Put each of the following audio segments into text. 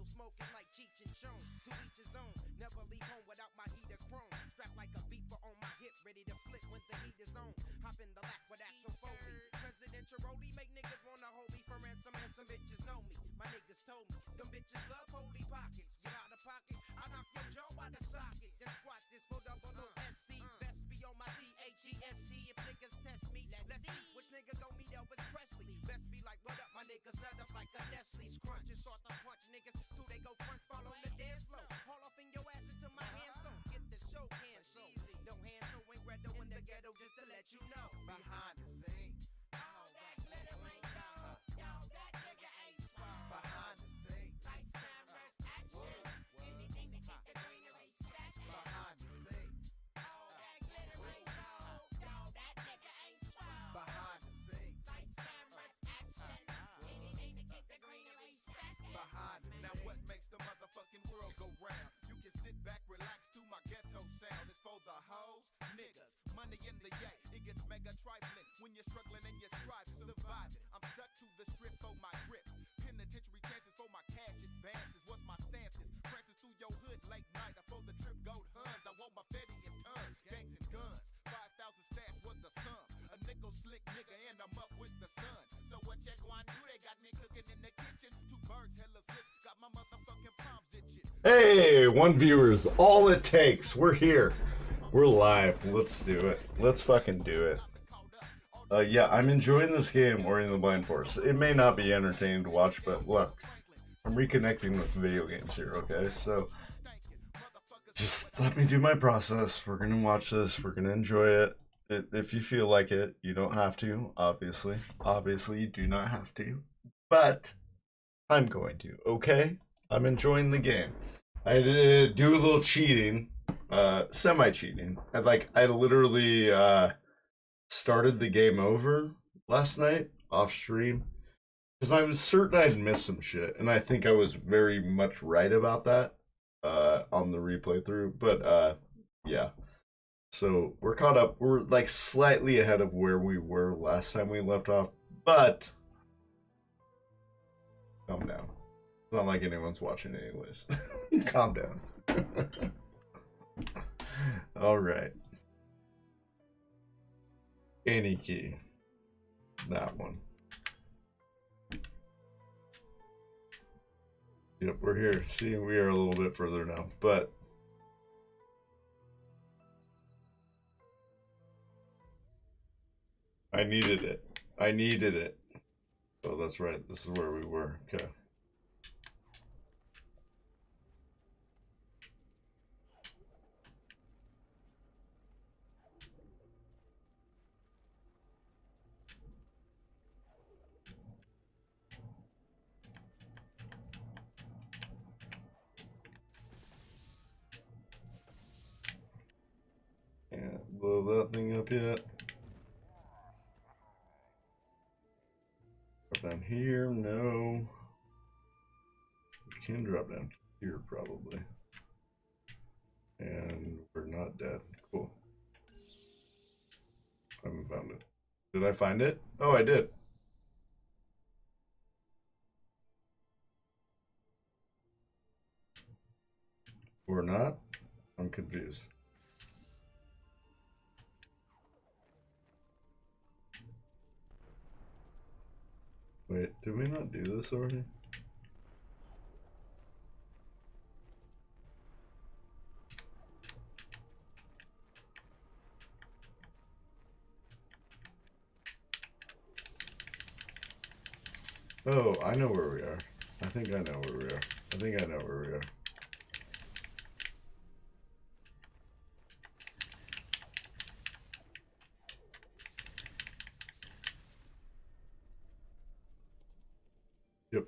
still smoking like Cheech and Chong. To each his own, never leave home without my heater chrome. Strapped like a beeper on my hip, ready to flip when the heat is on. Hop in the lack with Axel Foley. Presidential rollie make niggas wanna hold me for ransom, and some bitches know me. My niggas told me, them bitches love holy pockets. Get out of pocket, I knock your jaw out the socket. Then squat this for double SC. Best be on my CHEST. If niggas test me, let's see which nigga gon' meet Elvis Presley. Best be like, what up, my niggas? Nut up like a Nestle's Crunch. And start to punch niggas till they go fronts, fall on the dance floor. Haul off in your ass into my hand, so get the show canceled. No hands, so ain't Redo in the ghetto, just to let you know. Behind the scenes, All that glitter ain't gold. Yo, that nigga ain't swole. behind the scenes, Lights, cameras, action. Anything to keep the greenery stacking. behind the scenes, All that glitter ain't gold. Yo, that nigga ain't swole. behind the scenes, Lights, cameras, action. Anything to keep the greenery stacking. behind the scenes. Now what makes the motherfucking world go round? You can sit back, relax to my ghetto sound. It's for the hoes, niggas, money in the yak. It gets mega trifling when you're struggling and you're striving, surviving. I'm stuck to the strip for my grip. Penitentiary chances for my cash advances. What's my stances? Francis through your hood late night. I for the trip gold huns. I want my Fetty in turn. Gangs and guns. 5,000 stats was the sum. A nickel slick nigga and I'm up with the sun. So what you gonna do? They got me cooking in the kitchen. 2 birds, hella zips. Got my motherfucking palms itching. Hey, 1 viewer is all it takes. We're here. We're live. Let's do it. Let's fucking do it. Yeah, I'm enjoying this game, Ori and the Blind Forest. It may not be entertaining to watch, but look, I'm reconnecting with video games here, okay? So, just let me do my process. We're gonna watch this. We're gonna enjoy it. If you feel like it, you don't have to, obviously. Obviously, you do not have to. But, I'm going to, okay? I'm enjoying the game. I did do a little cheating, semi-cheating. I literally, started the game over last night off stream because I was certain I'd missed some shit, and I think I was very much right about that on the replay through. But yeah, so we're caught up. We're like slightly ahead of where we were last time we left off, but calm down. It's not like anyone's watching anyways. Calm down. All right. Any key. That one. Yep, we're here. See, we are a little bit further now, but I needed it. I needed it. Oh, that's right. This is where we were. Okay. Can't blow that thing up yet. Drop down here, no. We can drop down here probably. And we're not dead. Cool. I haven't found it. Did I find it? Oh, I did. Or not? I'm confused. Wait, did we not do this already? Oh, I know where we are. I think I know where we are. I think I know where we are. Yep.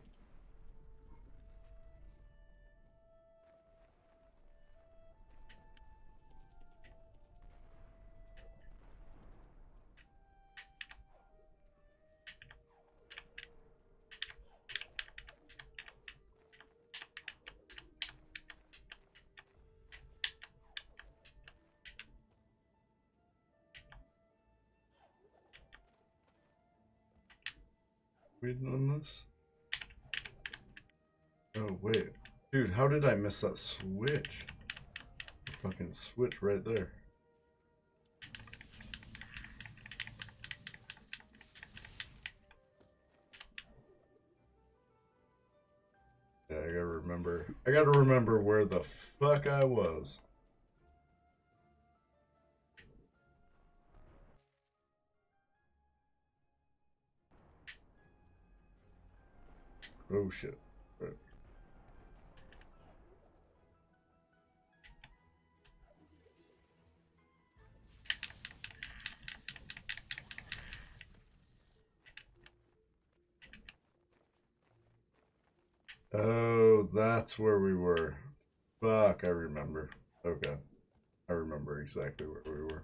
Reading on this? Oh, wait. Dude, how did I miss that switch? Fucking switch right there. Yeah, I gotta remember. I gotta remember where the fuck I was. Oh shit. Right. Oh, that's where we were. Fuck, I remember. Okay. I remember exactly where we were.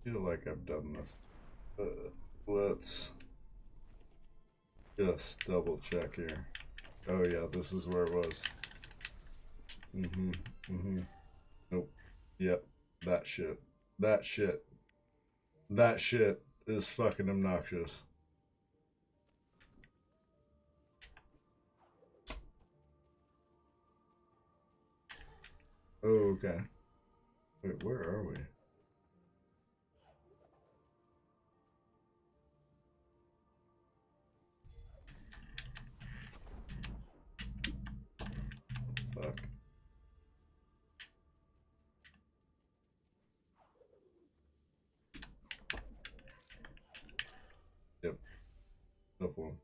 I feel like I've done this. Let's just double check here. Oh yeah, this is where it was. Nope. Yep. That shit. That shit. That shit is fucking obnoxious. Oh, okay. Wait, where are we? Fuck. Yep. Tough one.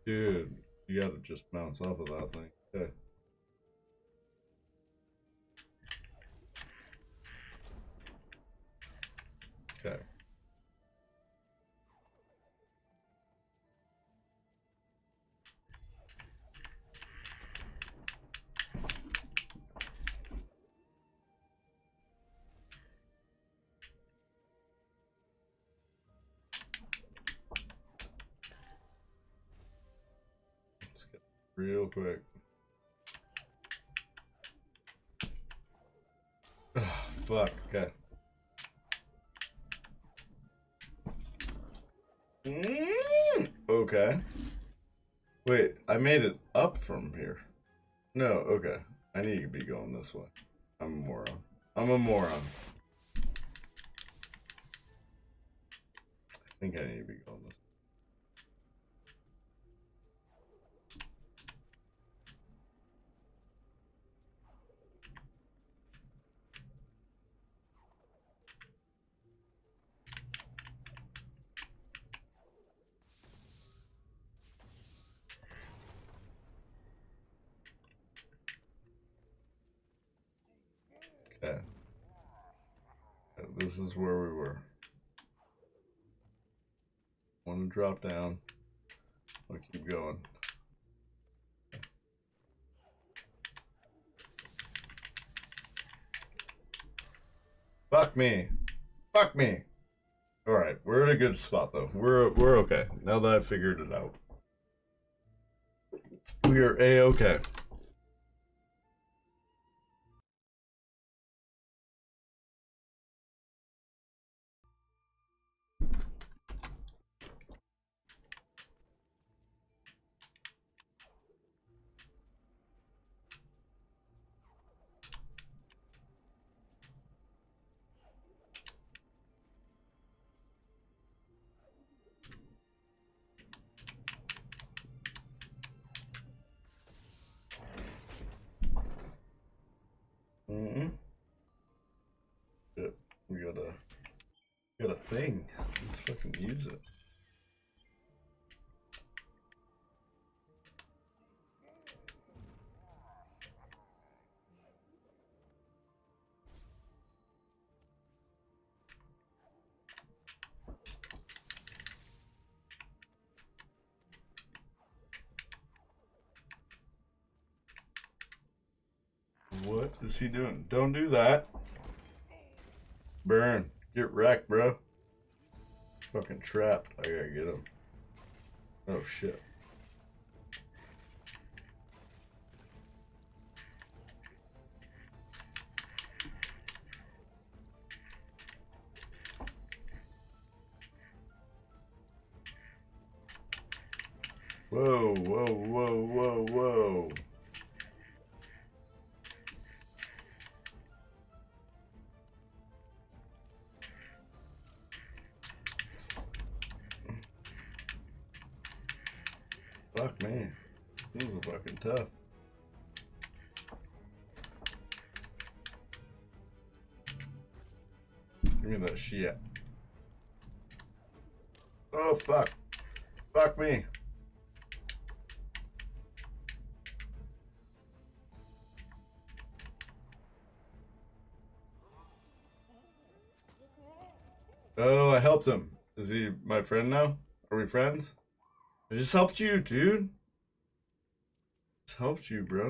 Dude, you gotta just bounce off of that thing. Okay. Okay. Let's get real quick. Fuck. Okay. Okay. Wait, I made it up from here. No, okay. I need to be going this way. I'm a moron. I'm a moron. I think I need to be going this way. Okay. This is where we were. Want to drop down. I'll keep going. Fuck me. Fuck me. All right, we're in a good spot though. We're okay now that I figured it out. We are a-okay. We got a thing. Let's fucking use it. What is he doing? Don't do that. Burn. Get wrecked, bro. Fucking trapped. I gotta get him. Oh shit. Whoa, whoa, whoa, whoa, whoa. Fuck me. This is fucking tough. Give me that shit. Oh fuck. Fuck me. Oh, I helped him. Is he my friend now? Are we friends? I just helped you, dude. Just helped you, bro.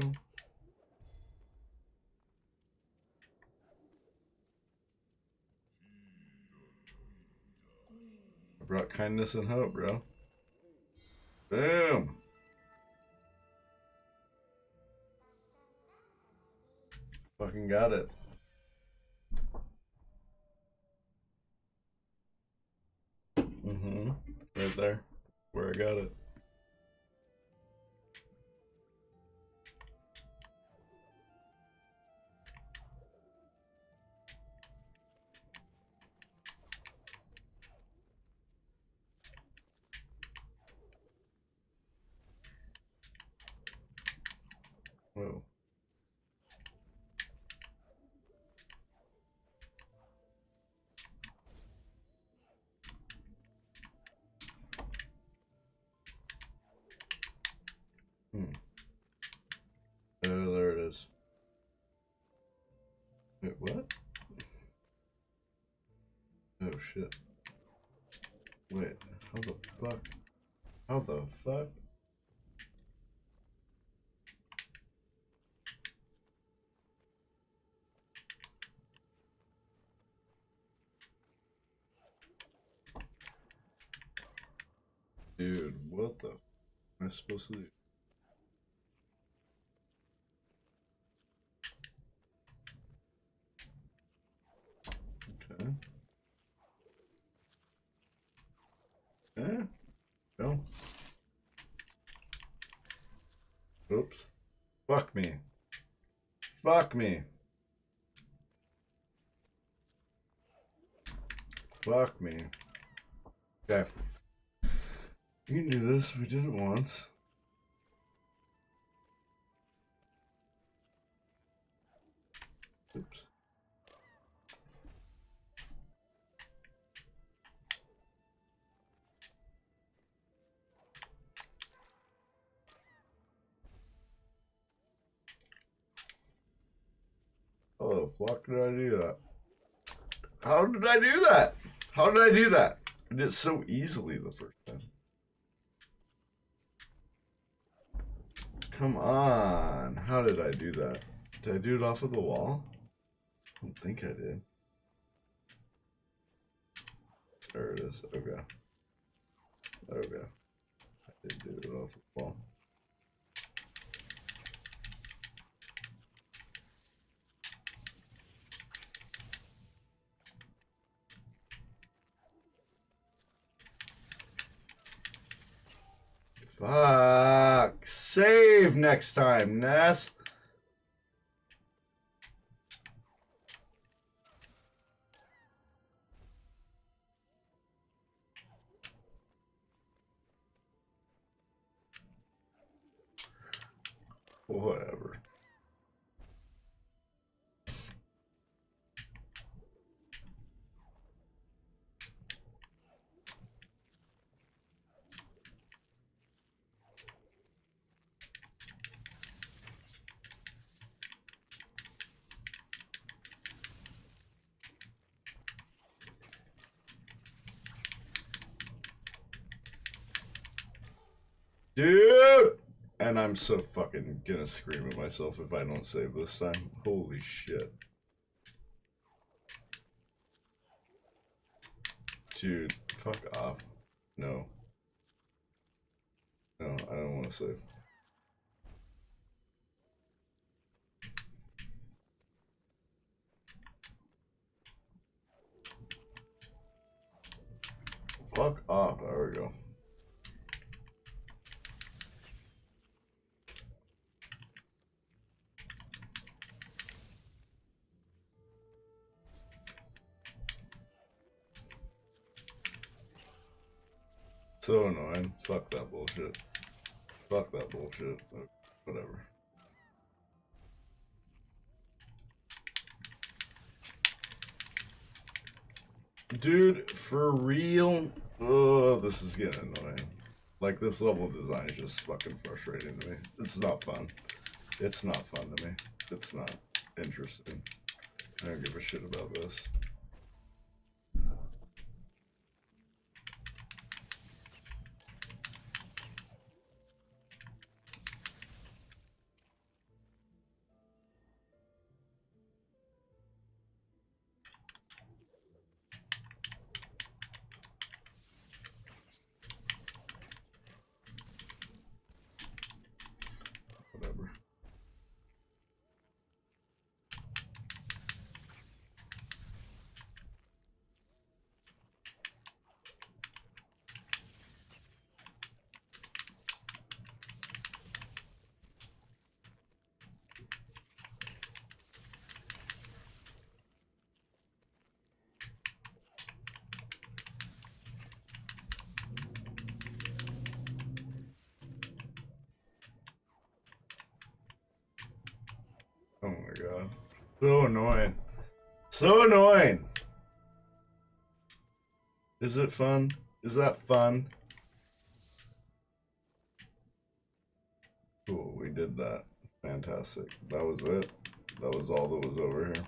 I brought kindness and hope, bro. Boom. Fucking got it. Right there. Where I got it. Whoa. Oh, there it is. Wait, what? Oh, shit. Wait, how the fuck? How the fuck? Dude, what the f am I supposed to do? Okay. Yeah. No. Oops. Fuck me. Fuck me. Fuck me. Okay. You can do this. We did it once. Oops. Oh, fuck did I do that? How did I do that? How did I do that? I did it so easily the first time. Come on. How did I do that? Did I do it off of the wall? I don't think I did. There it is. Okay. Okay. I did do it off the wall. Fuck. Save next time, Ness. Whatever. Dude! And I'm so fucking gonna scream at myself if I don't save this time. Holy shit. Dude, fuck off. No. No, I don't want to save. Fuck off. There we go. So annoying. Fuck that bullshit. Fuck that bullshit. Whatever. Dude, for real? Oh, this is getting annoying. Like, this level of design is just fucking frustrating to me. It's not fun. It's not fun to me. It's not interesting. I don't give a shit about this. Whatever. Oh my god. So annoying. So annoying! Is it fun? Is that fun? Cool, we did that. Fantastic. That was it. That was all that was over here.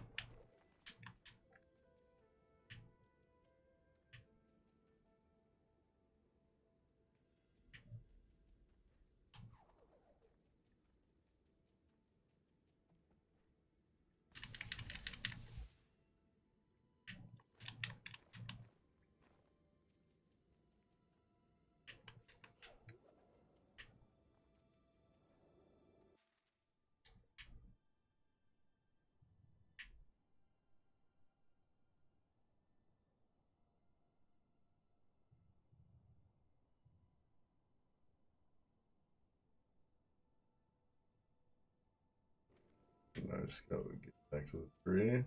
And I just gotta get back to the tree.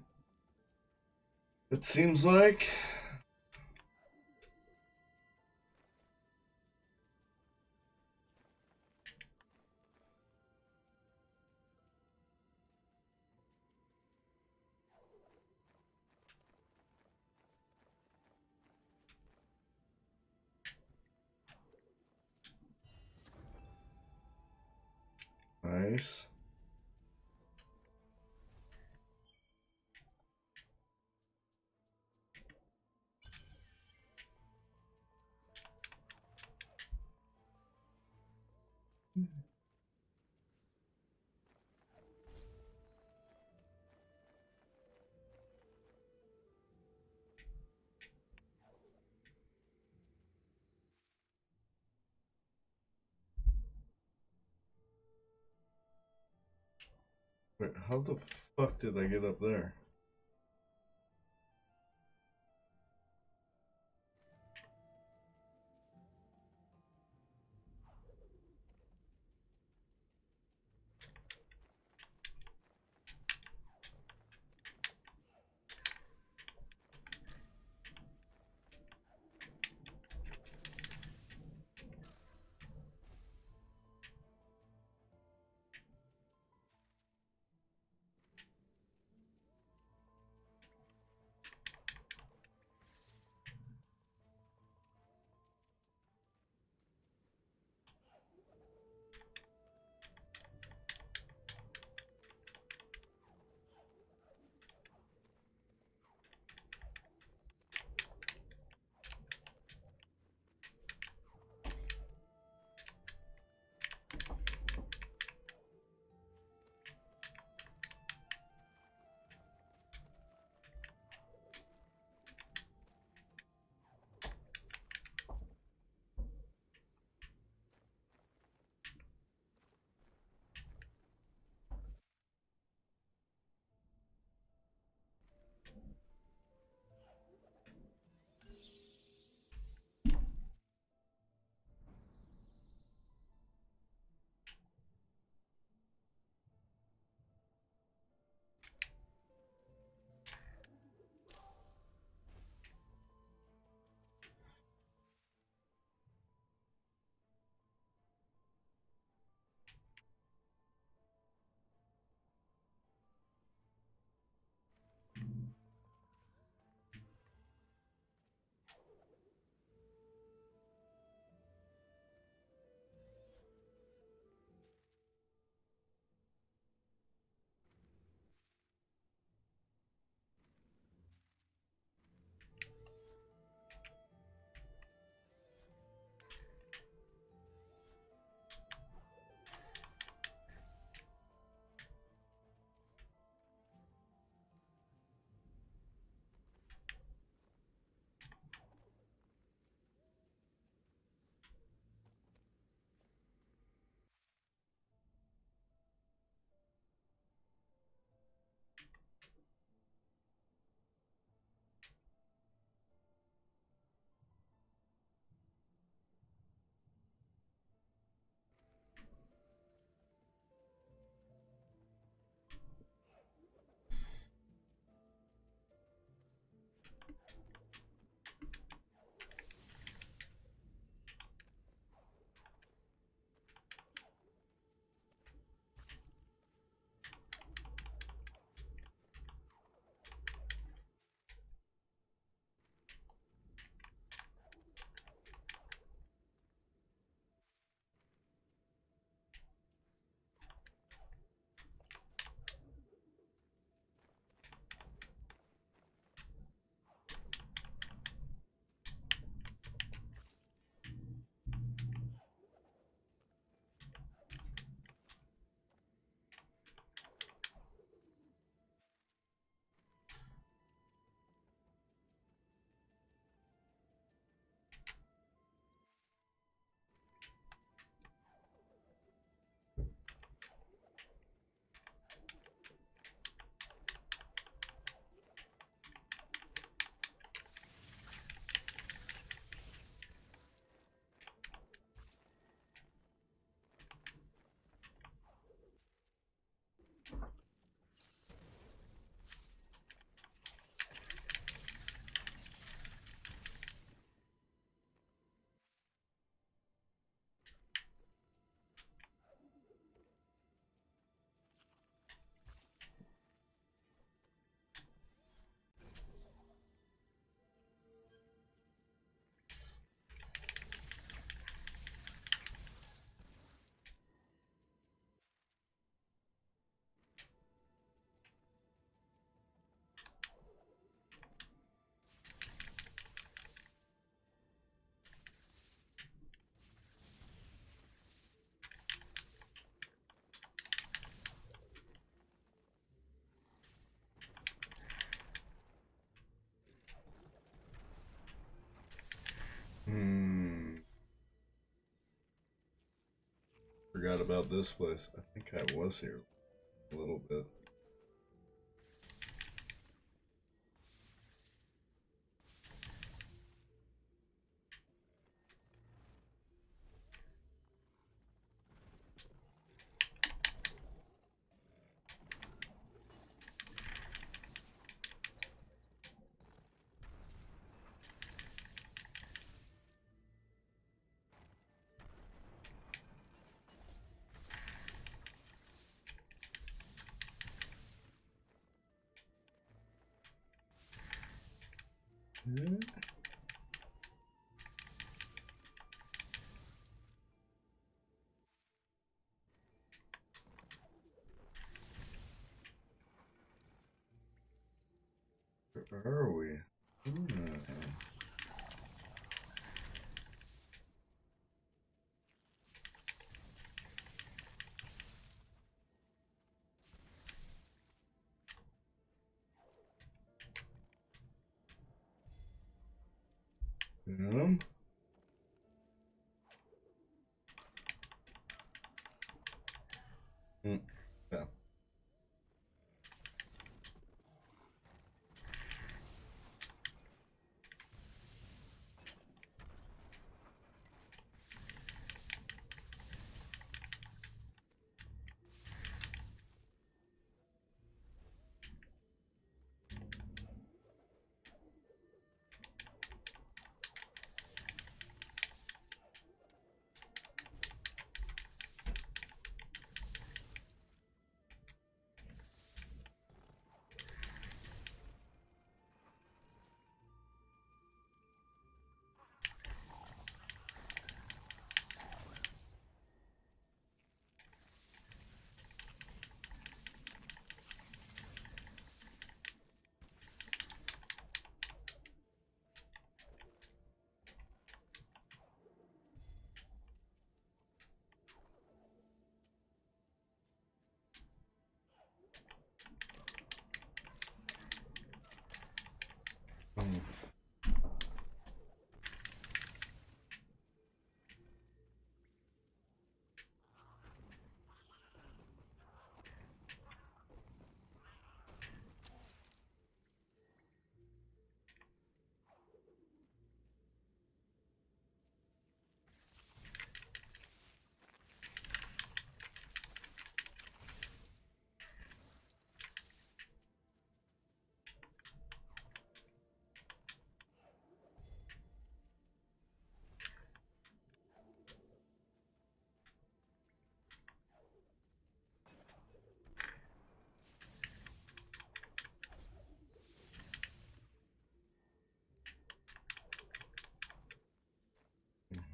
It seems like. Nice. Wait, how the fuck did I get up there? that about this place. I think I was here a little bit. Where are we? Yeah. Yeah.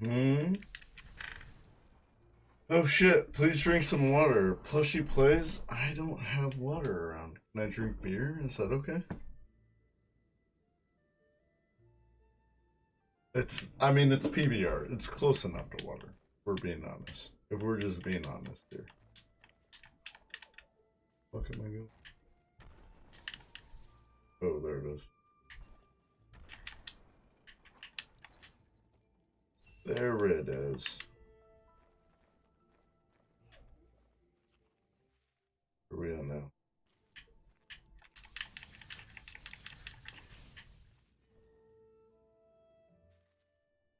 Hmm. Oh shit, please drink some water. Plushy plays, I don't have water around. Can I drink beer? Is that okay? I mean, it's PBR. It's close enough to water. If we're being honest. If we're just being honest here. Fuck am I going? Oh, there it is. There it is. Where are we on now?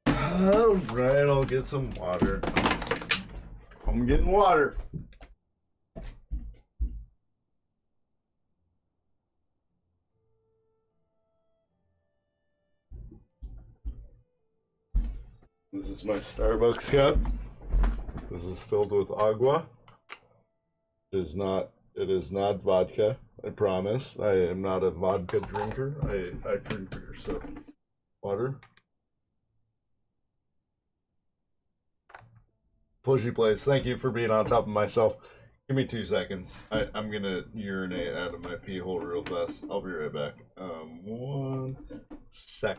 Alright, I'll get some water. I'm getting water. This is my Starbucks cup. This is filled with agua. It is not vodka. I promise. I am not a vodka drinker. I drink beer, so water. Pushy Place, thank you for being on top of myself. Give me 2 seconds. I'm gonna urinate out of my pee hole real fast. I'll be right back. 1 sec.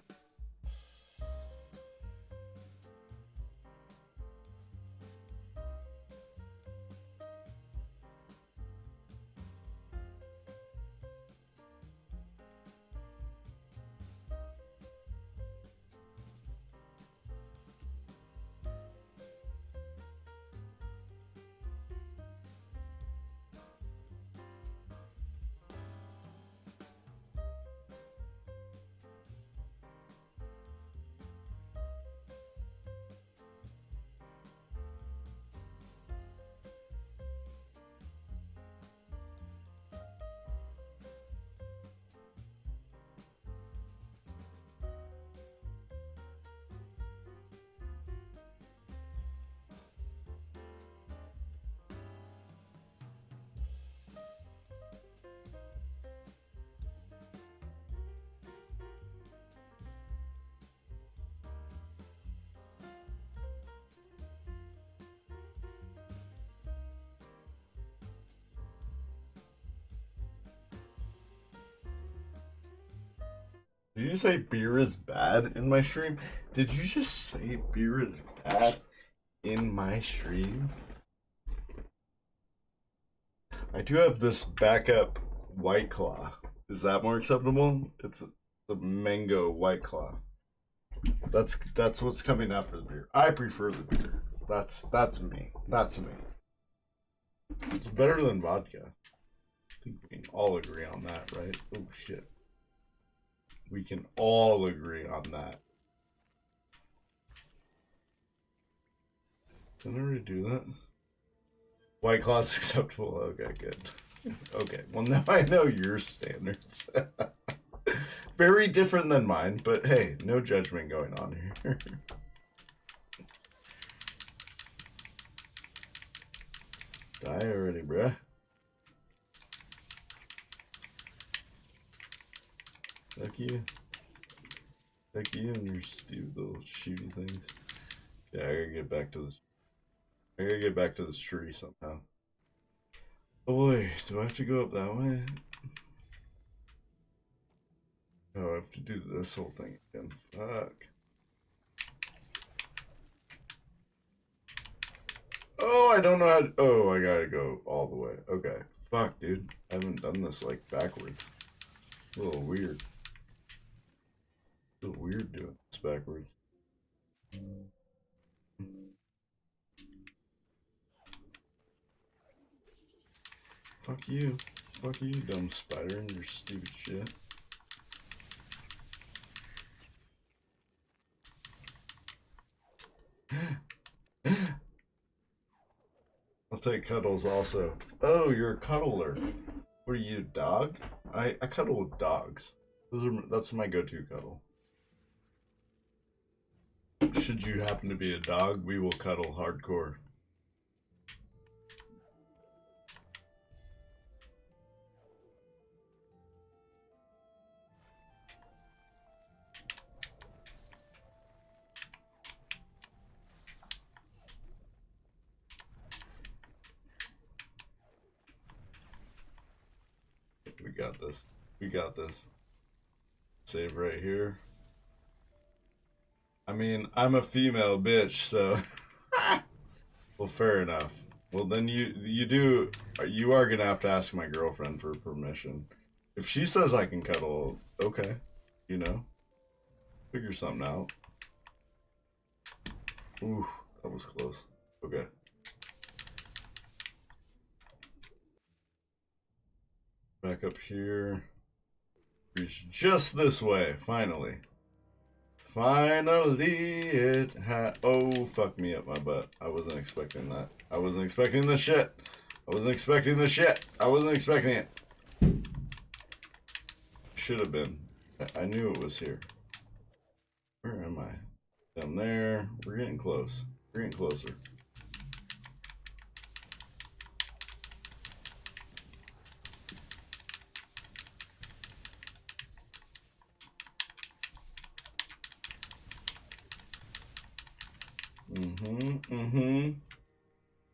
Did you say beer is bad in my stream? Did you just say beer is bad in my stream? I do have this backup White Claw. Is that more acceptable? It's the mango White Claw. That's what's coming after the beer. I prefer the beer. That's me. That's me. It's better than vodka. I think we can all agree on that, right? Oh shit. We can all agree on that. Did I already do that? White Claw's acceptable. Okay, good. Okay, well now I know your standards. Very different than mine, but hey, no judgment going on here. Die already, bruh. Fuck you. Fuck you and your stupid little shooty things. Yeah, I gotta get back to this. I gotta get back to this tree somehow. Oh boy, do I have to go up that way? Oh, I have to do this whole thing again. Fuck. Oh, I don't know how to... Oh, I gotta go all the way. Okay. Fuck, dude. I haven't done this, like, backwards. A little weird. A little weird doing this backwards. Fuck you. Fuck you, dumb spider, and your stupid shit. I'll take cuddles also. Oh, you're a cuddler. What are you, dog? I cuddle with dogs. That's my go-to cuddle. Should you happen to be a dog, we will cuddle hardcore. We got this. We got this. Save right here. I mean, I'm a female bitch, so... Well, fair enough. Well, then you are gonna have to ask my girlfriend for permission. If she says I can cuddle, okay. You know? Figure something out. Ooh, that was close. Okay. Back up here. Reach just this way, finally. Finally, it oh, fuck me up my butt. I wasn't expecting that. I wasn't expecting the shit. I wasn't expecting the shit. I wasn't expecting it. Should have been. I knew it was here. Where am I? Down there. We're getting close. We're getting closer.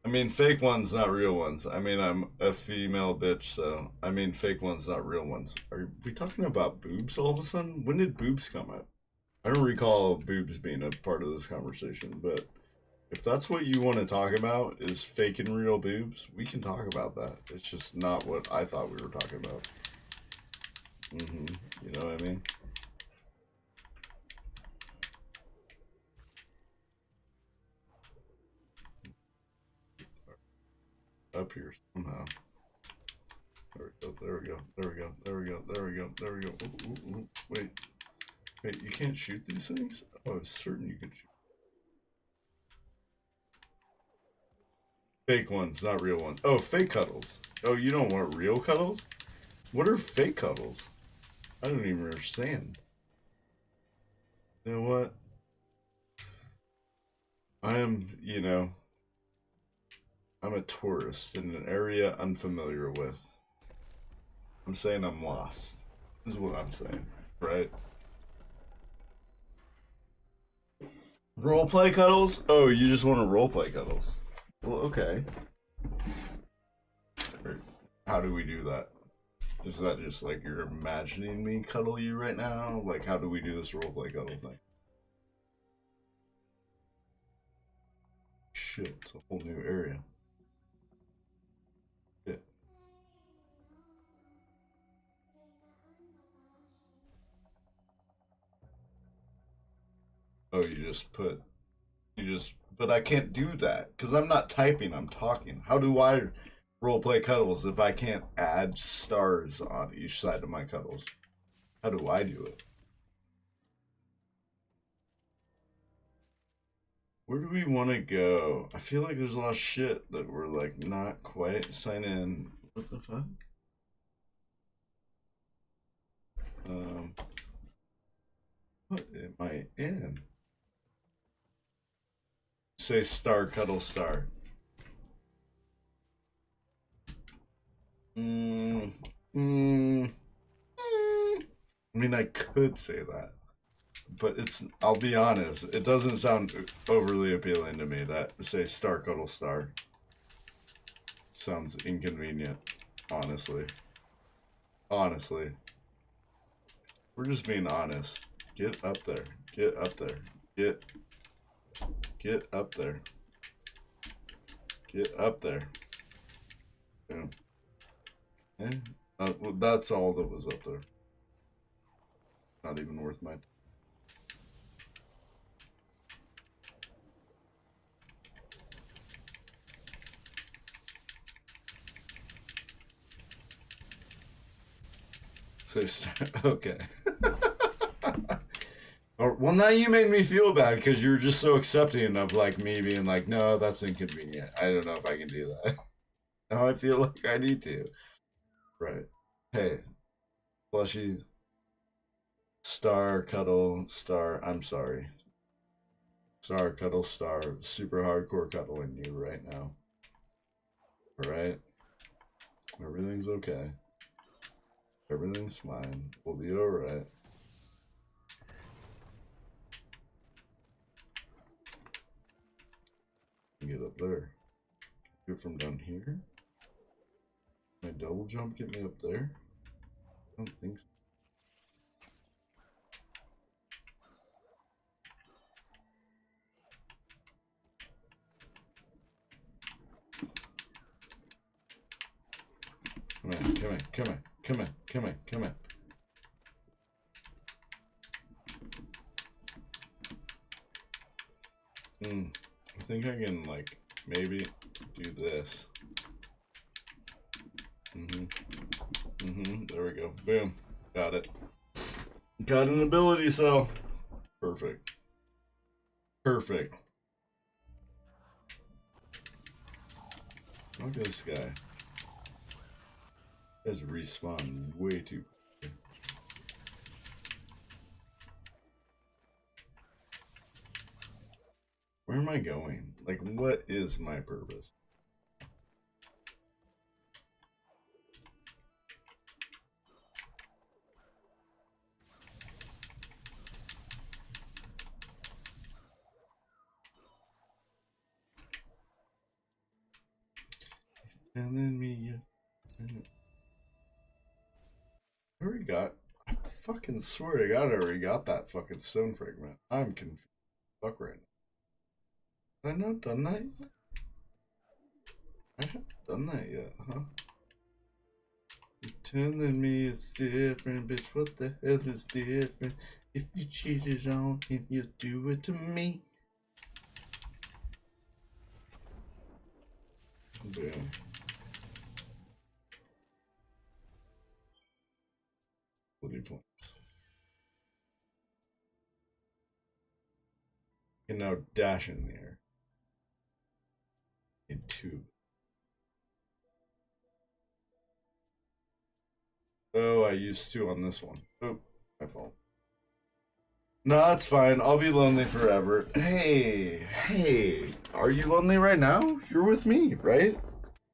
I mean, fake ones, not real ones. I mean, I'm a female bitch, so... I mean, fake ones, not real ones. Are we talking about boobs all of a sudden? When did boobs come up? I don't recall boobs being a part of this conversation, but... If that's what you want to talk about, is fake and real boobs, we can talk about that. It's just not what I thought we were talking about. You know what I mean? Up here somehow. There we go, there we go, there we go, there we go, there we go, there we go. Ooh, wait. Wait, you can't shoot these things? Oh, I was certain you could shoot. Fake ones, not real ones. Oh, fake cuddles. Oh, you don't want real cuddles? What are fake cuddles? I don't even understand. You know what? I am, you know... I'm a tourist in an area unfamiliar with. I'm saying I'm lost. This is what I'm saying, right? Roleplay cuddles? Oh, you just want to roleplay cuddles. Well, okay. How do we do that? Is that just like you're imagining me cuddle you right now? Like, how do we do this roleplay cuddle thing? Shit, it's a whole new area. Shit. Oh, but I can't do that because I'm not typing, I'm talking. How do I roleplay cuddles if I can't add stars on each side of my cuddles? How do I do it? Where do we want to go? I feel like there's a lot of shit that we're like not quite sign in. What the fuck? What am I in? Say star cuddle star. I mean, I could say that, but I'll be honest, it doesn't sound overly appealing to me that say star cuddle star. Sounds inconvenient, honestly. Honestly. We're just being honest. Get up there. Get up there. Get up there. Get up there. Yeah. Okay. Well, that's all that was up there. Not even worth my time. Okay. Well, now you made me feel bad because you were just so accepting of like me being like, no, that's inconvenient. I don't know if I can do that. Now I feel like I need to. Right. Hey, Plushy, star, cuddle, star. I'm sorry. Star, cuddle, star. Super hardcore cuddling you right now. Alright? Everything's okay. Everything's fine. We'll be alright. Get up there. Do it from down here. My double jump get me up there? I don't think so. Come on, come on, come on, come on, come on, come on. I think I can like maybe do this. There we go. Boom. Got it. Got an ability cell. Perfect. Perfect. Look at this guy. Has respawned way too quickly. Where am I going? Like, what is my purpose? He's telling me I already got. I fucking swear to God, I already got that fucking stone fragment. I'm confused. Fuck right now. Have I not done that yet? I haven't done that yet, huh? You're telling me it's different, bitch. What the hell is different? If you cheated on him, you'll do it to me. Boom. Points. You can now dash in the air. In two. Oh, I used to on this one. Oh, my fault. No, it's fine. I'll be lonely forever. Hey, hey. Are you lonely right now? You're with me, right?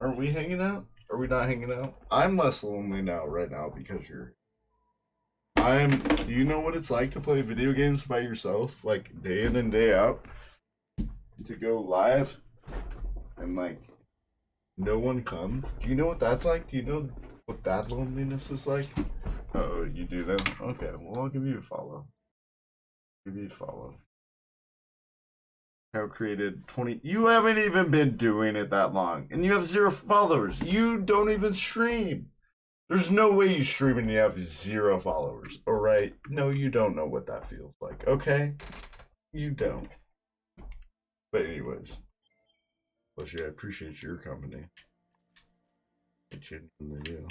Aren't we hanging out? Are we not hanging out? I'm less lonely now, right now, because you're. Do you know what it's like to play video games by yourself, like day in and day out? To go live and like no one comes. Do you know what that's like? Do you know what that loneliness is like? Oh, you do then? Okay, well, I'll give you a follow. Give you a follow. How created 20. You haven't even been doing it that long, and you have 0 followers. You don't even stream. There's no way you stream and you have 0 followers, alright? No, you don't know what that feels like, okay? You don't. But anyways. Plus, I appreciate your company. It's in the you.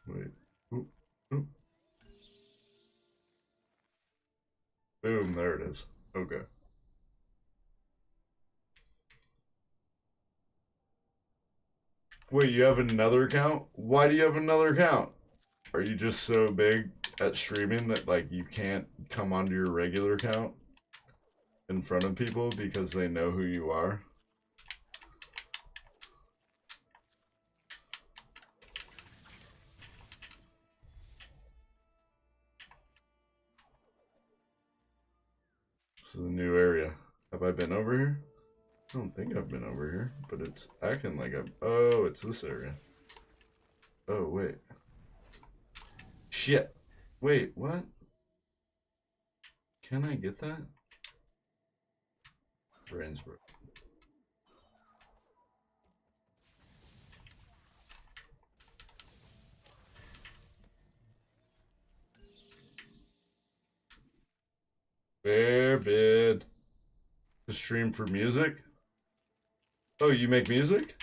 Wait. Oop. Oop. Boom, there it is. Okay. Wait, you have another account? Why do you have another account? Are you just so big at streaming that like you can't come onto your regular account in front of people because they know who you are? This is a new area. Have I been over here? I don't think I've been over here, but it's acting like I'm... Oh, it's this area. Oh, wait. Shit. Wait, what? Can I get that? Brainsbrook. Fair vid. To stream for music? Oh, you make music?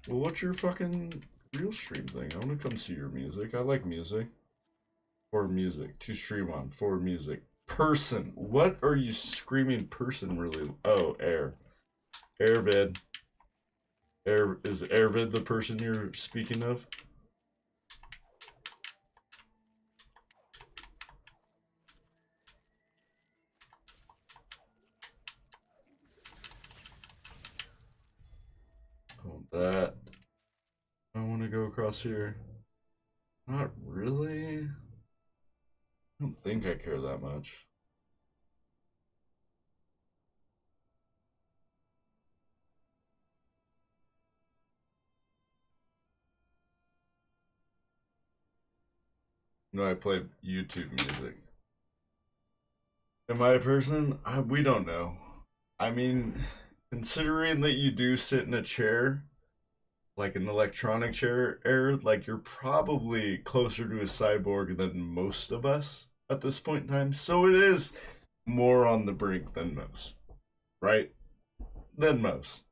Well, what's your fucking real stream thing? I want to come see your music. I like music. For music. To stream on. For music. Person. What are you screaming person really? Oh, air. Airvid. Air, is Airvid the person you're speaking of? That. I want to go across here. Not really. I don't think I care that much. No, I play YouTube music. Am I a person? We don't know. I mean, considering that you do sit in a chair, like an electronic chair, like you're probably closer to a cyborg than most of us at this point in time. So it is more on the brink than most, right? Than most.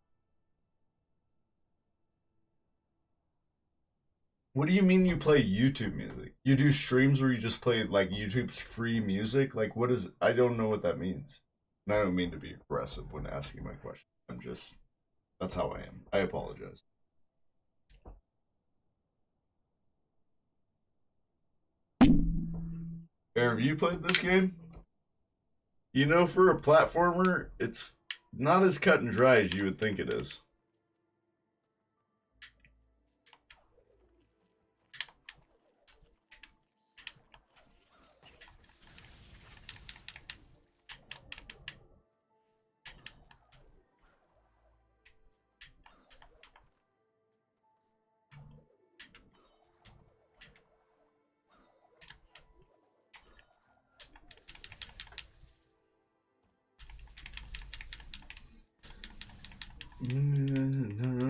What do you mean you play YouTube music? You do streams where you just play like YouTube's free music? Like what is I don't know what that means. And I don't mean to be aggressive when asking my question. I'm just that's how I am. I apologize. Have you played this game? You know, for a platformer, it's not as cut and dry as you would think it is.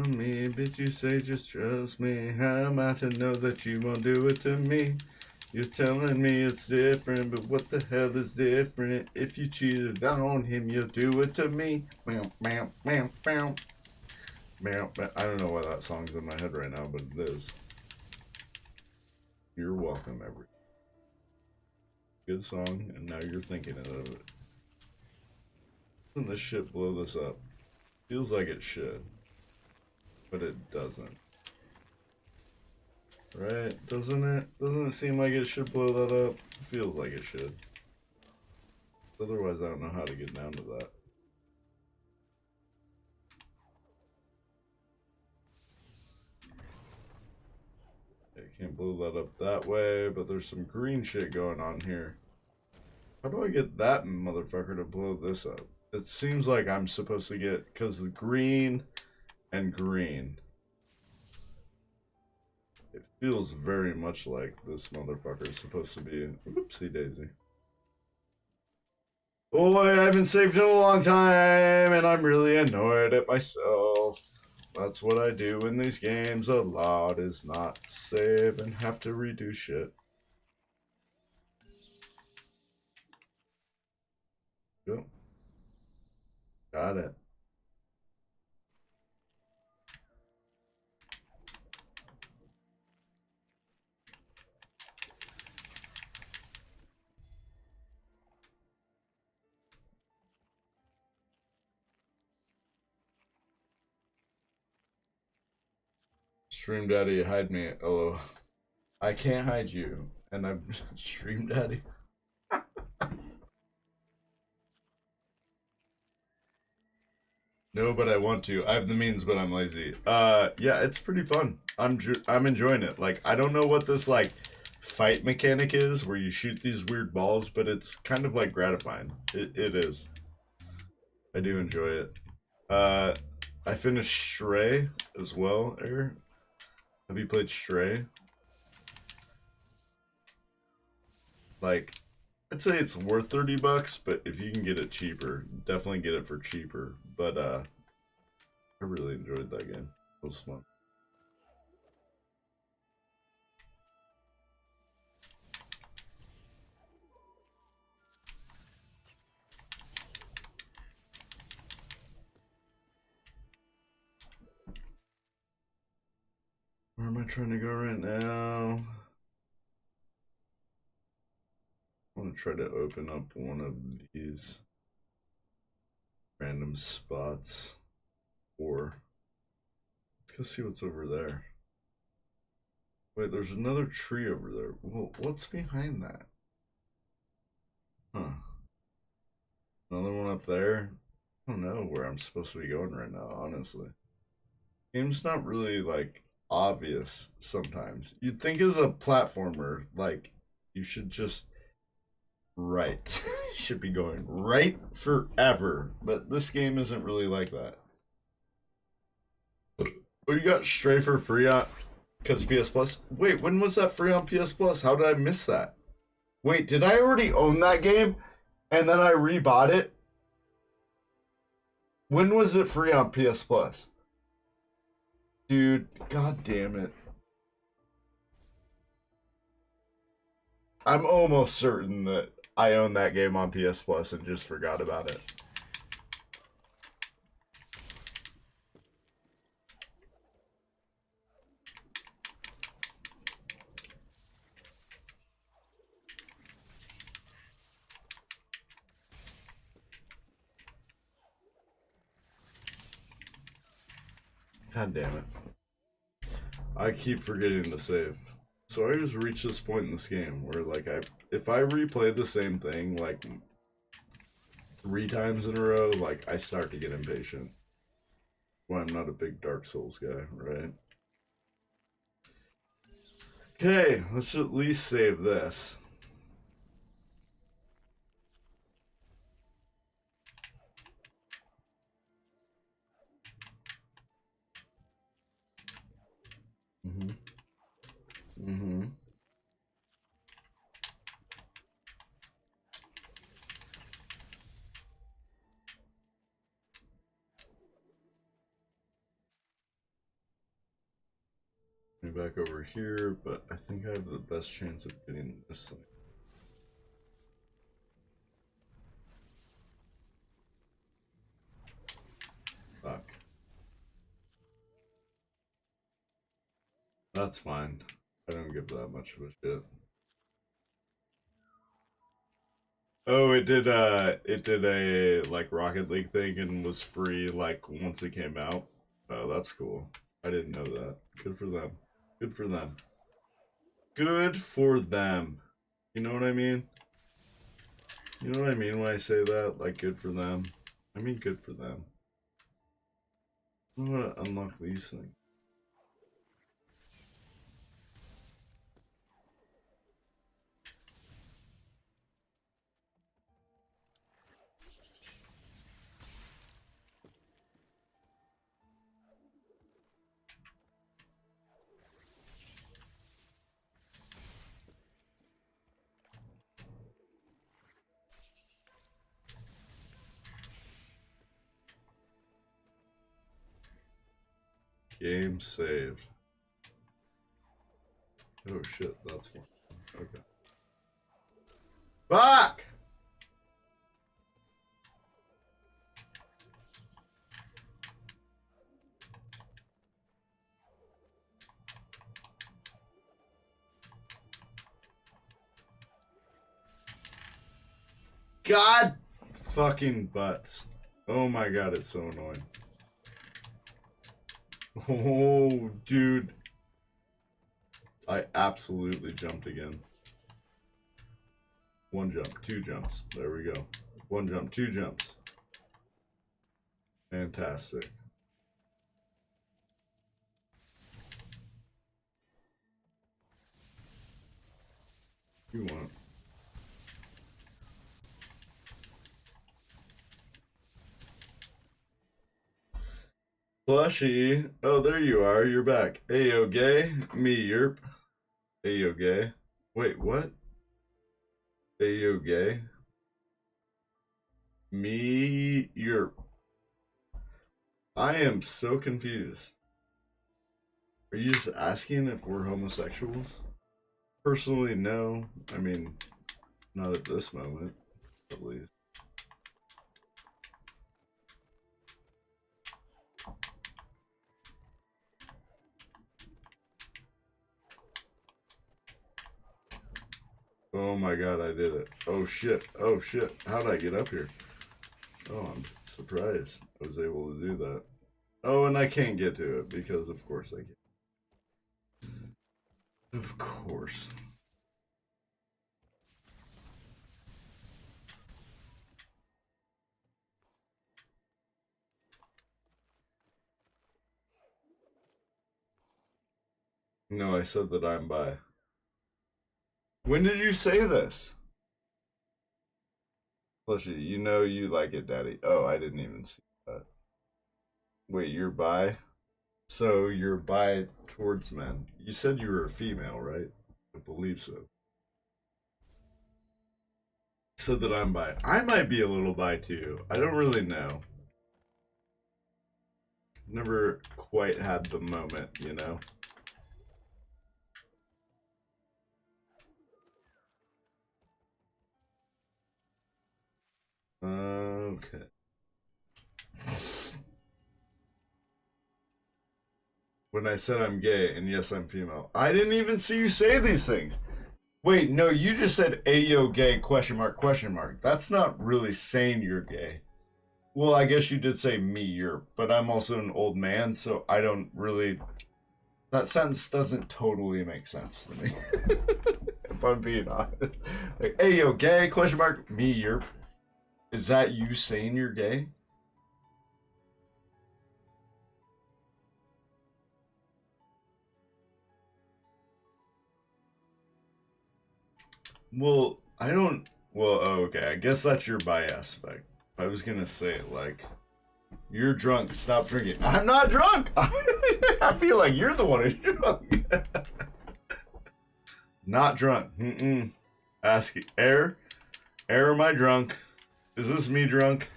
Me, bitch, you say just trust me. How am I to know that you won't do it to me? You're telling me it's different, but what the hell is different? If you cheated on him, you'll do it to me. I don't know why that song's in my head right now, but it is. You're welcome, every good song, and now you're thinking of it. Doesn't this shit blow this up? Feels like it should, but it doesn't. Right? Doesn't it? Doesn't it seem like it should blow that up? It feels like it should. Otherwise, I don't know how to get down to that. Okay, can't blow that up that way, but there's some green shit going on here. How do I get that motherfucker to blow this up? It seems like I'm supposed to get, because the green and green. It feels very much like this motherfucker is supposed to be. Oopsie daisy. Boy, I haven't saved in a long time, and I'm really annoyed at myself. That's what I do in these games a lot, is not save and have to redo shit. Yep. Got it. Stream Daddy, hide me. Oh, I can't hide you, and I'm Stream Daddy. No, but I want to. I have the means, but I'm lazy. Yeah, it's pretty fun. I'm enjoying it. Like, I don't know what this like fight mechanic is, where you shoot these weird balls, but it's kind of like gratifying. It is. I do enjoy it. I finished Stray as well. Air. Have you played Stray? Like, I'd say it's worth $30, but if you can get it cheaper, definitely get it for cheaper. But I really enjoyed that game. It was fun. Where am I trying to go right now? I want to try to open up one of these random spots. Or let's go see what's over there. Wait, there's another tree over there. Well, what's behind that? Huh. Another one up there? I don't know where I'm supposed to be going right now, honestly. Game's not really, like, obvious sometimes. You'd think as a platformer, like, you should just right. You should be going right forever. But this game isn't really like that. Oh, you got Stray for free on because PS Plus? Wait, when was that free on PS Plus? How did I miss that? Wait, did I already own that game and then I rebought it? When was it free on PS Plus? Dude, god damn it. I'm almost certain that I own that game on PS Plus and just forgot about it. God damn it. I keep forgetting to save. So I just reached this point in this game where, like, if I replay the same thing, like, 3 times in a row, like, I start to get impatient. Well, I'm not a big Dark Souls guy, right? Okay, let's at least save this. Back over here, but I think I have the best chance of getting this thing. Fuck. That's fine. I don't give that much of a shit. Oh, it did a like Rocket League thing and was free like once it came out. Oh, that's cool. I didn't know that. Good for them. Good for them. Good for them. You know what I mean? You know what I mean when I say that? Like, good for them. I mean, good for them. I'm gonna unlock these things. Game saved. Oh shit, that's one. Okay. Fuck! God fucking butts. Oh my god, it's so annoying. Oh, dude. I absolutely jumped again. One jump, two jumps. There we go. One jump, two jumps. Fantastic. You want? Plushy. Oh, there you are. You're back. Ayo gay. Me yerp. Ayo gay. Wait, what? Ayo gay. Me yerp. I am so confused. Are you just asking if we're homosexuals? Personally, no. I mean, not at this moment, at least. Oh my god, I did it. Oh shit. Oh shit. How'd I get up here? Oh, I'm surprised I was able to do that. Oh, and I can't get to it because of course I can. Of course. No, I said that I'm bi. When did you say this? Plushy, you know you like it, Daddy. Oh, I didn't even see that. Wait, you're bi? So you're bi towards men. You said you were a female, right? I believe so. Said that I'm bi. I might be a little bi too. I don't really know. Never quite had the moment, you know? Okay. When I said I'm gay, and yes, I'm female. I didn't even see you say these things. Wait, no, you just said ayo gay question mark question mark. That's not really saying you're gay. Well, I guess you did say me, you're, but I'm also an old man, so I don't really. That sentence doesn't totally make sense to me. If I'm being honest. Like, ayo gay question mark me, you're. Is that you saying you're gay? Well, I don't. Well, okay. I guess that's your bi aspect. I was gonna say like, you're drunk. Stop drinking. I'm not drunk. I feel like you're the one who's drunk. Not drunk. Ask Air. Air, am I drunk? Is this me drunk?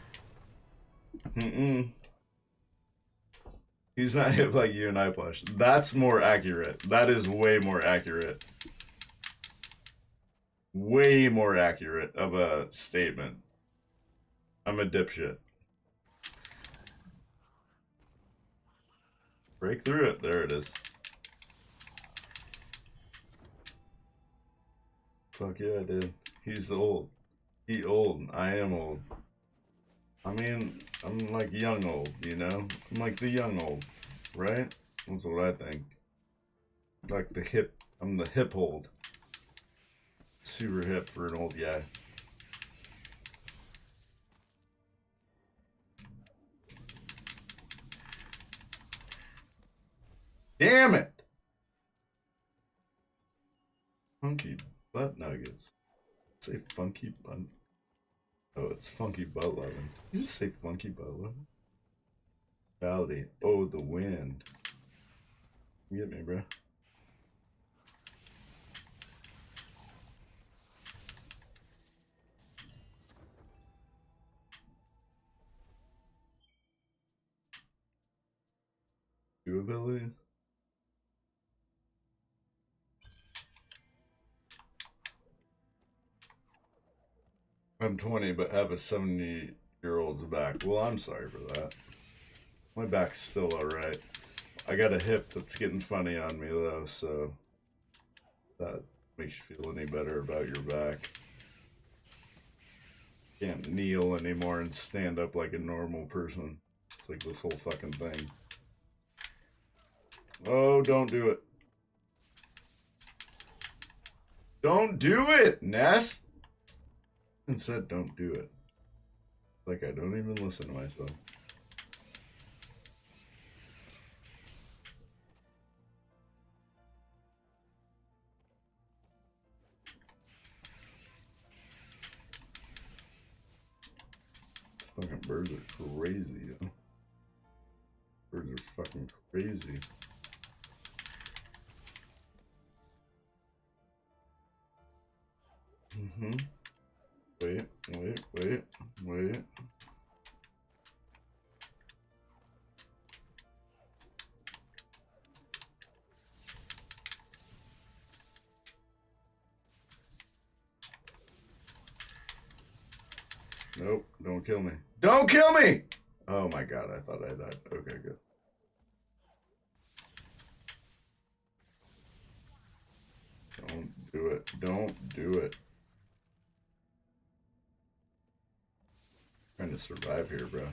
He's not hip like you and I, Plush. That's more accurate. That is way more accurate. Way more accurate of a statement. I'm a dipshit. Break through it. There it is. Fuck yeah, dude. He's old. He old. I am old. I mean, I'm like young old, you know? I'm like the young old, right? That's what I think. Like the hip. I'm the hip old. Super hip for an old guy. Damn it! Funky butt nuggets. Say funky butt. Oh, it's funky butt loving. Did you just say funky butt loving? Valley. Oh, the wind. You get me, bro. 2 abilities. I'm 20, but have a 70-year-old's back. Well, I'm sorry for that. My back's still alright. I got a hip that's getting funny on me, though, so that makes you feel any better about your back. Can't kneel anymore and stand up like a normal person. It's like this whole fucking thing. Oh, don't do it. Don't do it, Ness! And said don't do it. Like I don't even listen to myself. These fucking birds are crazy, yo. Birds are fucking crazy. Wait. Nope, don't kill me. Don't kill me! Oh my god, I thought I died. Okay, good. Don't do it. Don't do it. Trying to survive here, bro.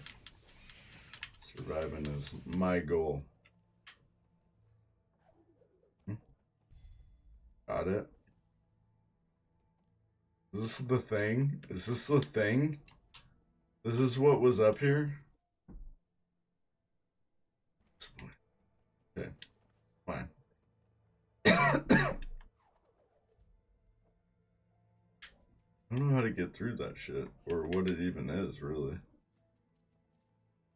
Surviving is my goal. Got it. Is this the thing? Is this the thing? This is what was up here? Okay, fine. I don't know how to get through that shit, or what it even is, really.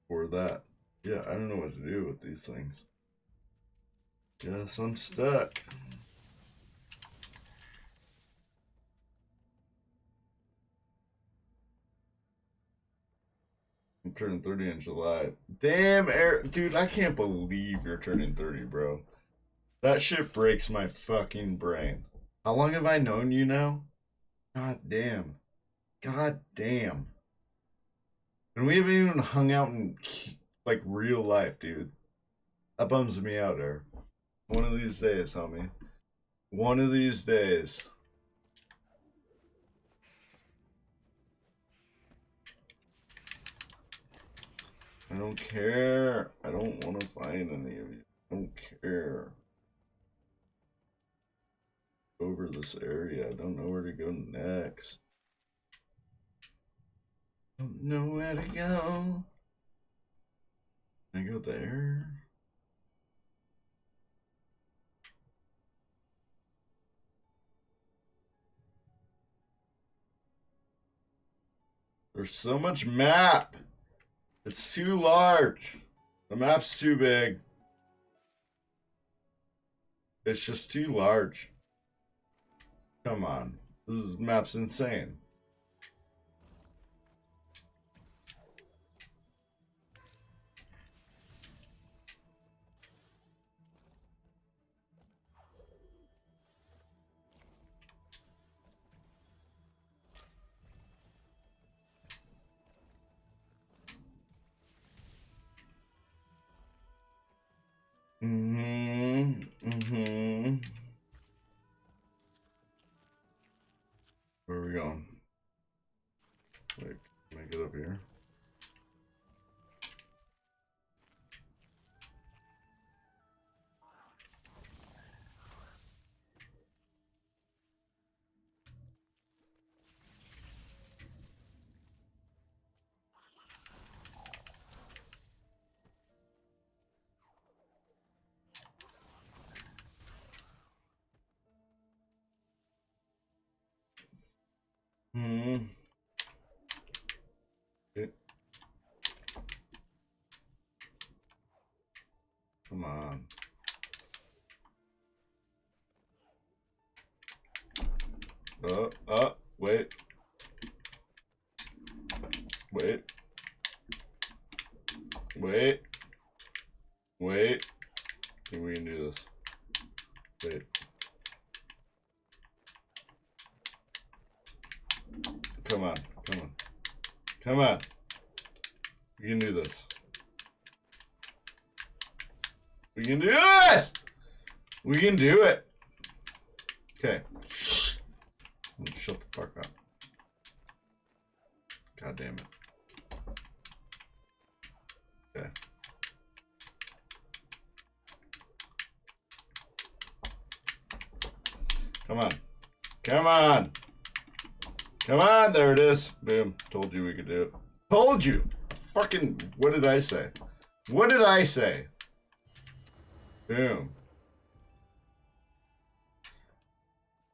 Or that. Yeah, I don't know what to do with these things. Yes, I'm stuck. I'm turning 30 in July. Damn, Eric. Dude, I can't believe you're turning 30, bro. That shit breaks my fucking brain. How long have I known you now? God damn. God damn. And we haven't even hung out in, like, real life, dude. That bums me out, Eric. One of these days, homie. One of these days. I don't care. I don't want to find any of you. I don't care. Over this area. I don't know where to go next. Don't know where to go. Can I go there? There's so much map. It's too large. The map's too big. It's just too large. Come on. This map's insane. Where are we going? Wait, can I get up here? Okay. Come on. Wait. Wait. Wait. Wait. Wait. Come on, come on. Come on. We can do this. We can do this! We can do it! Okay. Shut the fuck up. God damn it. Okay. Come on. Come on! Come on! There it is. Boom. Told you we could do it. Told you! Fucking, what did I say? What did I say? Boom.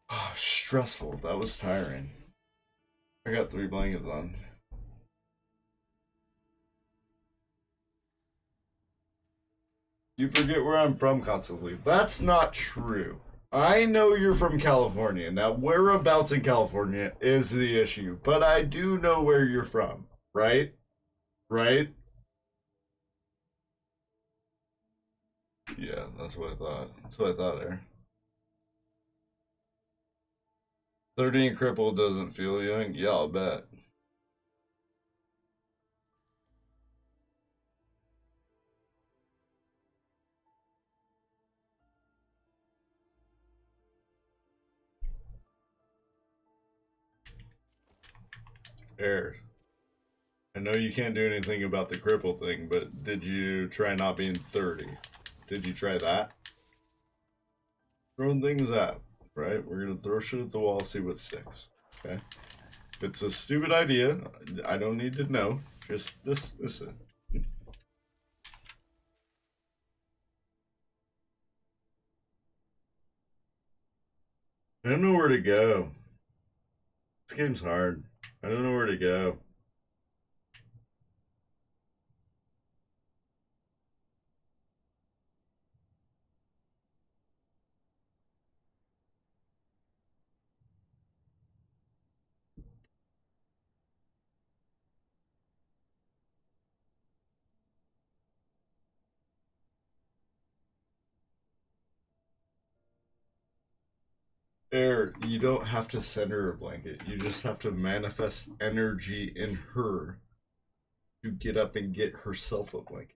Oh, stressful. That was tiring. I got 3 blankets on. You forget where I'm from constantly. That's not true. I know you're from California. Now, whereabouts in California is the issue, but I do know where you're from, right? Right? Yeah, that's what I thought. That's what I thought there. 30 and crippled doesn't feel young? Yeah, I'll bet. Air. I know you can't do anything about the cripple thing, but did you try not being 30? Did you try that? Throwing things out, right? We're gonna throw shit at the wall, see what sticks. Okay? If it's a stupid idea, I don't need to know. Just listen. I don't know where to go. This game's hard. I don't know where to go. Air, you don't have to send her a blanket. You just have to manifest energy in her to get up and get herself a blanket.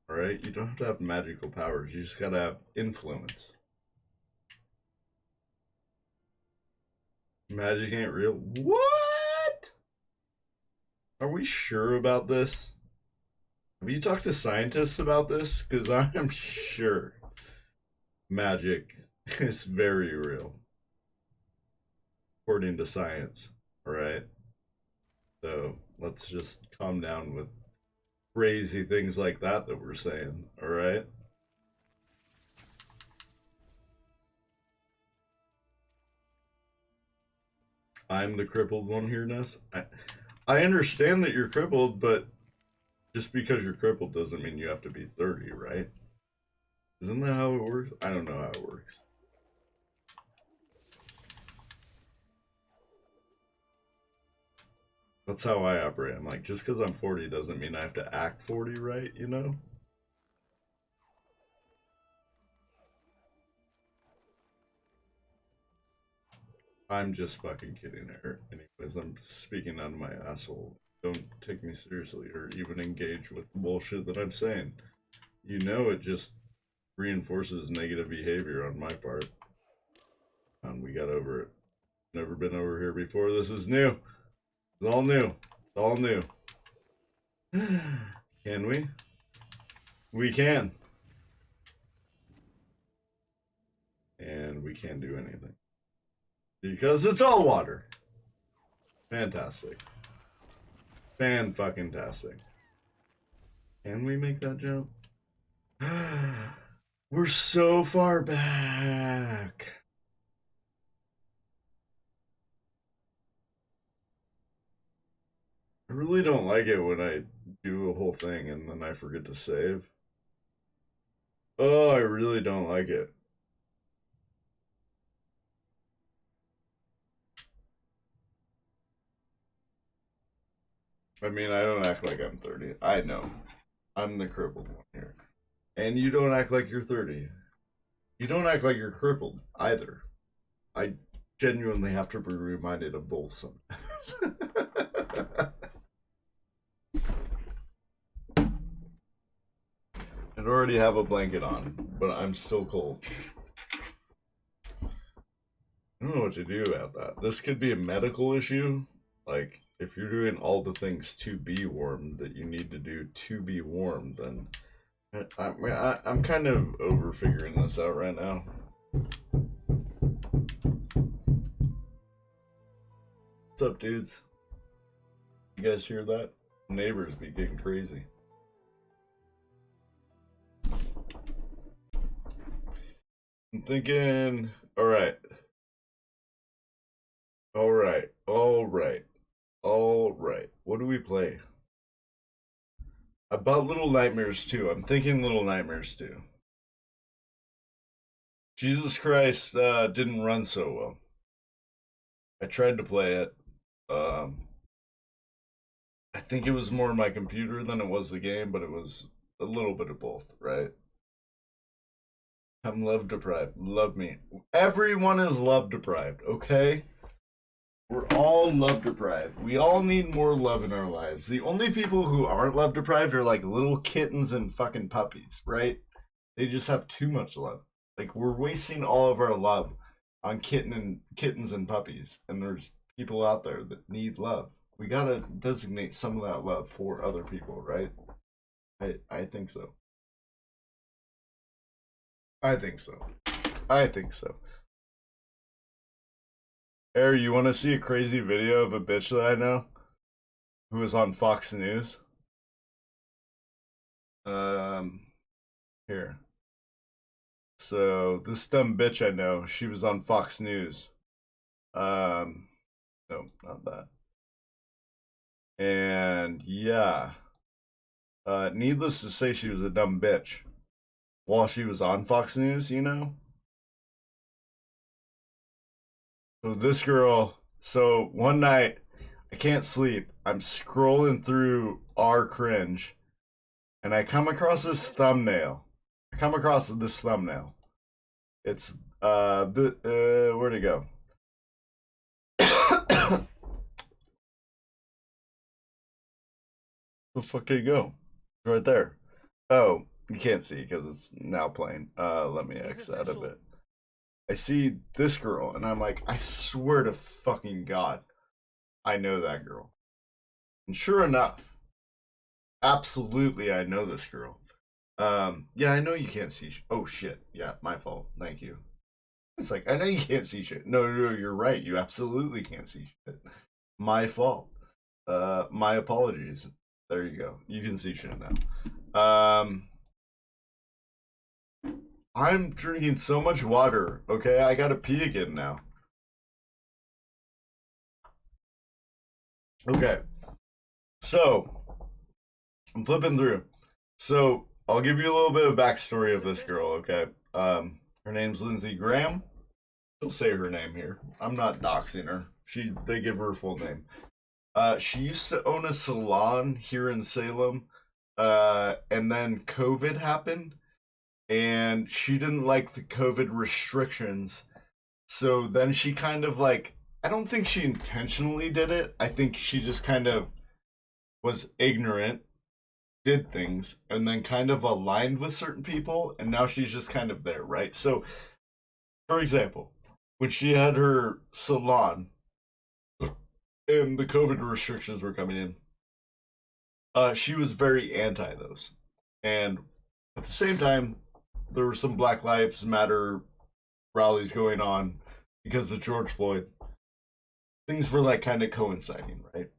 Alright? You don't have to have magical powers. You just gotta have influence. Magic ain't real. What? Are we sure about this? Have you talked to scientists about this? Because I am sure magic is very real. According to science. Alright? So let's just calm down with crazy things like that we're saying. Alright? I'm the crippled one here, Ness. I understand that you're crippled, but just because you're crippled doesn't mean you have to be 30, right? Isn't that how it works? I don't know how it works. That's how I operate. I'm like, just because I'm 40 doesn't mean I have to act 40, right? You know? I'm just fucking kidding her. Anyways, I'm speaking out of my asshole. Don't take me seriously or even engage with bullshit that I'm saying. You know, it just reinforces negative behavior on my part. And we got over it. Never been over here before. This is new. It's all new. It's all new. Can we? We can. And we can't do anything. Because it's all water. Fantastic. Fan-fucking-tastic. Can we make that jump? We're so far back. I really don't like it when I do a whole thing and then I forget to save. Oh, I really don't like it. I mean, I don't act like I'm 30. I know. I'm the crippled one here. And you don't act like you're 30. You don't act like you're crippled either. I genuinely have to be reminded of both sometimes. I already have a blanket on, but I'm still cold. I don't know what to do about that. This could be a medical issue. Like, if you're doing all the things to be warm that you need to do to be warm, then I'm kind of over figuring this out right now. What's up, dudes? You guys hear that? Neighbors be getting crazy. I'm thinking, all right. What do we play? I bought Little Nightmares 2. I'm thinking Little Nightmares 2. Jesus Christ didn't run so well. I tried to play it. I think it was more my computer than it was the game, but it was a little bit of both, right? I'm love deprived. Love me. Everyone is love deprived, okay? We're all love deprived. We all need more love in our lives. The only people who aren't love deprived are like little kittens and fucking puppies, right? They just have too much love. Like, we're wasting all of our love on kittens and puppies, and there's people out there that need love. We gotta designate some of that love for other people, right? I think so. I think so. Air, you want to see a crazy video of a bitch that I know who was on Fox News? Here. So this dumb bitch I know, she was on Fox News. No, not that. And yeah, needless to say, she was a dumb bitch while she was on Fox News, you know? So this girl, so one night, I can't sleep. I'm scrolling through our cringe, and I come across this thumbnail. It's, where'd it go? Where the fuck did it go? Right there. Oh, you can't see because it's now playing. Let me X out a bit. I see this girl, and I'm like, I swear to fucking God, I know that girl. And sure enough, absolutely, I know this girl. Yeah, I know you can't see. Oh shit. Yeah, my fault. Thank you. It's like, I know you can't see shit. No, you're right. You absolutely can't see shit. My fault. My apologies. There you go. You can see shit now. I'm drinking so much water, okay? I gotta pee again now. Okay. So, I'm flipping through. So, I'll give you a little bit of backstory of this girl, okay? Her name's Lindsey Graham. She'll say her name here. I'm not doxing her. They give her a full name. She used to own a salon here in Salem, and then COVID happened. And she didn't like the COVID restrictions. So then she kind of like, I don't think she intentionally did it. I think she just kind of was ignorant, did things, and then kind of aligned with certain people. And now she's just kind of there, right? So, for example, when she had her salon and the COVID restrictions were coming in, she was very anti those. And at the same time, there were some Black Lives Matter rallies going on because of George Floyd. Things were like kind of coinciding, right?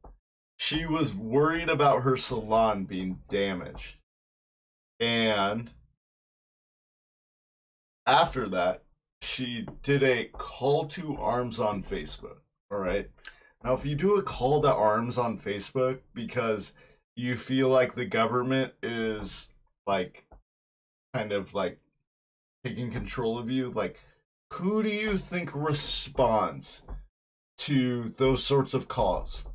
She was worried about her salon being damaged. And after that, she did a call to arms on Facebook. All right. Now, if you do a call to arms on Facebook because you feel like the government is like kind of like taking control of you, like, who do you think responds to those sorts of calls?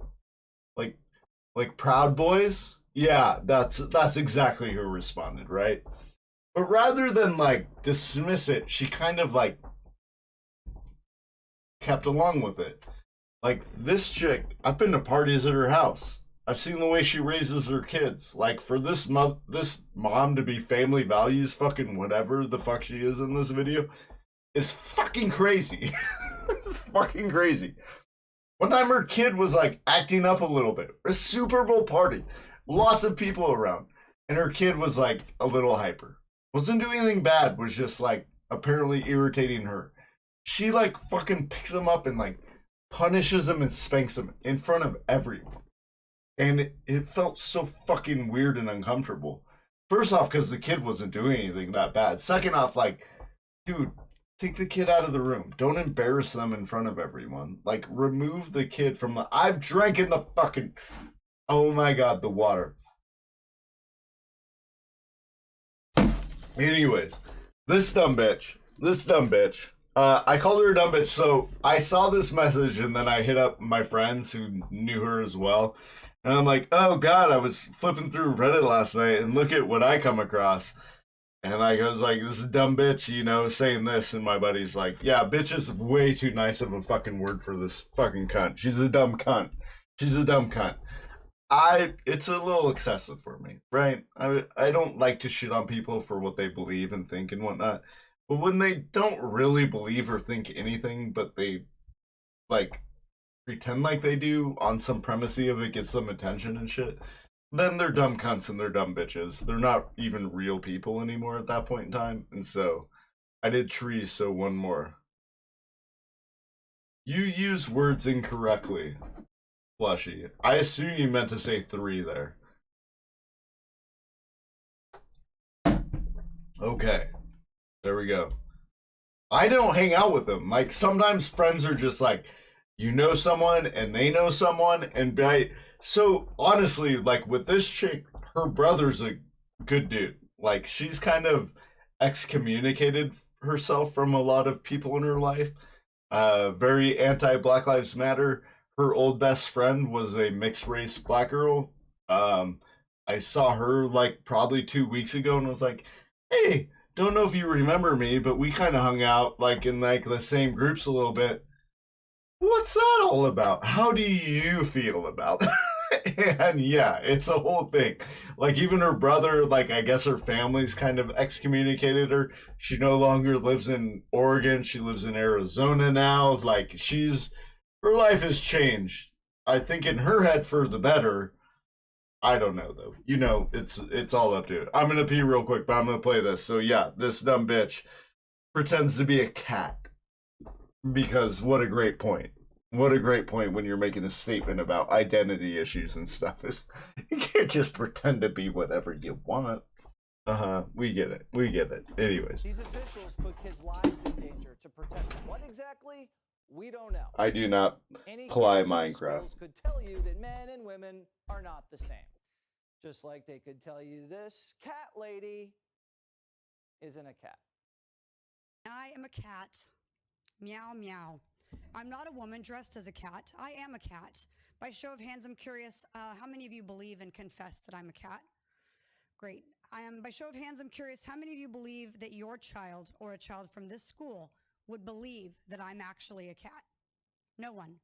Like Proud Boys? Yeah, that's exactly who responded, right? But rather than like dismiss it, she kind of like kept along with it. Like this chick, I've been to parties at her house. I've seen the way she raises her kids. Like for this mom to be family values fucking whatever the fuck she is in this video is fucking crazy. It's fucking crazy. One time her kid was like acting up a little bit. A Super Bowl party. Lots of people around. And her kid was like a little hyper. Wasn't doing anything bad, was just like apparently irritating her. She like fucking picks him up and like punishes him and spanks him in front of everyone. And it felt so fucking weird and uncomfortable. First off, because the kid wasn't doing anything that bad. Second off, like, dude, take the kid out of the room. Don't embarrass them in front of everyone. Like, remove the kid from the... I've drank in the fucking... Oh my god, the water. Anyways, this dumb bitch. I called her a dumb bitch, so I saw this message and then I hit up my friends who knew her as well. And I'm like, oh god, I was flipping through Reddit last night and look at what I come across. And I was like, this is a dumb bitch, you know, saying this. And my buddy's like, yeah, bitch is way too nice of a fucking word for this fucking cunt. She's a dumb cunt. She's a dumb cunt. It's a little excessive for me, right? I don't like to shit on people for what they believe and think and whatnot. But when they don't really believe or think anything, but they, like, pretend like they do on some premise of it gets them attention and shit, then they're dumb cunts and they're dumb bitches. They're not even real people anymore at that point in time. And so I did trees, so one more. You use words incorrectly, Plushy. I assume you meant to say 3 there. Okay. There we go. I don't hang out with them. Like, sometimes friends are just like, you know someone and they know someone, and so honestly, like with this chick, her brother's a good dude. Like, she's kind of excommunicated herself from a lot of people in her life. Very anti-Black Lives Matter. Her old best friend was a mixed race black girl. I saw her like probably 2 weeks ago and was like, hey, don't know if you remember me, but we kind of hung out like in like the same groups a little bit. What's that all about? How do you feel about that? And yeah, it's a whole thing. Like, even her brother, like, I guess her family's kind of excommunicated her. She no longer lives in Oregon. She lives in Arizona now. Like, her life has changed. I think in her head for the better. I don't know, though. You know, it's all up to it. I'm going to pee real quick, but I'm going to play this. So yeah, this dumb bitch pretends to be a cat. Because what a great point. What a great point when you're making a statement about identity issues and stuff. You can't just pretend to be whatever you want. We get it. We get it. Anyways. These officials put kids' lives in danger to protect them. What exactly? We don't know. I do not play Minecraft. Could tell you that men and women are not the same. Just like they could tell you this cat lady isn't a cat. I am a cat. Meow, meow. I'm not a woman dressed as a cat. I am a cat. By show of hands, I'm curious, how many of you believe and confess that I'm a cat? Great. By show of hands, I'm curious, how many of you believe that your child or a child from this school would believe that I'm actually a cat? No one.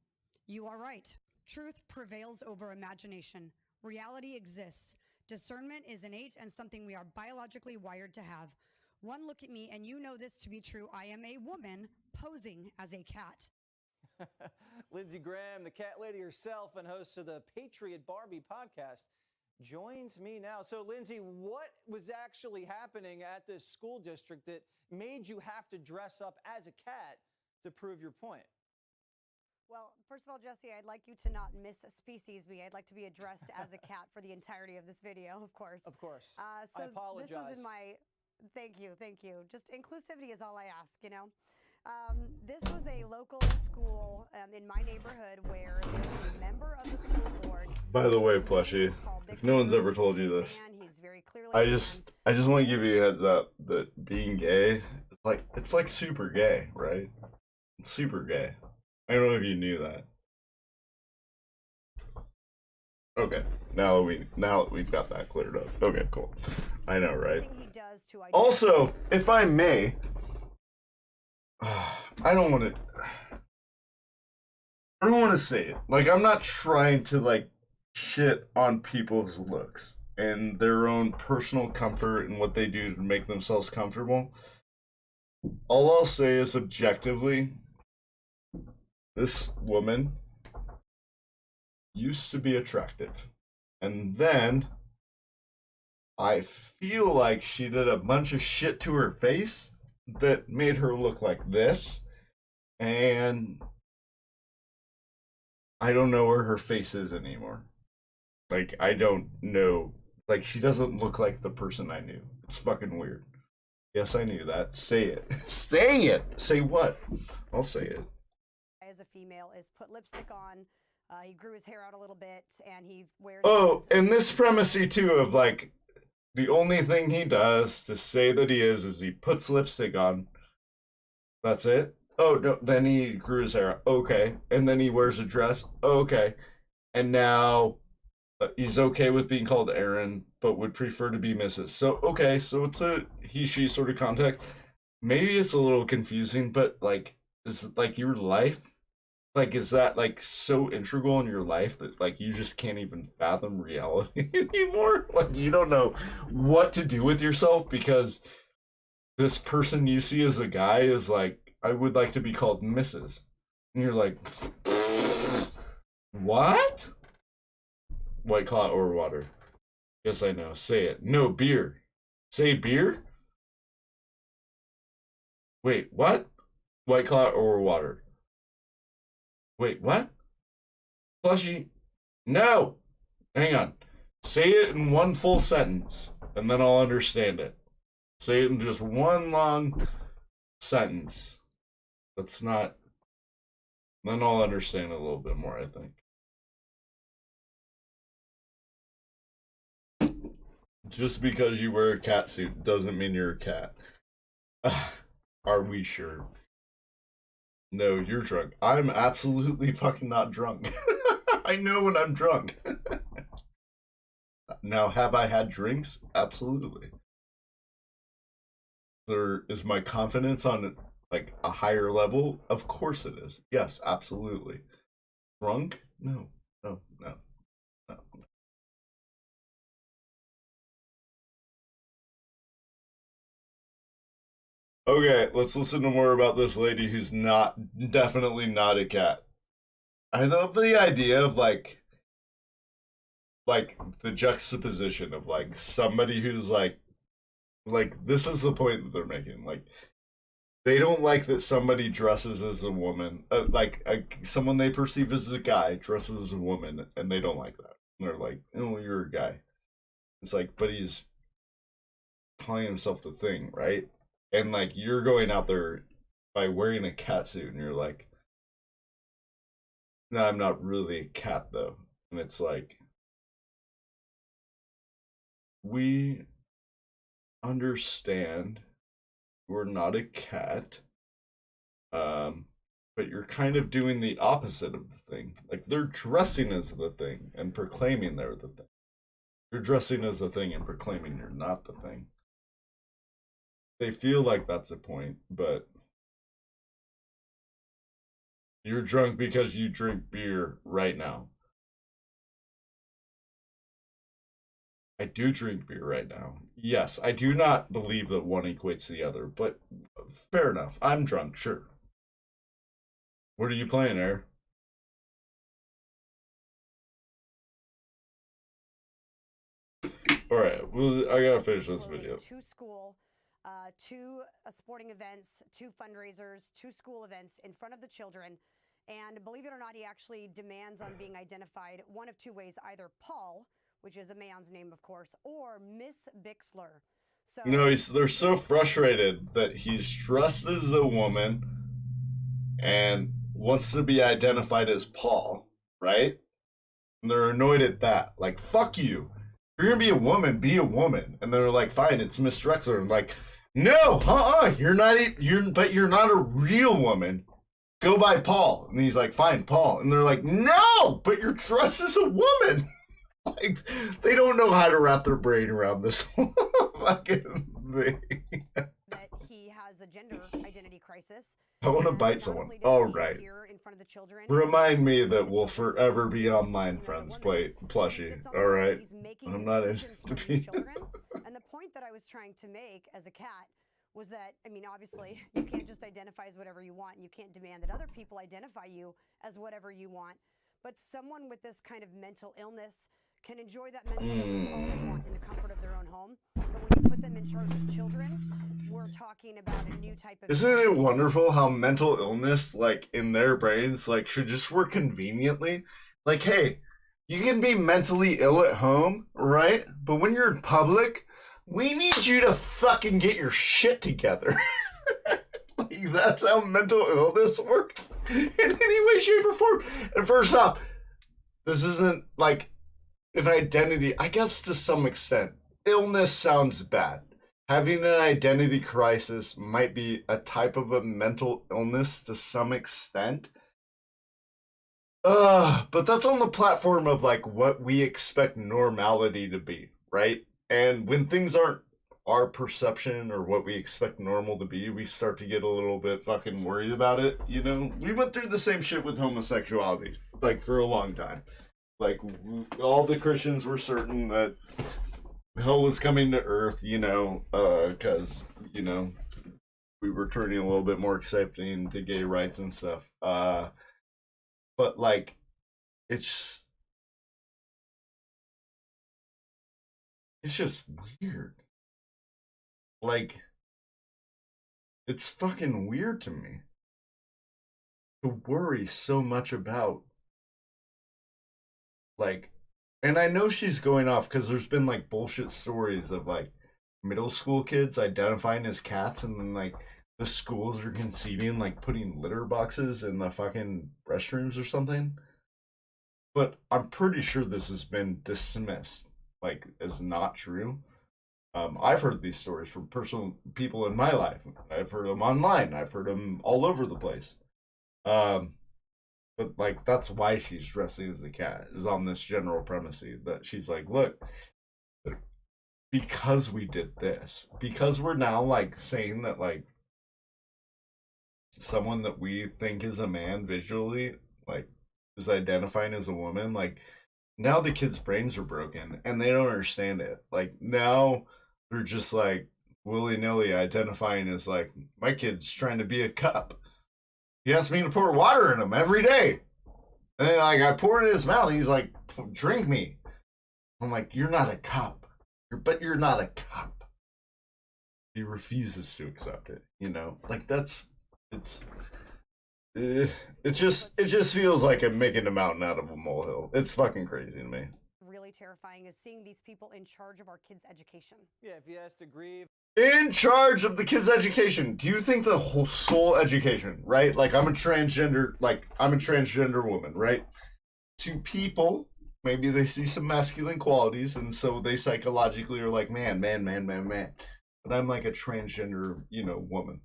You are right. Truth prevails over imagination. Reality exists. Discernment is innate and something we are biologically wired to have. One look at me and you know this to be true. I am a woman posing as a cat. Lindsey Graham, the cat lady herself and host of the Patriot Barbie podcast, joins me now. So, Lindsey, what was actually happening at this school district that made you have to dress up as a cat to prove your point? Well, first of all, Jesse, I'd like you to not misspecies me. I'd like to be addressed as a cat for the entirety of this video, of course. Of course. So I apologize. This was in my... Thank you. Just inclusivity is all I ask, you know. This was a local school in my neighborhood where there's a member of the school board. By the way, Plushy, if no one's ever told you this, I just want to give you a heads up that being gay, it's like super gay, right? It's super gay. I don't know if you knew that. Okay, now that we've got that cleared up. Okay, cool. I know, right? Everything he does to Also, if I may, I don't want to say it. Like, I'm not trying to, like, shit on people's looks and their own personal comfort and what they do to make themselves comfortable. All I'll say is objectively, this woman used to be attractive. And then I feel like she did a bunch of shit to her face that made her look like this. And I don't know where her face is anymore. Like, I don't know. Like, she doesn't look like the person I knew. It's fucking weird. Yes, I knew that. Say it. Say it. Say what? I'll say it. as a female is put lipstick on. He grew his hair out a little bit, and he wears. Oh, and this primacy too of like the only thing he does to say that he is he puts lipstick on. That's it. Oh no, then he grew his hair out. Okay, and then he wears a dress. Okay, and now he's okay with being called Aaron, but would prefer to be Mrs. So okay, so it's a he/she sort of context. Maybe it's a little confusing, but like, is it like your life? Like, is that like so integral in your life that like you just can't even fathom reality anymore? Like, you don't know what to do with yourself because this person you see as a guy is like, I would like to be called Mrs. And you're like, what? White Claw or water? Yes, I know. Say it. No, beer. Say beer? Wait, what? White Claw or water? Wait, what? Plushy? No! Hang on. Say it in one full sentence, and then I'll understand it. Say it in just one long sentence. That's not... Then I'll understand it a little bit more, I think. Just because you wear a cat suit doesn't mean you're a cat. Are we sure? No, you're drunk. I'm absolutely fucking not drunk. I know when I'm drunk. Now, have I had drinks? Absolutely. Is my confidence on like a higher level? Of course it is. Yes, absolutely. Drunk? No, no, no, no. Okay, let's listen to more about this lady who's definitely not a cat. I love the idea of like the juxtaposition of like somebody who's like this is the point that they're making. Like, they don't like that somebody dresses as a woman, someone they perceive as a guy dresses as a woman, and they don't like that. And they're like, oh, you're a guy. It's like, but he's calling himself the thing, right? And like, you're going out there by wearing a cat suit, and you're like, no, I'm not really a cat though. And it's like, we understand we're not a cat, but you're kind of doing the opposite of the thing. Like, they're dressing as the thing and proclaiming they're the thing. You're dressing as the thing and proclaiming you're not the thing. They feel like that's a point, but you're drunk because you drink beer right now. I do drink beer right now. Yes, I do not believe that one equates to the other, but fair enough. I'm drunk, sure. What are you playing, Air? Alright, well, I gotta finish this video. To school, to sporting events, to fundraisers, to school events in front of the children. And believe it or not, he actually demands on being identified one of two ways, either Paul, which is a man's name, of course, or Miss Bixler. So, you know, they're so frustrated that he's dressed as a woman and wants to be identified as Paul, right? And they're annoyed at that. Like, fuck you. If you're gonna be a woman, be a woman. And they're like, fine, it's Miss Drexler. And like, no, you're not. But you're not a real woman. Go by Paul. And he's like, fine, Paul. And they're like, no, but you're dressed as a woman. Like, they don't know how to wrap their brain around this. fucking thing. that he has a gender identity crisis. I want to And bite not someone. only does All he right. appear in front of the children, Remind me in front that of the we'll children, forever be and online as a friends. woman, Play he plushie. sits on the All throne, right. he's making I'm not decisions into for being. these children. And the point that I was trying to make as a cat was that, I mean, obviously, you can't just identify as whatever you want. You can't demand that other people identify you as whatever you want. But someone with this kind of mental illness can enjoy that mental illness all they want in the comfort of their own home. But when you put them in charge of children, we're talking about a new type of... Isn't it wonderful how mental illness, like, in their brains, like, should just work conveniently? Like, hey, you can be mentally ill at home, right? But when you're in public, we need you to fucking get your shit together. Like, that's how mental illness works in any way, shape, or form. And first off, this isn't, like, an identity, I guess to some extent. Illness sounds bad. Having an identity crisis might be a type of a mental illness to some extent. But that's on the platform of like what we expect normality to be, right? And when things aren't our perception or what we expect normal to be, we start to get a little bit fucking worried about it, you know? We went through the same shit with homosexuality, like, for a long time. Like, all the Christians were certain that hell was coming to earth, you know, because, you know, we were turning a little bit more accepting to gay rights and stuff. But, like, it's just weird. Like, it's fucking weird to me to worry so much about, like, and I know she's going off because there's been like bullshit stories of like middle school kids identifying as cats, and then like the schools are conceding like putting litter boxes in the fucking restrooms or something. But I'm pretty sure this has been dismissed like as not true. I've heard these stories from personal people in my life. I've heard them online. I've heard them all over the place. But like that's why she's dressing as a cat, is on this general premise that she's like, look, because we did this, because we're now like saying that like someone that we think is a man visually like is identifying as a woman, like now the kids' brains are broken and they don't understand it. Like now they're just like willy-nilly identifying as like, my kid's trying to be a cup. He asks me to pour water in him every day. And then, like, I pour it in his mouth. And he's like, drink me. I'm like, you're not a cup. But you're not a cup. He refuses to accept it, you know? Like, it just feels like I'm making a mountain out of a molehill. It's fucking crazy to me. Really terrifying is seeing these people in charge of our kids' education. Yeah, if he has to grieve. In charge of the kids' education. Do you think the whole sole education, right? Like I'm a transgender woman, right? To people, maybe they see some masculine qualities and so they psychologically are like, man. But I'm like a transgender, you know, woman.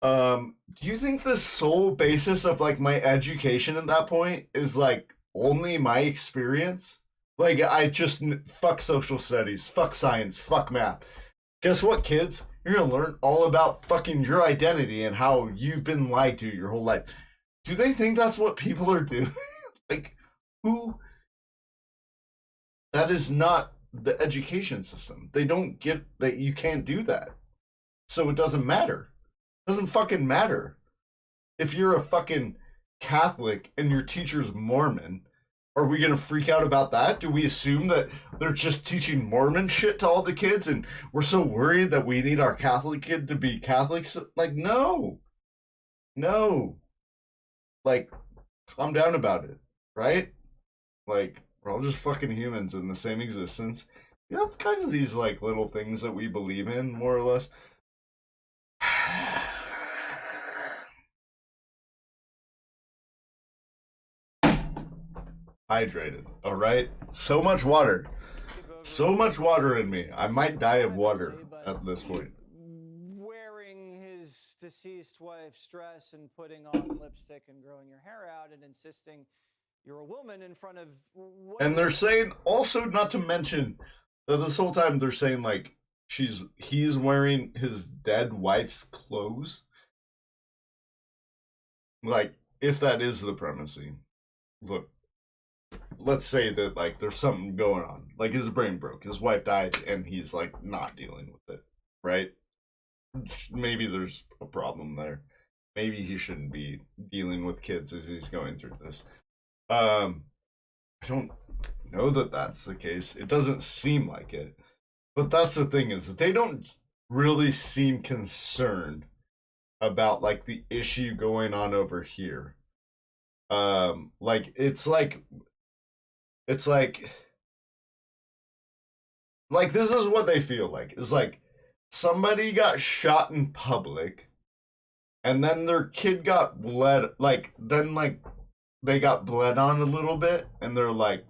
Do you think the sole basis of like my education at that point is like only my experience? Like I just fuck social studies, fuck science, fuck math. Guess what, kids? You're gonna learn all about fucking your identity and how you've been lied to your whole life. Do they think that's what people are doing? Like, who? That is not the education system. They don't get that you can't do that. So it doesn't matter. It doesn't fucking matter. If you're a fucking Catholic and your teacher's Mormon, are we going to freak out about that? Do we assume that they're just teaching Mormon shit to all the kids and we're so worried that we need our Catholic kid to be Catholics? Like, no. Like, calm down about it, right? Like, we're all just fucking humans in the same existence. You have kind of these, like, little things that we believe in, more or less. Hydrated, all right? So much water in me. I might die of water at this point. Wearing his deceased wife's dress and putting on lipstick and growing your hair out and insisting you're a woman in front of... And they're saying, also not to mention, that this whole time they're saying, like, he's wearing his dead wife's clothes. Like, if that is the premise, look, let's say that like there's something going on, like his brain broke, his wife died, and he's like not dealing with it, right? Maybe there's a problem there. Maybe he shouldn't be dealing with kids as he's going through this. I don't know that that's the case. It doesn't seem like it. But that's the thing, is that they don't really seem concerned about like the issue going on over here. Like it's like this is what they feel like. It's like somebody got shot in public, and then their kid got bled, like then like they got bled on a little bit, and they're like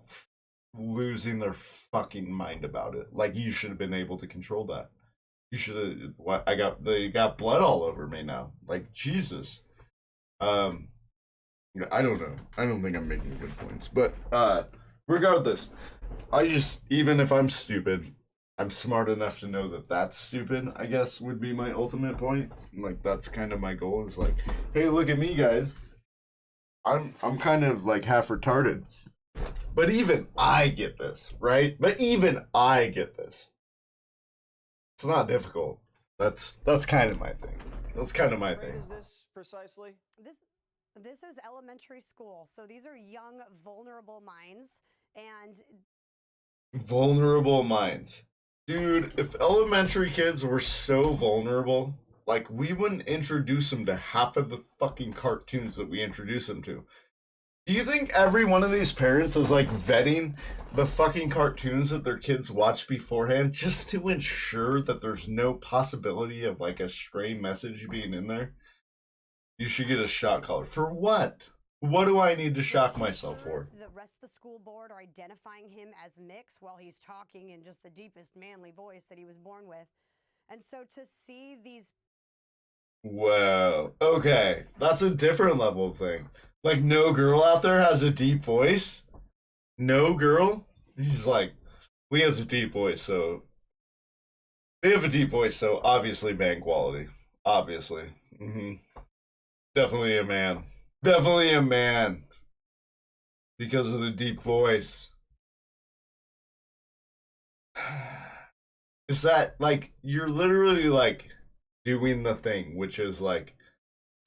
losing their fucking mind about it. Like, you should have been able to control that. You should have. What they got blood all over me now. Like, Jesus. I don't know. I don't think I'm making good points, but regardless, I just, even if I'm stupid, I'm smart enough to know that that's stupid, I guess, would be my ultimate point. Like, that's kind of my goal, is like, hey, look at me, guys. I'm kind of like half retarded. But even I get this, right? But even I get this. It's not difficult. That's kind of my thing. That's kind of my thing. What grade is this precisely? This is elementary school. So these are young, vulnerable minds, and Vulnerable minds. Dude, if elementary kids were so vulnerable, like, we wouldn't introduce them to half of the fucking cartoons that we introduce them to. Do you think every one of these parents is like vetting the fucking cartoons that their kids watch beforehand just to ensure that there's no possibility of like a stray message being in there? You should get a shock collar. For what? What do I need to shock myself for? the rest of the school board are identifying him as mixed while he's talking in just the deepest manly voice that he was born with. And so to see these... Well, okay. That's a different level of thing. Like, no girl out there has a deep voice? No girl? He's like, we has a deep voice, so... They have a deep voice, so obviously man quality. Obviously. Definitely a man. Definitely a man. Because of the deep voice. Is that, like, you're literally, like, doing the thing, which is, like,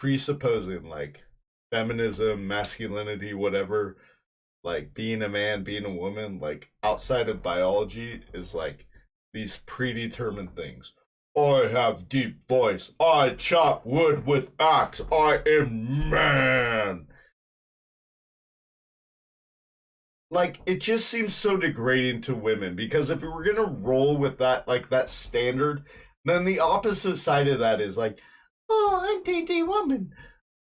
presupposing, like, feminism, masculinity, whatever, like, being a man, being a woman, like, outside of biology is, like, these predetermined things. I have deep voice. I chop wood with axe. I am man. Like, it just seems so degrading to women, because if we were gonna roll with that, like, that standard, then the opposite side of that is like, oh, I'm dating woman.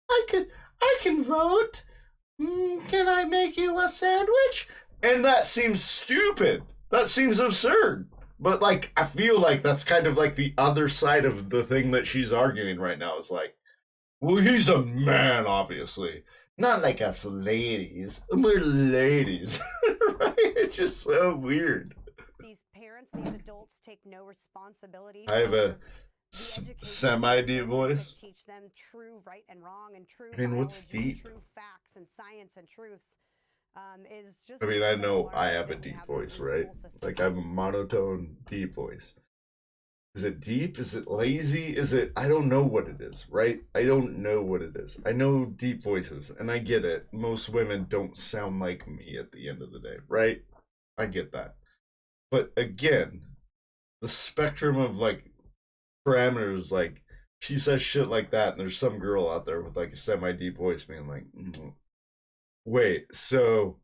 I can vote. Can I make you a sandwich? And that seems stupid. That seems absurd. But, like, I feel like that's kind of like the other side of the thing that she's arguing right now, is like, well, he's a man, obviously. Not like us ladies. We're ladies. Right? It's just so weird. These parents, these adults take no responsibility. I have a semi-deep voice. Teach them true right and wrong and true. I mean, what's biology, deep? True facts and science and truth. Is just. I mean, I know I have a deep voice, right? Like, I have a monotone, deep voice. Is it deep? Is it lazy? Is it... I don't know what it is, right? I don't know what it is. I know deep voices, and I get it. Most women don't sound like me at the end of the day, right? I get that. But again, the spectrum of, like, parameters, like, she says shit like that, and there's some girl out there with, like, a semi-deep voice being like, wait, so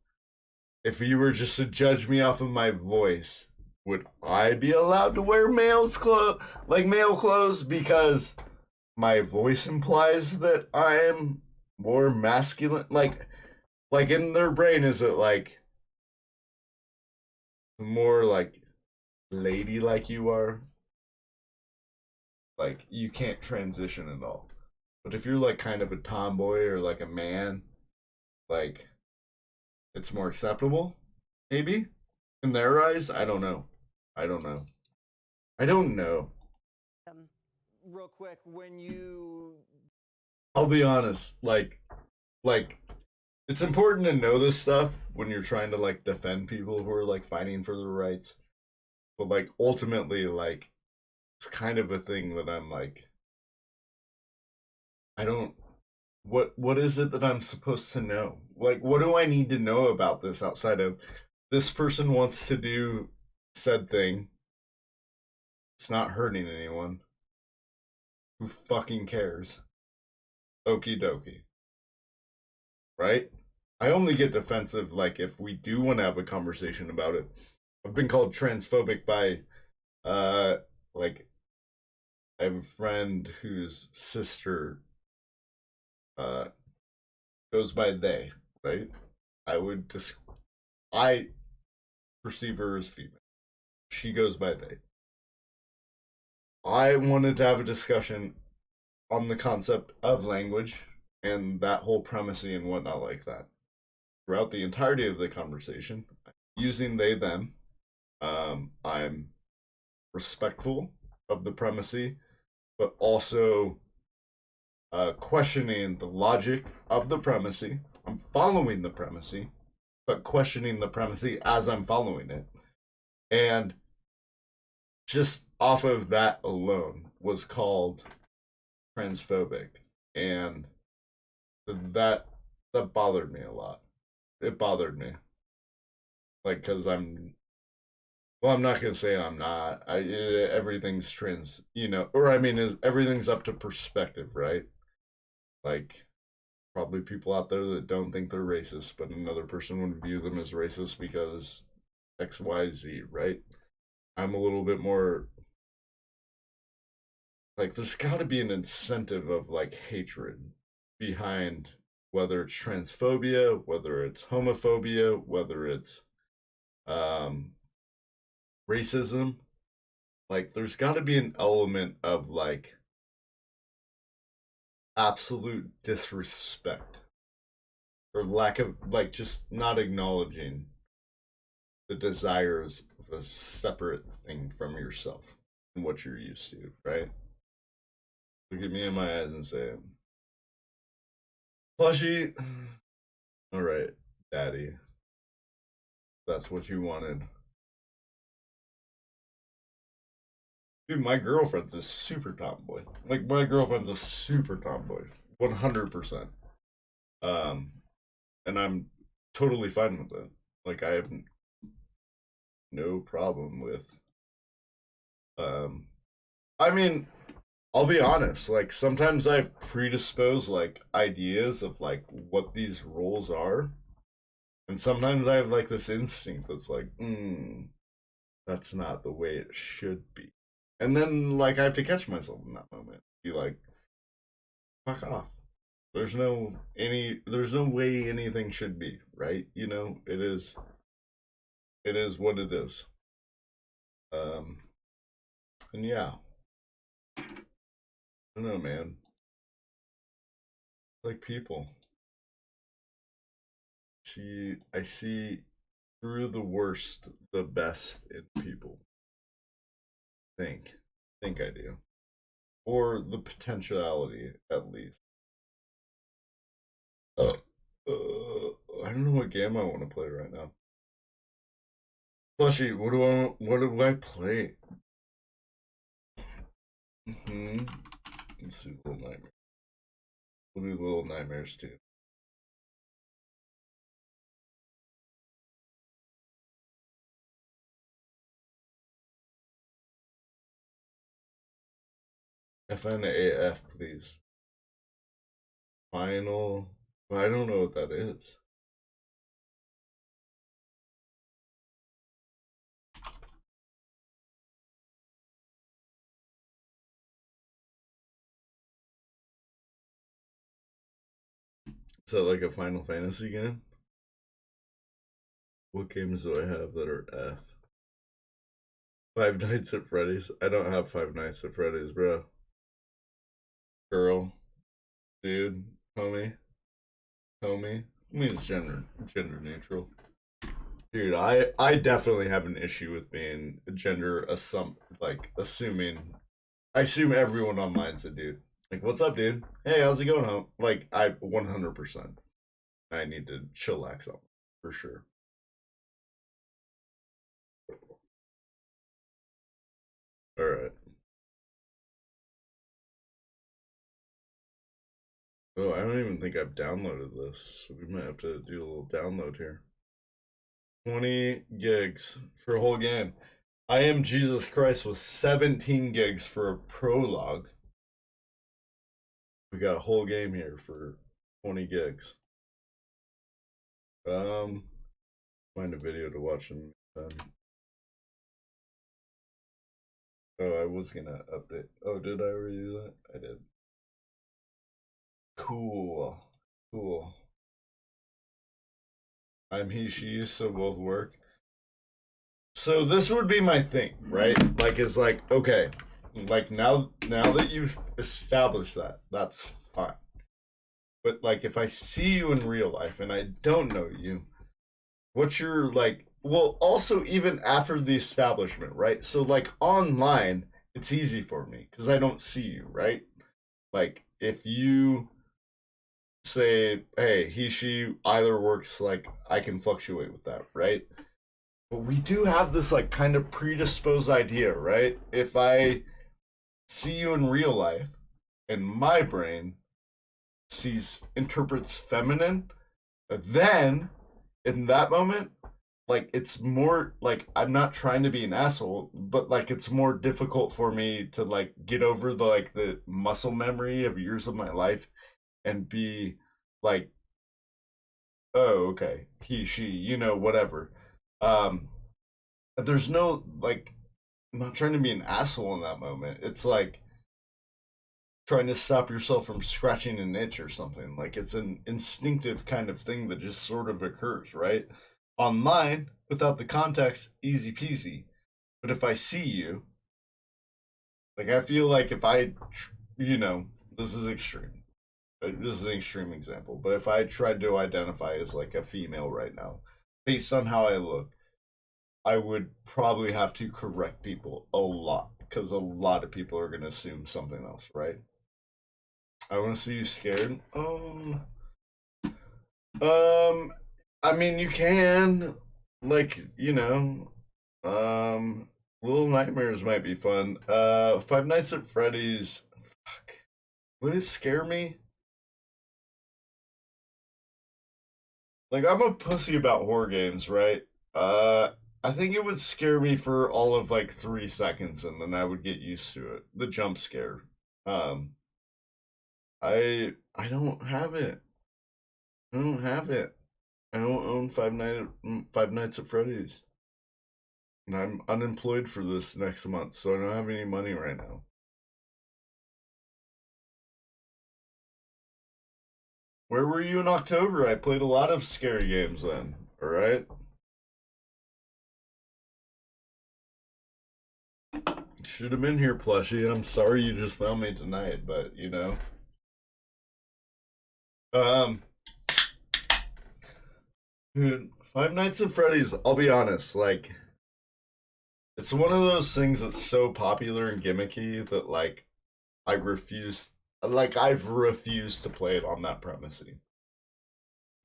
if you were just to judge me off of my voice, would I be allowed to wear male clothes because my voice implies that I am more masculine? Like in their brain, is it like more like lady like you are? Like, you can't transition at all. But if you're like kind of a tomboy or like a man, like, it's more acceptable, maybe, in their eyes. I don't know. I don't know. Real quick, when you I'll be honest, like it's important to know this stuff when you're trying to like defend people who are like fighting for their rights. But like ultimately, like it's kind of a thing that I'm like, I don't. What is it that I'm supposed to know? Like, what do I need to know about this outside of this person wants to do said thing? It's not hurting anyone. Who fucking cares? Okie dokie. Right? I only get defensive like if we do want to have a conversation about it. I've been called transphobic by like I have a friend whose sister goes by they, right? I perceive her as female. She goes by they. I wanted to have a discussion on the concept of language and that whole premise and whatnot like that. Throughout the entirety of the conversation, using they them, I'm respectful of the premise, but also questioning the logic of the premise. I'm following the premise, but questioning the premise as I'm following it. And just off of that alone was called transphobic. And that bothered me a lot. It bothered me. Like, because I'm not gonna say I'm not. Everything's trans, or I mean, everything's up to perspective, right? Like, probably people out there that don't think they're racist, but another person would view them as racist because X, Y, Z, right? I'm a little bit more like, there's got to be an incentive of like hatred behind whether it's transphobia, whether it's homophobia, whether it's racism. Like, there's got to be an element of like absolute disrespect or lack of like just not acknowledging the desires of a separate thing from yourself and what you're used to, right? Look at me in my eyes and say, plushie, all right, daddy, that's what you wanted. Dude, my girlfriend's a super tomboy. Like, my girlfriend's a super tomboy. 100%. And I'm totally fine with it. Like, I have no problem with, I mean, I'll be honest, like, sometimes I've predisposed, like, ideas of, like, what these roles are. And sometimes I have, like, this instinct that's like, that's not the way it should be. And then, like, I have to catch myself in that moment. Be like, fuck off. There's no way anything should be, right? It is what it is. And yeah. I don't know, man. Like, people. I see through the worst, the best in people. Think I do. Or the potentiality, at least. I don't know what game I want to play right now. Plushie, what do I play? Let's do Little Nightmares. We'll do Little Nightmares too. FNAF, please. Final. I don't know what that is. Is that like a Final Fantasy game? What games do I have that are F? Five Nights at Freddy's? I don't have Five Nights at Freddy's, bro. Girl. Dude. Homie. Homie. I mean, it's gender neutral. Dude, I definitely have an issue with being gender assuming. I assume everyone online's a dude. Like, what's up, dude? Hey, how's it going home? Like, I 100%. I need to chillax on for sure. All right. Oh, I don't even think I've downloaded this. So we might have to do a little download here. 20 gigs for a whole game. I Am Jesus Christ was 17 gigs for a prologue. We got a whole game here for 20 gigs. Find a video to watch in the meantime. Oh, I was gonna update. Oh, did I already do that? I did. Cool. Cool. I'm he, she, so both work. So this would be my thing, right? Like, it's like, okay, like now that you've established that, that's fine. But like, if I see you in real life and I don't know you, what's your like? Well, also even after the establishment, right? So like online, it's easy for me because I don't see you, right? Like if you say, hey, he, she, either works, like I can fluctuate with that, right? But we do have this like kind of predisposed idea, right? If I see you in real life and my brain interprets feminine, then in that moment, like it's more like I'm not trying to be an asshole, but like it's more difficult for me to like get over the muscle memory of years of my life and be like, oh, okay, he, she, whatever. There's no like, I'm not trying to be an asshole in that moment. It's like trying to stop yourself from scratching an itch or something. Like it's an instinctive kind of thing that just sort of occurs, right? Online, without the context, easy peasy. But if I see you, like I feel like if this is extreme. This is an extreme example. But if I tried to identify as like a female right now, based on how I look, I would probably have to correct people a lot because a lot of people are going to assume something else, right? I want to see you scared. I mean, you can, like, Little Nightmares might be fun. Five Nights at Freddy's. Fuck. Would it scare me? Like, I'm a pussy about horror games, right? I think it would scare me for all of like 3 seconds, and then I would get used to it. The jump scare. I don't have it. I don't have it. I don't own Five Nights at Freddy's, and I'm unemployed for this next month, so I don't have any money right now. Where were you in October? I played a lot of scary games then. All right. Should have been here, plushie. I'm sorry you just found me tonight, but dude, Five Nights at Freddy's, I'll be honest, like it's one of those things that's so popular and gimmicky that like I've refused to play it on that premise.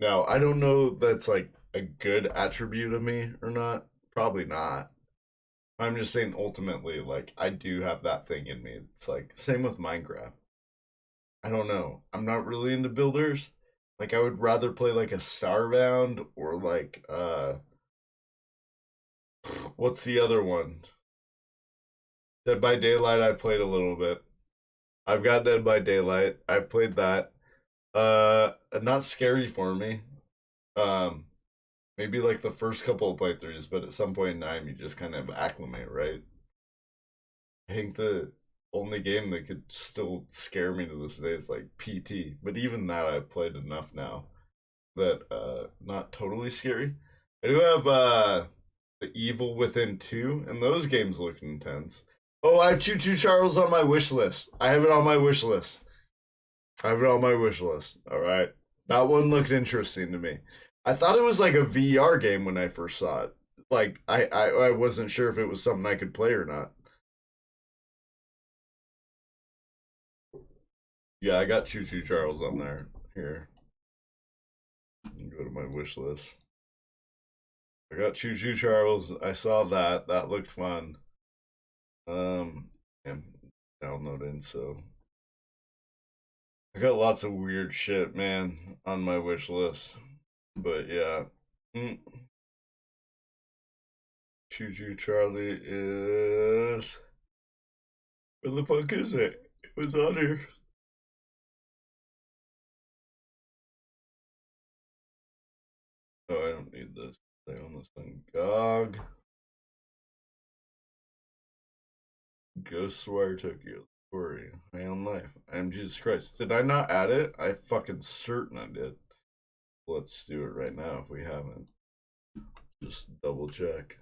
Now, I don't know if that's like a good attribute of me or not. Probably not. I'm just saying ultimately, like, I do have that thing in me. It's like, same with Minecraft. I don't know. I'm not really into builders. Like, I would rather play, like, a Starbound or, like, what's the other one? Dead by Daylight, I played a little bit. I've got Dead by Daylight. I've played that. Not scary for me. Maybe like the first couple of playthroughs, but at some point in time, you just kind of acclimate, right? I think the only game that could still scare me to this day is like PT, but even that I've played enough now that not totally scary. I do have The Evil Within 2, and those games look intense. Oh, I have Choo Choo Charles on my wish list. I have it on my wish list. All right. That one looked interesting to me. I thought it was like a VR game when I first saw it. Like I wasn't sure if it was something I could play or not. Yeah, I got Choo Choo Charles on there. Here. Go to my wish list. I got Choo Choo Charles. I saw that. That looked fun. And downloading, so I got lots of weird shit, man, on my wish list. But yeah. Choo Choo Charlie is... Where the fuck is it? It was on here. Oh, I don't need this. Stay on this thing. GOG. Ghostwire Tokyo. Story. My own life. I am Jesus Christ. Did I not add it? I fucking certain I did. Let's do it right now if we haven't. Just double check.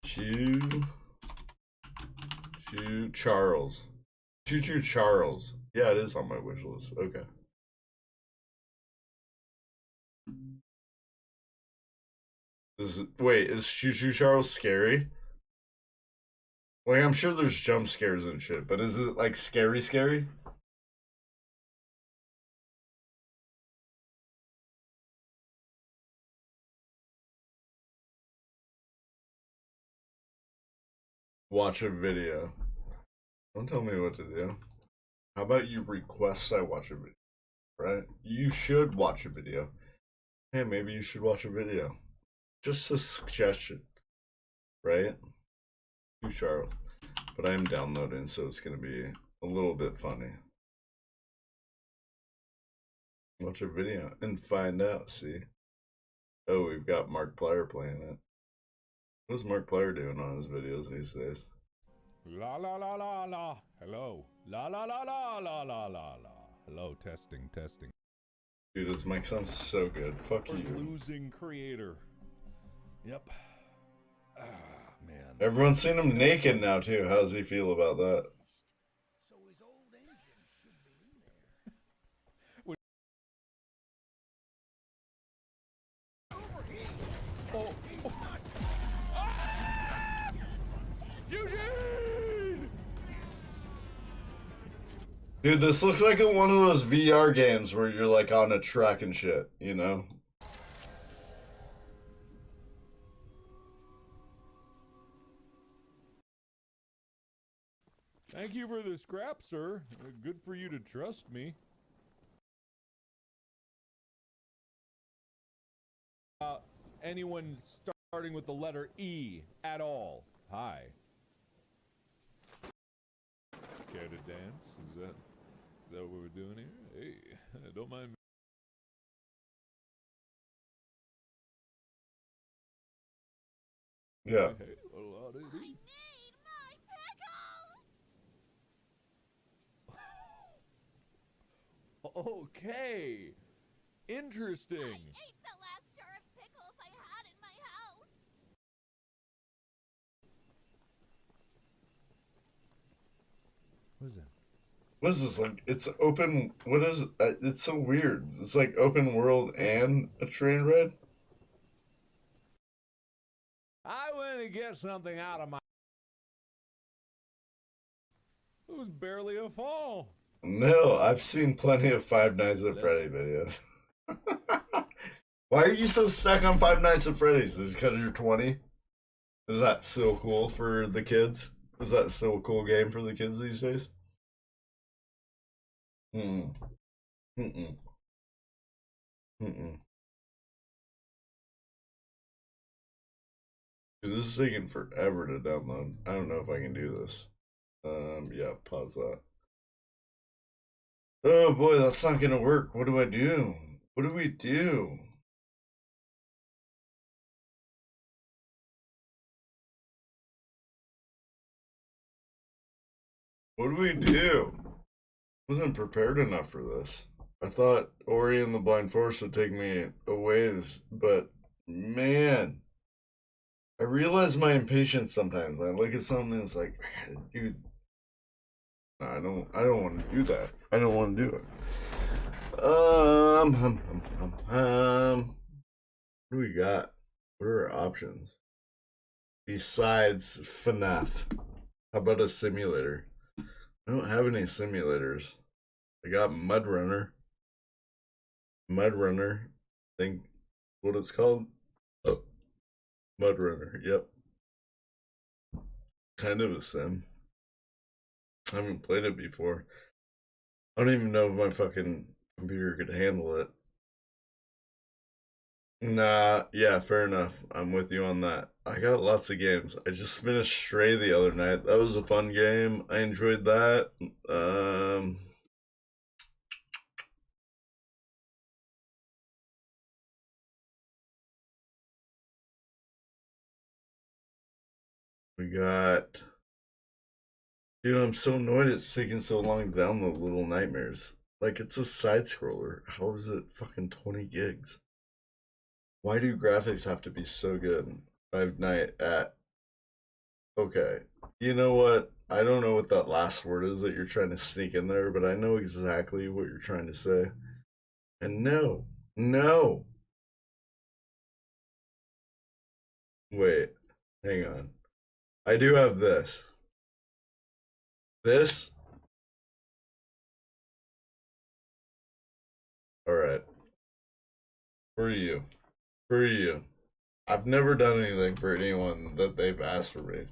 Choo Charles. Choo Choo Charles. Yeah, it is on my wish list. Okay. Wait, is Choo Choo Charles scary? Like, I'm sure there's jump scares and shit, but is it like scary? Watch a video. Don't tell me what to do. How about you request I watch a video, right? You should watch a video. Hey, maybe you should watch a video. Just a suggestion, right? Too sharp. But I am downloading, so it's gonna be a little bit funny. Watch a video and find out, see? Oh, we've got Markiplier playing it. What's Markiplier doing on his videos these days? La la la la la. Hello. La la la la la la la la. Hello, testing. Dude, this mic sounds so good. Fuck We're you. losing creator. Yep. Ah, man. Everyone's seen him naked now too. How does he feel about that? So his old engine should be in there. Oh. Ah! Eugene! Dude, this looks like one of those VR games where you're like on a track and shit, you know? Thank you for the scrap, sir. Good for you to trust me. Anyone starting with the letter E at all? Hi. Care to dance? Is that what we're doing here? Hey, don't mind me. Yeah. Hey, what do you do? Okay. Interesting. I ate the last jar of pickles I had in my house. What is that? What is this like? It's open. What is it? It's so weird. It's like open world and a train ride. I went to get something out of my... It was barely a fall. No, I've seen plenty of Five Nights at Freddy videos. Why are you so stuck on Five Nights at Freddy's? Is it because you're 20? Is that so cool for the kids? Is that still a cool game for the kids these days? Dude, this is taking forever to download. I don't know if I can do this. Yeah, pause that. Oh boy, that's not gonna work. What do I do? What do we do? What do we do? Wasn't prepared enough for this. I thought Ori and the Blind Forest would take me a ways, but man, I realize my impatience sometimes. I look at something and it's like, dude, I don't want to do that. I don't want to do it. What do we got? What are our options? Besides FNAF, how about a simulator? I don't have any simulators. I got Mud Runner. Mud Runner, I think what it's called. Oh, Mud Runner. Yep. Kind of a sim. I haven't played it before. I don't even know if my fucking computer could handle it. Nah, yeah, fair enough. I'm with you on that. I got lots of games. I just finished Stray the other night. That was a fun game. I enjoyed that. We got. Dude, I'm so annoyed it's taking so long to download Little Nightmares. Like, it's a side scroller. How is it fucking 20 gigs? Why do graphics have to be so good? Five Night at. Okay. You know what? I don't know what that last word is that you're trying to sneak in there, but I know exactly what you're trying to say. And no. No. Wait. Hang on. I do have this. This? Alright. For you. For you. I've never done anything for anyone that they've asked for me.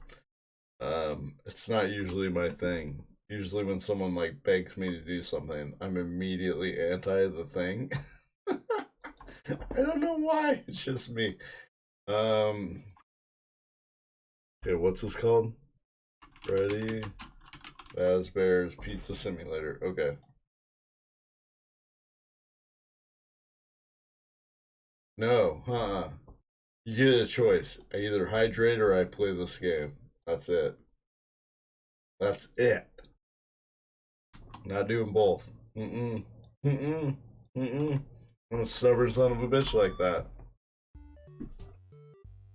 It's not usually my thing. Usually when someone like begs me to do something, I'm immediately anti the thing. I don't know why. It's just me. Okay, what's this called? Ready? Bears Pizza Simulator. Okay. No, You get a choice. I either hydrate or I play this game. That's it. That's it. Not doing both. Mm-mm. Mm-mm. Mm-mm. I'm a stubborn son of a bitch like that.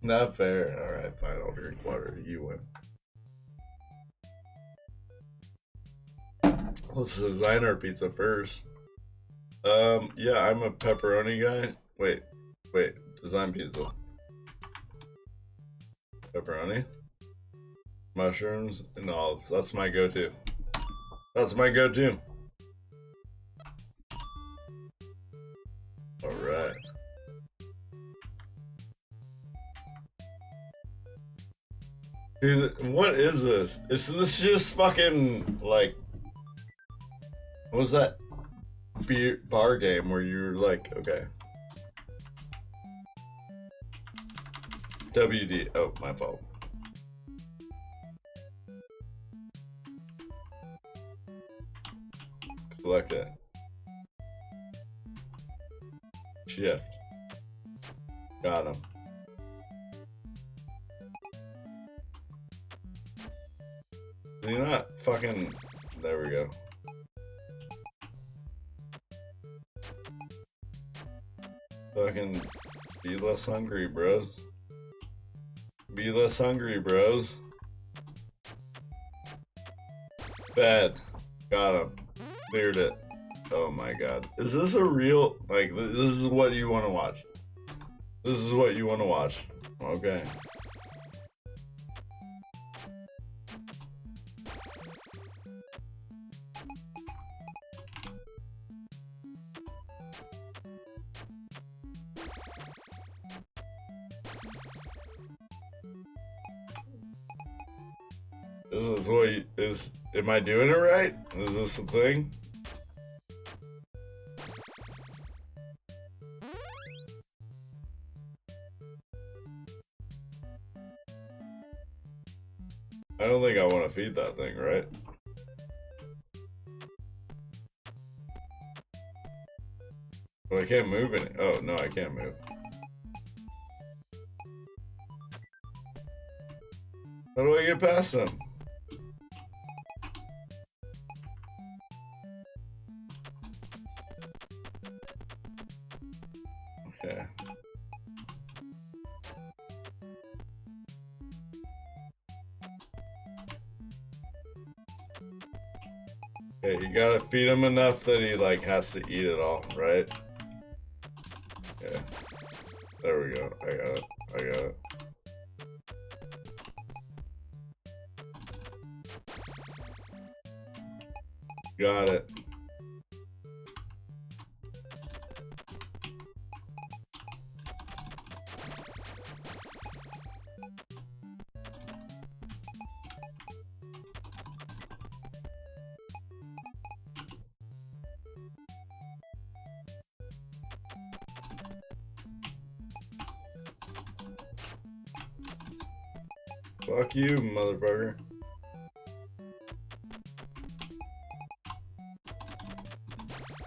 Not fair. Alright, fine, I'll drink water. You win. Let's design our pizza first. Yeah, I'm a pepperoni guy. Wait. Design pizza. Pepperoni. Mushrooms and olives. That's my go-to. That's my go-to. Alright. Dude, what is this? Is this just fucking, like... What was that bar game where you're like, okay. WD. Oh, my fault. Collect it. Shift. Got him. You're not fucking... There we go. Fucking be less hungry, bros. Be less hungry, bros. Bad. Got him. Cleared it. Oh my god. Is this a real... Like, this is what you want to watch. This is what you want to watch. Okay. This is what you, is... Am I doing it right? Is this the thing? I don't think I want to feed that thing, right? Well, I can't move it. Oh, no, I can't move. How do I get past them? Okay. Okay, you gotta feed him enough that he like has to eat it all, right? Yeah. There we go. I got it. I got it. Got it. Fuck you, motherfucker.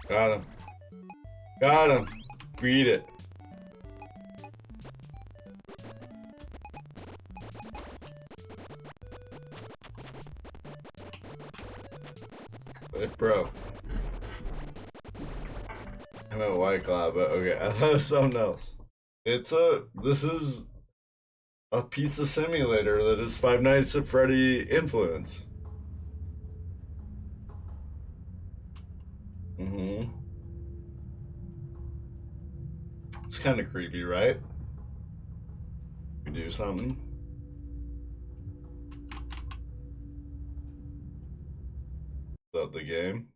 Got him. Got him. Beat it. It broke. I meant White Cloud, but okay, I thought it was something else. This is a pizza simulator that is Five Nights at Freddy influence. It's kind of creepy, right? We do something. About the game.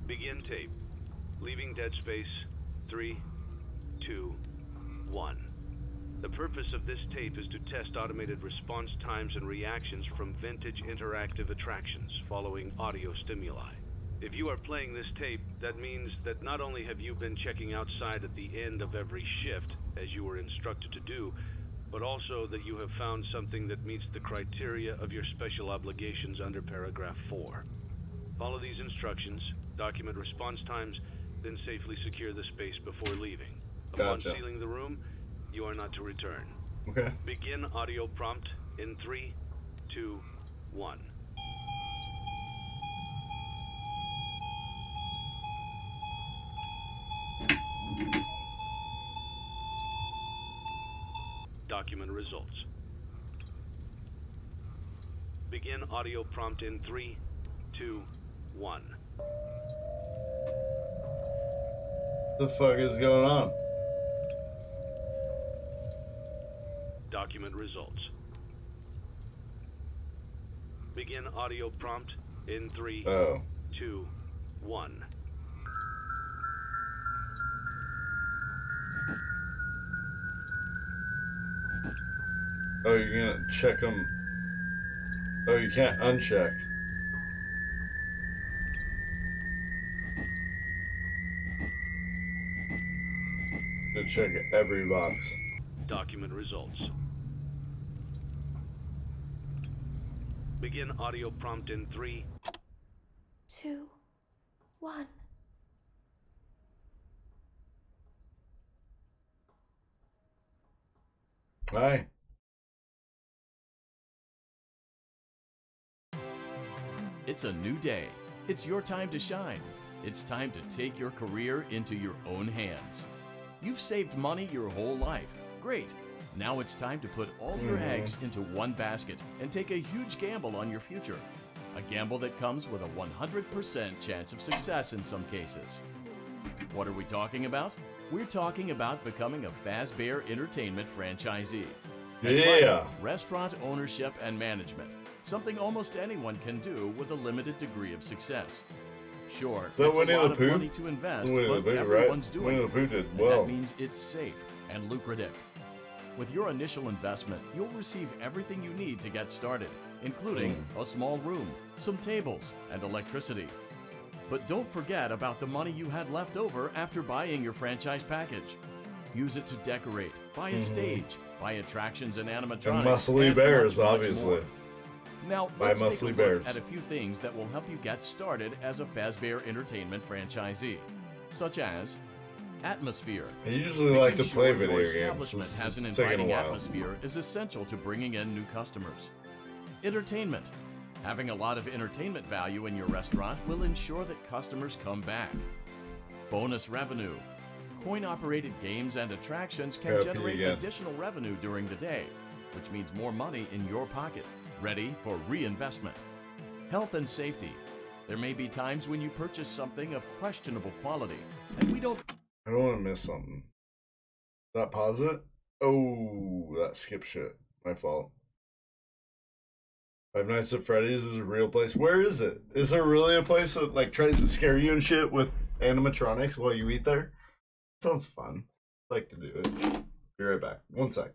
Begin tape. Leaving dead space. 3, 2, 1. The purpose of this tape is to test automated response times and reactions from vintage interactive attractions following audio stimuli. If you are playing this tape, that means that not only have you been checking outside at the end of every shift, as you were instructed to do, but also that you have found something that meets the criteria of your special obligations under paragraph 4. Follow these instructions, document response times, then safely secure the space before leaving. Upon Gotcha. sealing the room, you are not to return. Okay. Begin audio prompt in 3, 2, 1. Document results. Begin audio prompt in 3, 2, 1. The fuck is going on? Document results. Begin audio prompt in 3, 2, 1. Oh, you're gonna check them. Oh, you can't uncheck. To check every box. Document results. Begin audio prompt in 3, 2, 1. Hi. It's a new day. It's your time to shine. It's time to take your career into your own hands. You've saved money your whole life. Great. Now it's time to put all your eggs into one basket and take a huge gamble on your future. A gamble that comes with a 100% chance of success in some cases. What are we talking about? We're talking about becoming a Fazbear Entertainment franchisee. That's Yeah. right, restaurant ownership and management. Something almost anyone can do with a limited degree of success. Sure, That it's Winnie a the lot of Pooh? money to invest, Winnie the but Pooh, right? everyone's doing Winnie it. the Pooh did And well. that means it's safe and lucrative. With your initial investment, you'll receive everything you need to get started, including a small room, some tables, and electricity. But don't forget about the money you had left over after buying your franchise package. Use it to decorate, buy a stage, buy attractions and animatronics, And muscly and bears, much, much obviously. more. Now, Buy let's take muscly a look bears. at a few things that will help you get started as a Fazbear Entertainment franchisee, such as atmosphere. I usually Making like to sure play your video games. establishment This has an is taking a inviting while. atmosphere is essential to bringing in new customers. Entertainment. Having a lot of entertainment value in your restaurant will ensure that customers come back. Bonus revenue. Coin-operated games and attractions can Happy generate again. additional revenue during the day, which means more money in your pocket, ready for reinvestment. Health and safety. There may be times when you purchase something of questionable quality, and we don't... I don't want to miss something. That pause it? Oh, that skip shit. My fault. Five Nights at Freddy's is a real place. Where is it? Is there really a place that like tries to scare you and shit with animatronics while you eat there? Sounds fun. I'd like to do it. Be right back. 1 sec.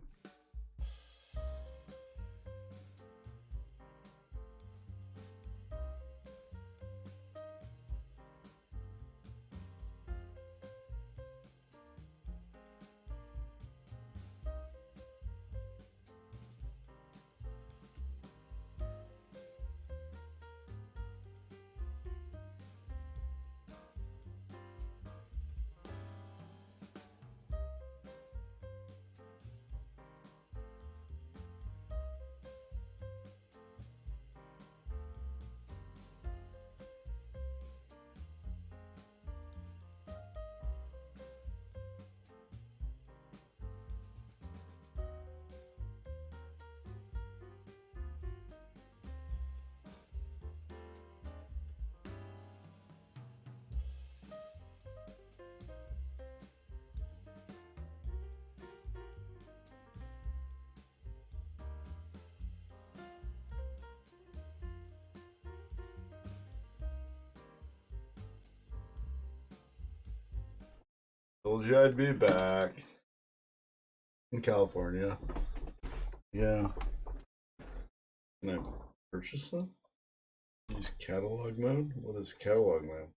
Told you I'd be back. In California. Yeah. Can I purchase them? Use catalog mode? What is catalog mode?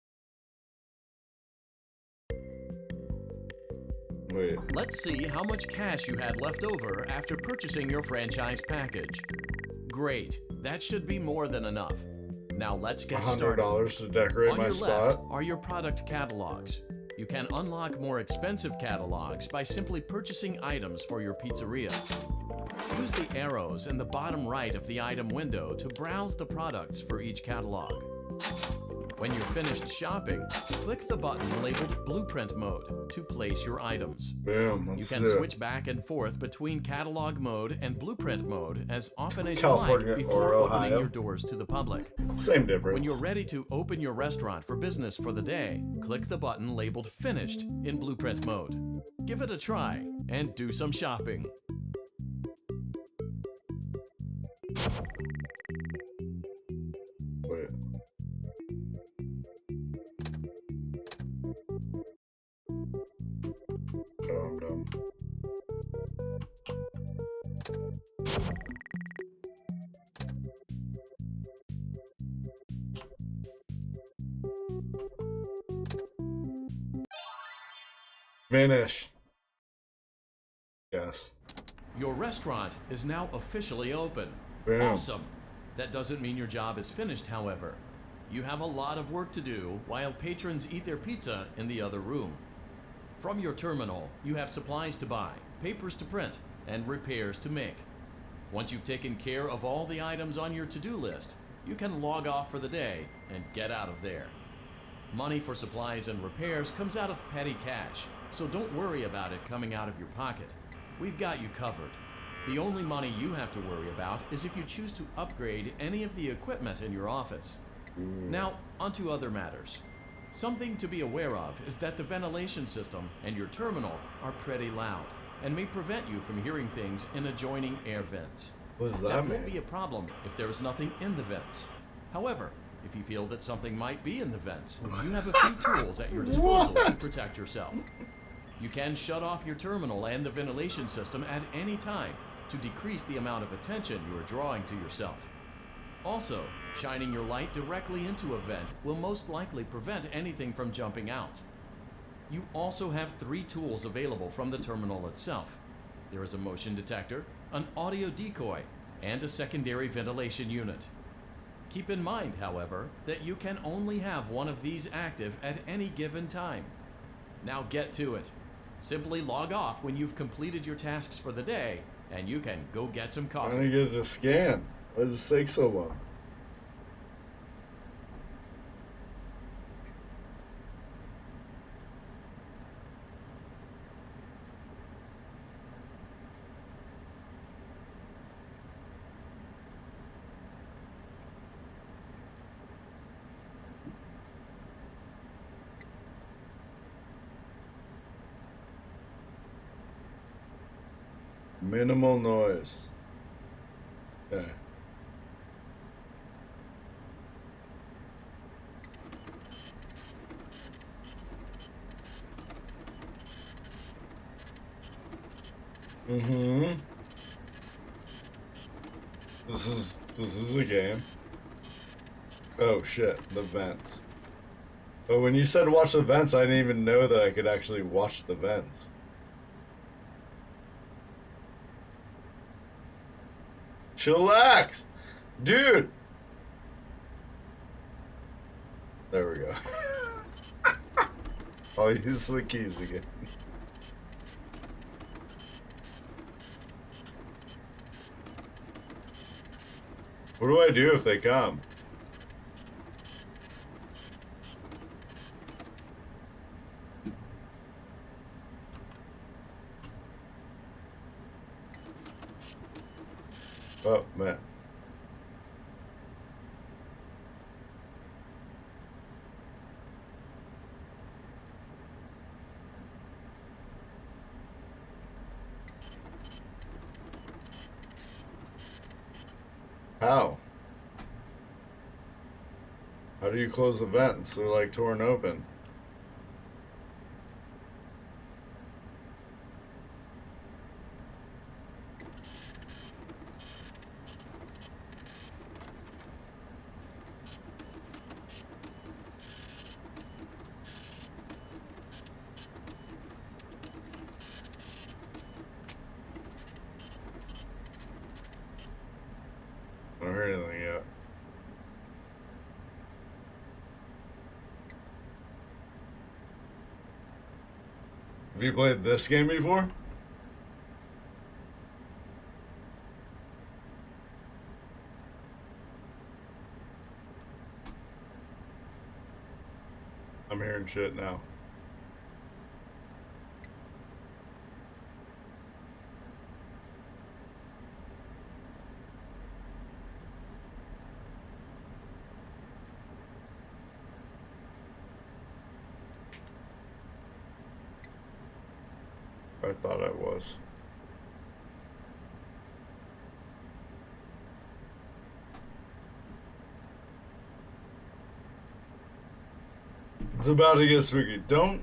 Wait. Let's see how much cash you had left over after purchasing your franchise package. Great, that should be more than enough. Now let's get started. $100 to decorate On my your spot. left are your product catalogs. You can unlock more expensive catalogs by simply purchasing items for your pizzeria. Use the arrows in the bottom right of the item window to browse the products for each catalog. When you're finished shopping, click the button labeled Blueprint Mode to place your items. Boom. You Let's can do it. switch back and forth between Catalog Mode and Blueprint Mode as often as you California like before or opening Ohio. your doors to the public. Same difference. When you're ready to open your restaurant for business for the day, click the button labeled Finished in Blueprint Mode. Give it a try and do some shopping. Wait. Oh, I'm dumb. Finish. Yes. Your restaurant is now officially open. Boom. Awesome. That doesn't mean your job is finished, however. You have a lot of work to do while patrons eat their pizza in the other room. From your terminal, you have supplies to buy, papers to print, and repairs to make. Once you've taken care of all the items on your to-do list, you can log off for the day and get out of there. Money for supplies and repairs comes out of petty cash, so don't worry about it coming out of your pocket. We've got you covered. The only money you have to worry about is if you choose to upgrade any of the equipment in your office. Now, onto other matters. Something to be aware of is that the ventilation system and your terminal are pretty loud and may prevent you from hearing things in adjoining air vents. What does that That mean? won't be a problem if there is nothing in the vents. However, if you feel that something might be in the vents, you have a few tools at your disposal to protect yourself. You can shut off your terminal and the ventilation system at any time to decrease the amount of attention you are drawing to yourself. Also, shining your light directly into a vent will most likely prevent anything from jumping out. You also have 3 tools available from the terminal itself. There is a motion detector, an audio decoy, and a secondary ventilation unit. Keep in mind, however, that you can only have one of these active at any given time. Now get to it. Simply log off when you've completed your tasks for the day, and you can go get some I'm coffee. gonna get it to scan. Why does it take so long? Minimal noise. Okay. Mm-hmm. This is a game. Oh shit, the vents. But when you said watch the vents, I didn't even know that I could actually watch the vents. Chillax! Dude! There we go. I'll use the keys again. What do I do if they come? Oh, man. How? How do you close the vents? They're like torn open. I don't hear anything yet. Have you played this game before? I'm hearing shit now. I thought I was. It's about to get spooky. Don't.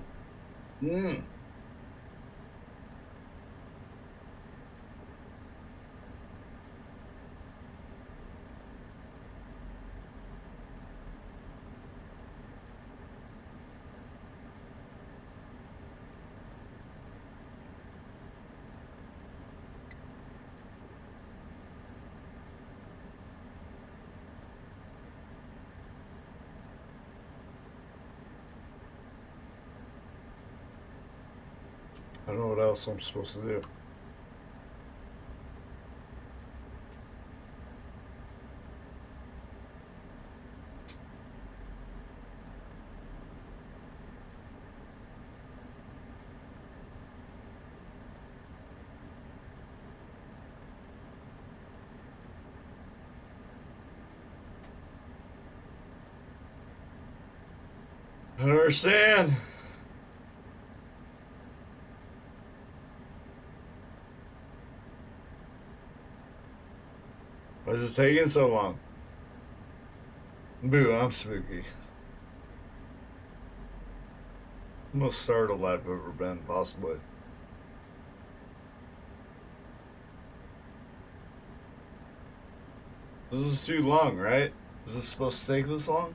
I don't know what else I'm supposed to do. I don't understand. Why is it taking so long? Boo, I'm spooky. Most startled I've ever been, possibly. This is too long, right? Is this supposed to take this long?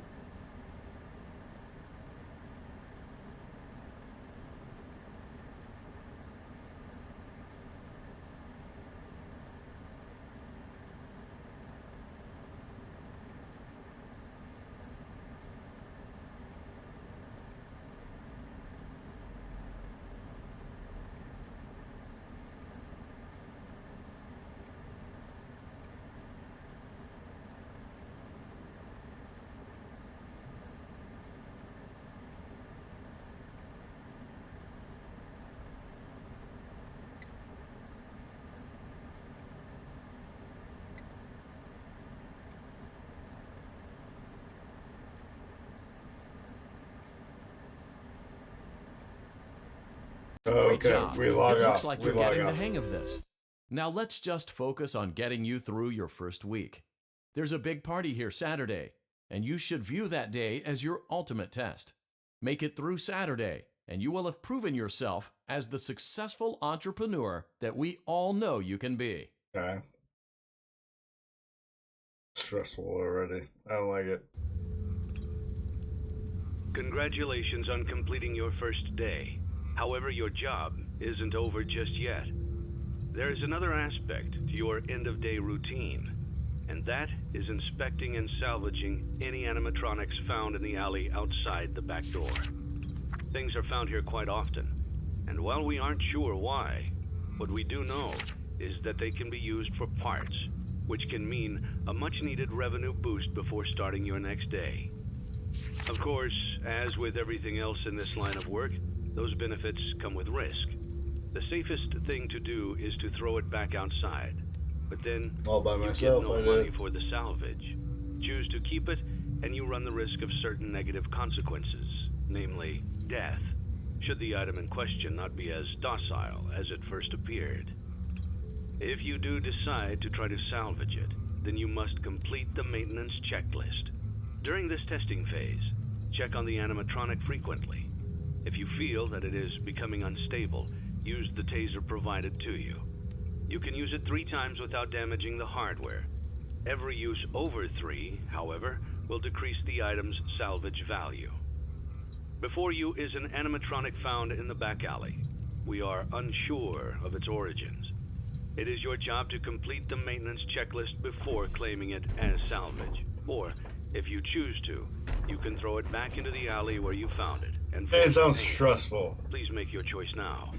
Great Okay, job. we log It looks off. like We you're log getting the off. hang of this. Now let's just focus on getting you through your first week. There's a big party here Saturday, and you should view that day as your ultimate test. Make it through Saturday, and you will have proven yourself as the successful entrepreneur that we all know you can be. Okay. Stressful already. I don't like it. Congratulations on completing your first day. However, your job isn't over just yet. There is another aspect to your end-of-day routine, and that is inspecting and salvaging any animatronics found in the alley outside the back door. Things are found here quite often, and while we aren't sure why, what we do know is that they can be used for parts, which can mean a much-needed revenue boost before starting your next day. Of course, as with everything else in this line of work, those benefits come with risk. The safest thing to do is to throw it back outside, but then All by you myself, get no I money did. for the salvage. Choose to keep it, and you run the risk of certain negative consequences, namely death, should the item in question not be as docile as it first appeared. If you do decide to try to salvage it, then you must complete the maintenance checklist. During this testing phase, check on the animatronic frequently. If you feel that it is becoming unstable, use the taser provided to you. You can use it 3 times without damaging the hardware. Every use over 3, however, will decrease the item's salvage value. Before you is an animatronic found in the back alley. We are unsure of its origins. It is your job to complete the maintenance checklist before claiming it as salvage. Or, if you choose to, you can throw it back into the alley where you found it. And It sounds payment. stressful. Please make your choice now.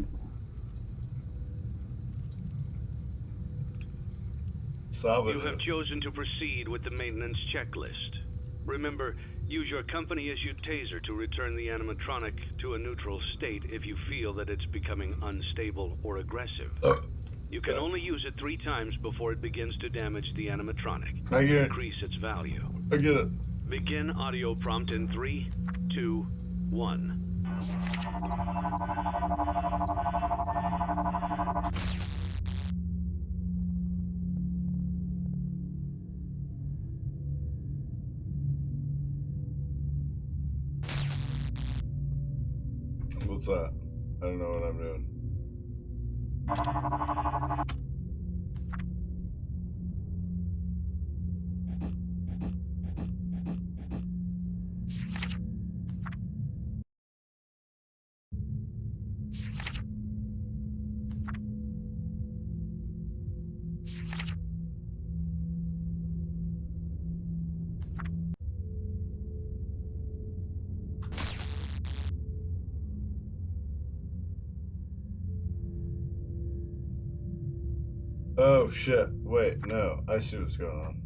Salvage You have it. chosen to proceed with the maintenance checklist. Remember, use your company-issued taser to return the animatronic to a neutral state if you feel that it's becoming unstable or aggressive. You can only use it 3 times before it begins to damage the animatronic. I get it. Increase its value. I get it. Begin audio prompt in 3, 2, 1. What's that? I don't know what I'm doing. Oh shit. Wait, no. I see what's going on.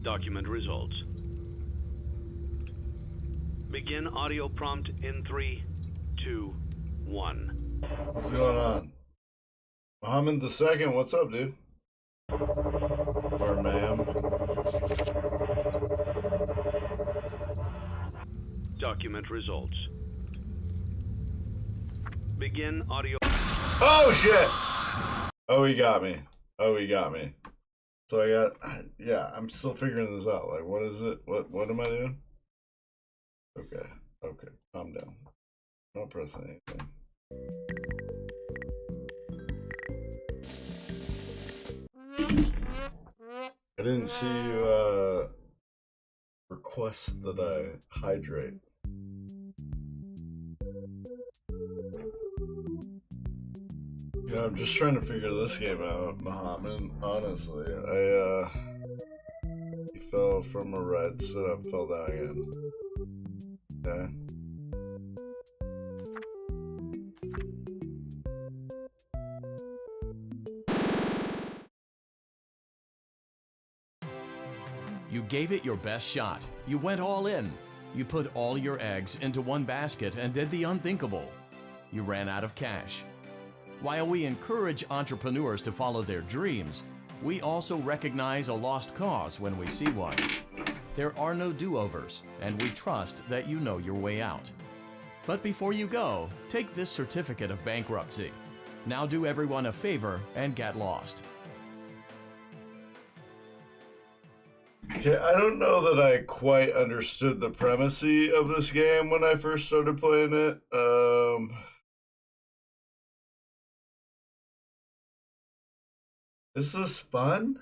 Document results. Begin audio prompt in 3, 2, 1. What's going on? Muhammad II, what's up, dude? Or ma'am. Document results. Begin audio. Oh shit! Oh, he got me. Oh, he got me. So I got, yeah, I'm still figuring this out. Like, what is it? What am I doing? Okay, okay, calm down. I'm not pressing anything. I didn't see you, request that I hydrate. You know, I'm just trying to figure this game out, Muhammad. Honestly, he fell from a red, stood up, fell down again. Okay. You gave it your best shot. You went all in. You put all your eggs into one basket and did the unthinkable. You ran out of cash. While we encourage entrepreneurs to follow their dreams, we also recognize a lost cause when we see one. There are no do-overs, and we trust that you know your way out. But before you go, take this certificate of bankruptcy. Now do everyone a favor and get lost. Okay, I don't know that I quite understood the premise of this game when I first started playing it. Is this fun?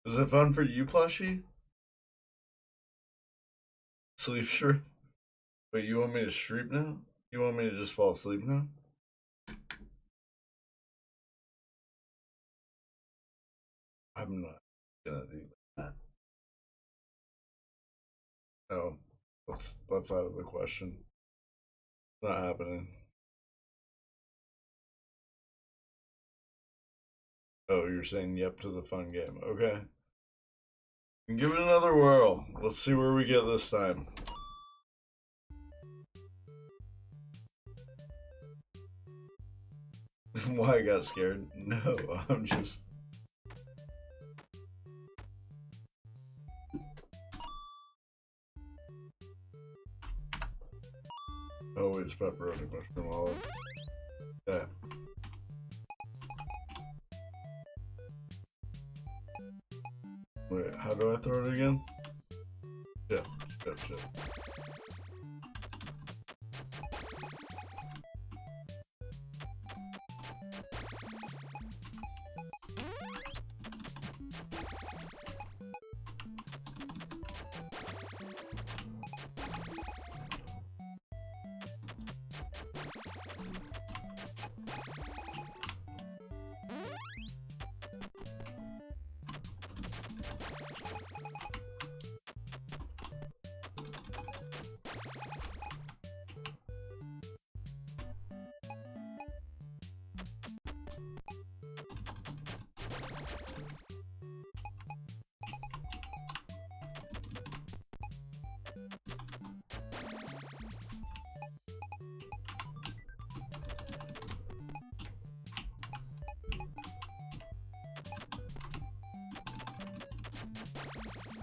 Is it fun for you, plushie? Sleep stream? Wait, you want me to stream now? You want me to just fall asleep now? I'm not gonna do that. No, that's out of the question. It's not happening. Oh, you're saying yep to the fun game. Okay. Give it another whirl. Let's see where we get this time. Why I got scared? No, I'm just... Always pepperoni, mushroom, olive. Yeah. Wait, how do I throw it again? Chip.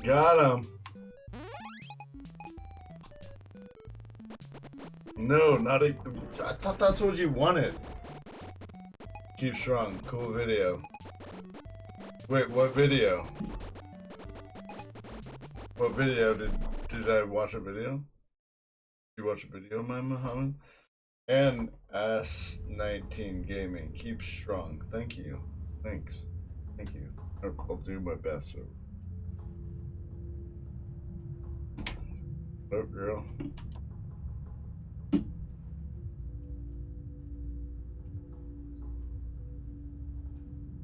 Got him. No, not a... I thought that's what you wanted. Keep strong. Cool video. Wait, what video? What video? Did I watch a video? Did you watch a video, my Muhammad? And S19 Gaming. Keep strong. Thank you. Thanks. Thank you. I'll do my best. So. Oh, girl.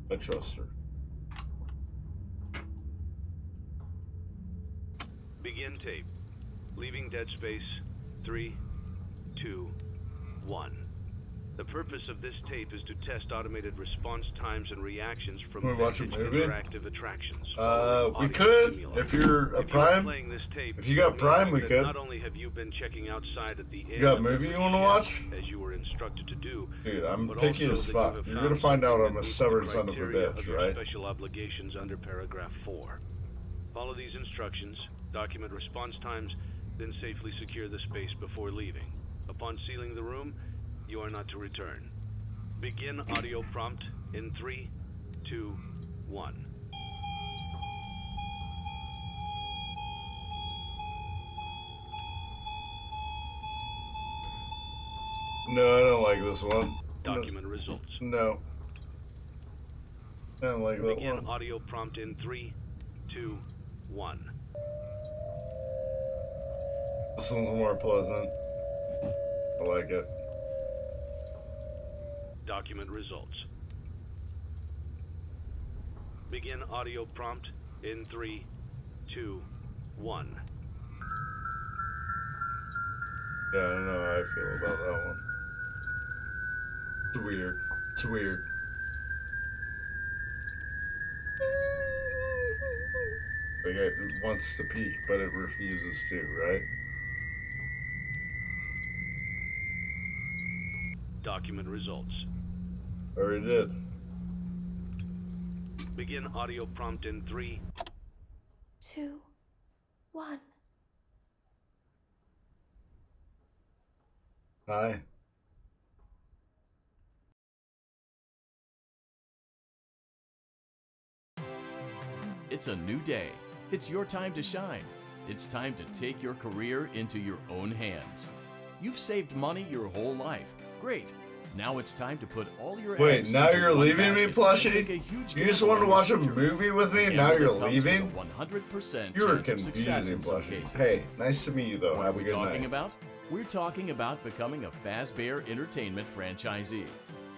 I trust her. Begin tape. Leaving dead space. 3, 2, 1. The purpose of this tape is to test automated response times and reactions from Can we watch a movie? interactive attractions. We could, if you're a Prime. If you got Prime, we could. Not only have you been checking outside at the You got a movie you want to watch? as you were instructed to do. Dude, I'm picky as fuck. You're gonna find out I'm a stubborn son of a bitch, right? Special obligations under paragraph 4. Follow these instructions, document response times, then safely secure the space before leaving. Upon sealing the room, you are not to return. Begin audio prompt in 3, 2, 1. No, I don't like this one. Document results. No. I don't like that Begin one. audio prompt in 3, 2, 1. This one's more pleasant. I like it. Document results. Begin audio prompt in 3, 2, 1. Yeah, I don't know how I feel about that one. It's weird. It's weird. Like it wants to peek, but it refuses to, right? Document results. Already did. Begin audio prompt in 3, 2, 1. Hi. It's a new day. It's your time to shine. It's time to take your career into your own hands. You've saved money your whole life. Great. Now it's time to put all your Wait, eggs now into you're one leaving me, basket and take a plushie? huge You just gamble wanted to on your watch a future. movie with me, and Gamble now that you're comes with leaving? a 100% You're chance of success confusing, in some plushie. cases. Hey, nice to meet you, though. What Have are a we good talking night. about? We're talking about becoming a Fazbear Entertainment franchisee.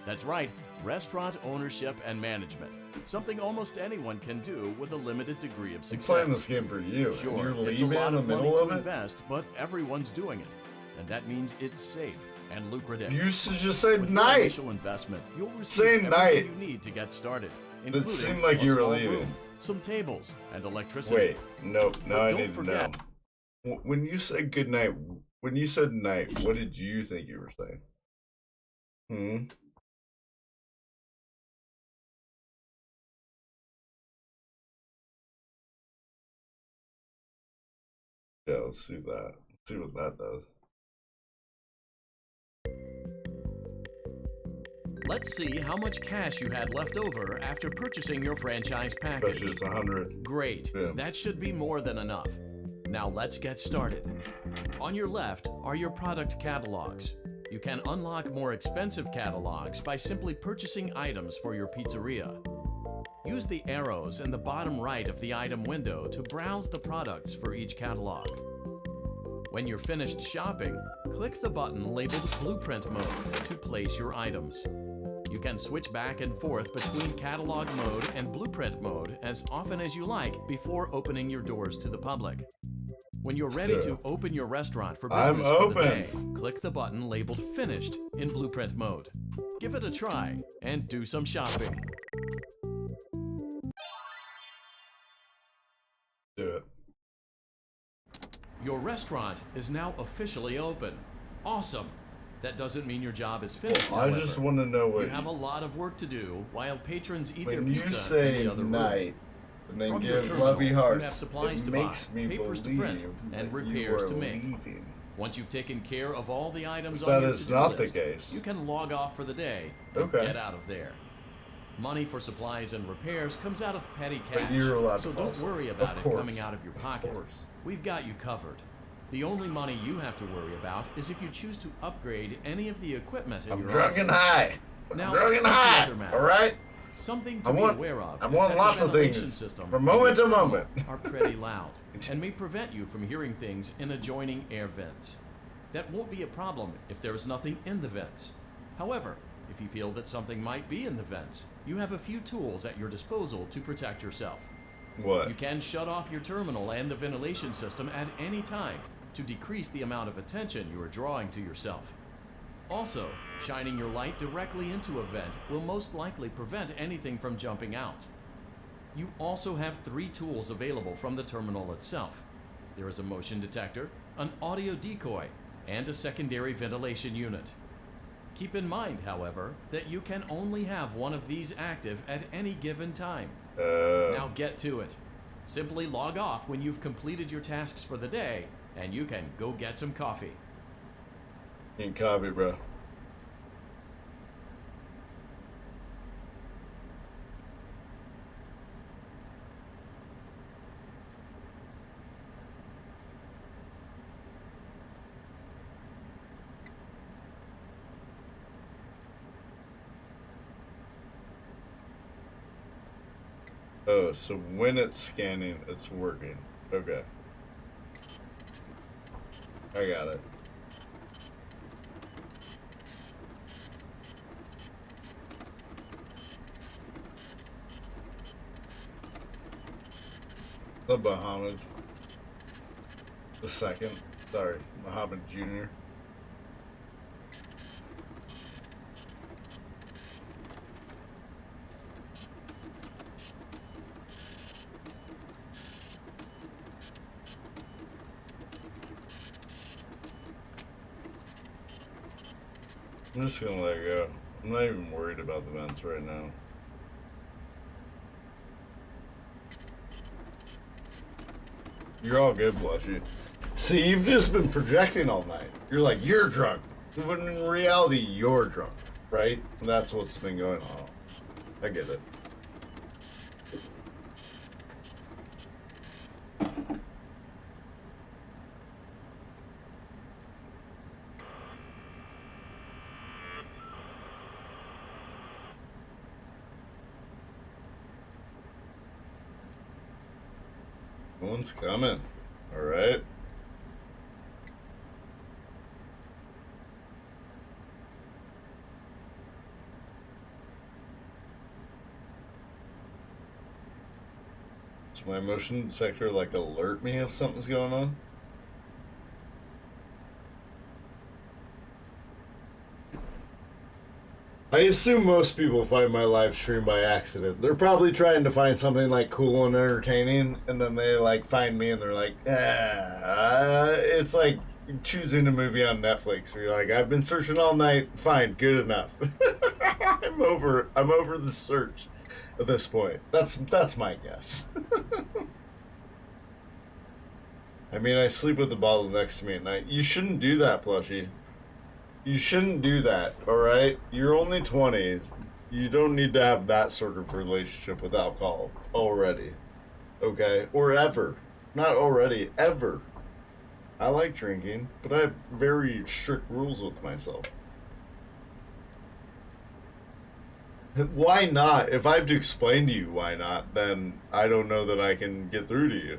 That's right, restaurant ownership and management. Something almost anyone can do with a limited degree of I'm success. playing this game for you, and Sure, you're it's a leaving lot in the of money middle to of it? invest, but everyone's doing it. And that means it's safe and lucrative. You should just say With your night. initial investment, you'll receive Say everything night. you need to get started, That including seemed like a you were small leaving. room, some tables, and electricity. Wait, nope, now But I don't need to know. forget- When you said good night, when you said night, what did you think you were saying? Yeah, let's see that. Let's see what that does. Let's see how much cash you had left over after purchasing your franchise Bet package. you it's 100. Great. Yeah. That should be more than enough. Now let's get started. On your left are your product catalogs. You can unlock more expensive catalogs by simply purchasing items for your pizzeria. Use the arrows in the bottom right of the item window to browse the products for each catalog. When you're finished shopping, click the button labeled Blueprint Mode to place your items. You can switch back and forth between Catalog Mode and Blueprint Mode as often as you like before opening your doors to the public. When you're ready to open your restaurant for I'm business for the day, open. click the button labeled Finished in Blueprint Mode. Give it a try and do some shopping. Do it. Your restaurant is now officially open. Awesome! That doesn't mean your job is finished, I however. just want to know what You have a lot of work to do while patrons eat their when pizza you say in the other night, room. and then From your give terminal, lovey you hearts, have supplies it to makes buy, me papers to believe print, and that repairs you are to make. leaving. Once you've taken care of all the items If on that your is to-do not the list, case. you can log off for the day and Okay. get out of there. Money for supplies and repairs comes out of petty But cash, you're allowed so to don't fall worry asleep. about Of it course. coming out of your pocket. course. We've got you covered. The only money you have to worry about is if you choose to upgrade any of the equipment in I'm your drunk and office. high. I'm Now, drunk and onto high. other matters. All right. Something I to want- be aware of I is want that lots the of ventilation things system from and moment your to terminal moment. are pretty loud and may prevent you from hearing things in adjoining air vents. That won't be a problem if there is nothing in the vents. However, if you feel that something might be in the vents, you have a few tools at your disposal to protect yourself. What? You can shut off your terminal and the ventilation system at any time to decrease the amount of attention you are drawing to yourself. Also, shining your light directly into a vent will most likely prevent anything from jumping out. You also have 3 tools available from the terminal itself. There is a motion detector, an audio decoy, and a secondary ventilation unit. Keep in mind, however, that you can only have one of these active at any given time. Now get to it. Simply log off when you've completed your tasks for the day, and you can go get some coffee. Need coffee, bro. Oh, so when it's scanning, it's working. Okay. I got it. The Muhammad. The second. Sorry, Muhammad Jr. I'm just gonna let it go. I'm not even worried about the vents right now. You're all good, Blushy. See, you've just been projecting all night. You're like, you're drunk. When in reality, you're drunk, right? That's what's been going on. I get it. No one's coming. All right. Does my motion detector like alert me if something's going on? I assume most people find my live stream by accident. They're probably trying to find something like cool and entertaining, and then they like find me and they're like, it's like choosing a movie on Netflix where you're like, I've been searching all night, fine, good enough. I'm over the search at this point. That's my guess. I mean, I sleep with the bottle next to me at night. You shouldn't do that, Plushie. You shouldn't do that, alright? You're only 20s. You don't need to have that sort of relationship with alcohol already. Okay? Or ever. Not already, ever. I like drinking, but I have very strict rules with myself. Why not? If I have to explain to you why not, then I don't know that I can get through to you.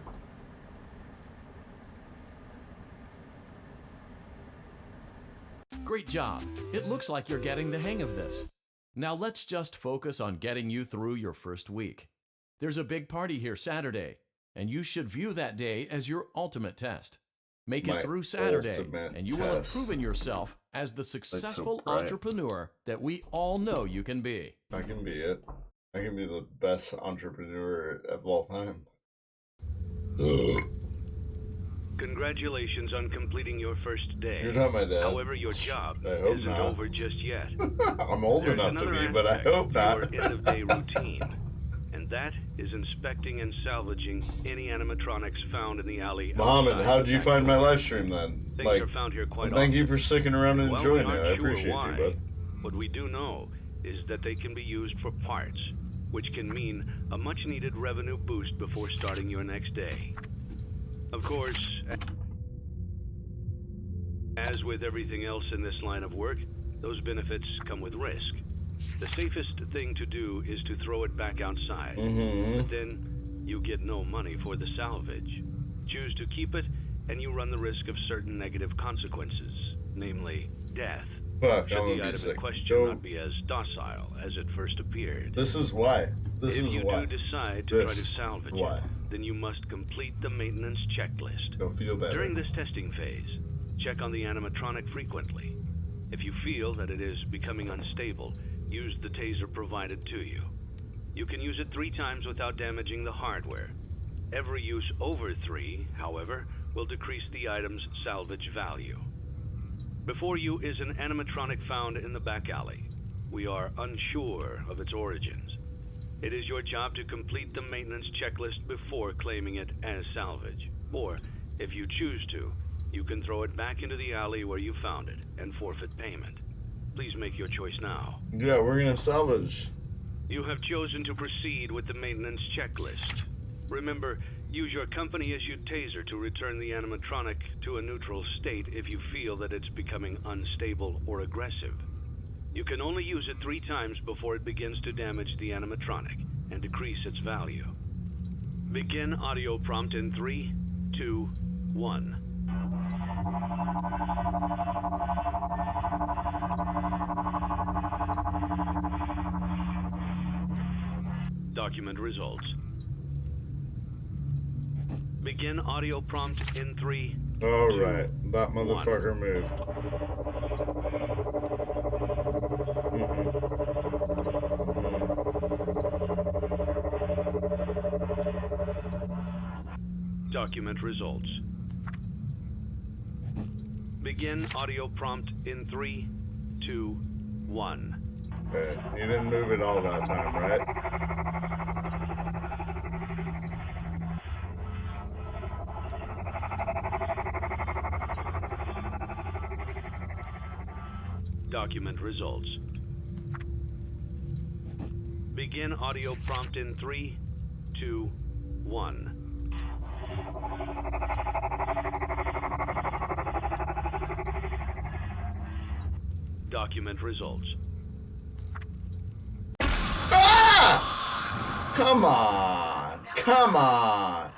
Great job. It looks like you're getting the hang of this. Now let's just focus on getting you through your first week. There's a big party here Saturday, and you should view that day as your ultimate test. Make it through Saturday, and you will have proven yourself as the successful entrepreneur that we all know you can be. I can be it. I can be the best entrepreneur of all time. Congratulations on completing your first day. You're not my dad. However, your job isn't over just yet. I'm old enough to be, but I hope not. Your end-of-day routine, and that is inspecting and salvaging any animatronics found in the alley. Mohammed, how did you find my live stream then? Things are found here quite thank often. you for sticking around and enjoying it. I appreciate you, bud. What we do know is that they can be used for parts, which can mean a much-needed revenue boost before starting your next day. Of course, as with everything else in this line of work, those benefits come with risk. The safest thing to do is to throw it back outside. But then you get no money for the salvage. Choose to keep it, and you run the risk of certain negative consequences, namely death. Fuck, should I'm the gonna be item sick. in question not be as docile as it first appeared. This is why. If you do decide to try to salvage it, then you must complete the maintenance checklist. Don't feel better. During this testing phase, check on the animatronic frequently. If you feel that it is becoming unstable, use the taser provided to you. You can use it 3 times without damaging the hardware. Every use over 3, however, will decrease the item's salvage value. Before you is an animatronic found in the back alley. We are unsure of its origins. It is your job to complete the maintenance checklist before claiming it as salvage. Or, if you choose to, you can throw it back into the alley where you found it and forfeit payment. Please make your choice now. Yeah, we're gonna salvage. You have chosen to proceed with the maintenance checklist. Remember, use your company-issued taser to return the animatronic to a neutral state if you feel that it's becoming unstable or aggressive. You can only use it 3 times before it begins to damage the animatronic and decrease its value. Begin audio prompt in 3, 2, 1. Document results. Begin audio prompt in 3. Alright, that motherfucker moved. Document results. Begin audio prompt in 3, 2, 1. Okay, you didn't move it all that time, right? Document results. Begin audio prompt in 3, 2, 1. Document results. Ah! Come on! Come on!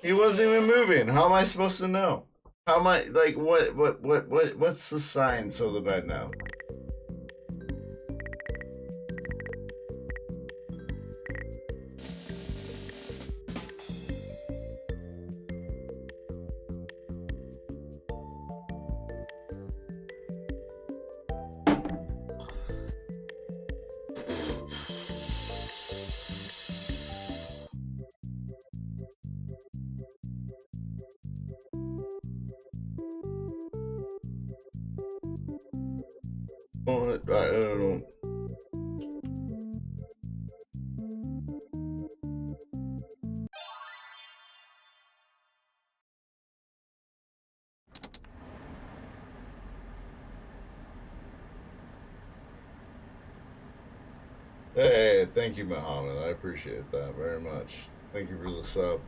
He wasn't even moving. How am I supposed to know? How am I, like, what's the sign so that I know? Oh, I don't know. Hey, thank you, Muhammad. I appreciate that very much. Thank you for the sub.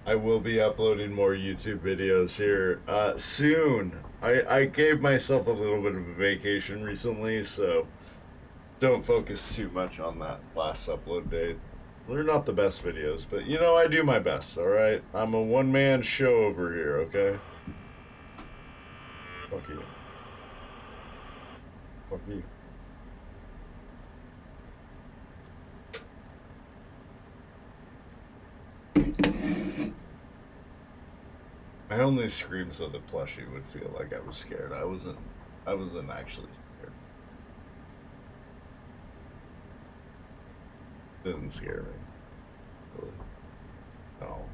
I will be uploading more YouTube videos here soon. I gave myself a little bit of a vacation recently, so don't focus too much on that last upload date. They're not the best videos, but you know, I do my best, alright? I'm a one-man show over here, okay? Fuck you. Fuck you. I only screamed so the plushie would feel like I was scared. I wasn't actually scared. Didn't scare me. Really. No.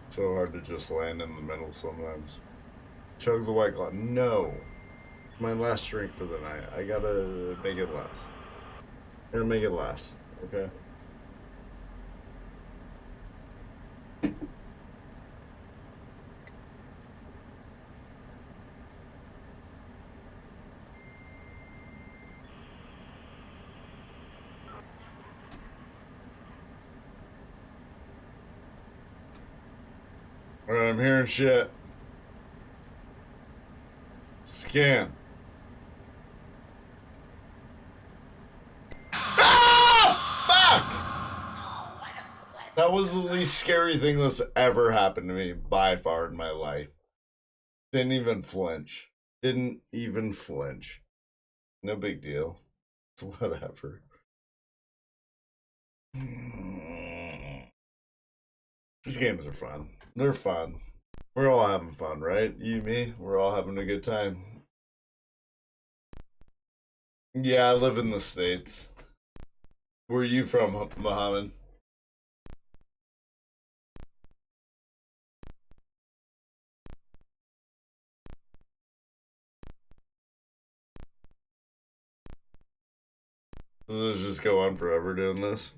So hard to just land in the middle sometimes. Chug the White Claw. No. My last drink for the night. I gotta make it last. I gotta make it last. Okay? Alright, I'm hearing shit. Scan. Ah! Fuck! That was the least scary thing that's ever happened to me by far in my life. Didn't even flinch. Didn't even flinch. No big deal. It's whatever. These games are fun. They're fun. We're all having fun, right? You, me, we're all having a good time. Yeah, I live in the States. Where are you from, Muhammad? Does this just go on forever doing this?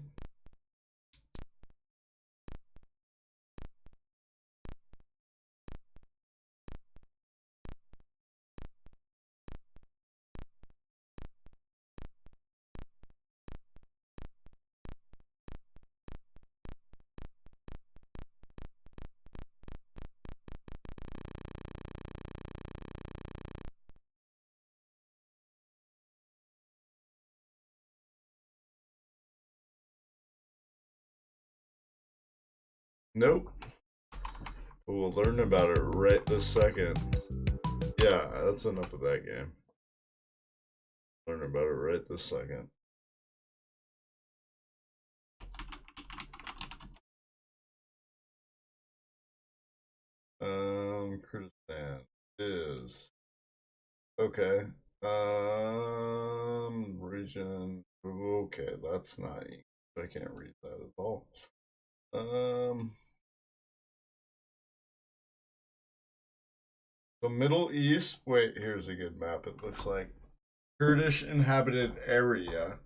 Nope. We'll learn about it right this second. Yeah, that's enough of that game. Learn about it right this second. Kurdistan is okay. Region. Okay, that's not. I can't read that at all. The Middle East. Wait, here's a good map. It looks like Kurdish inhabited area.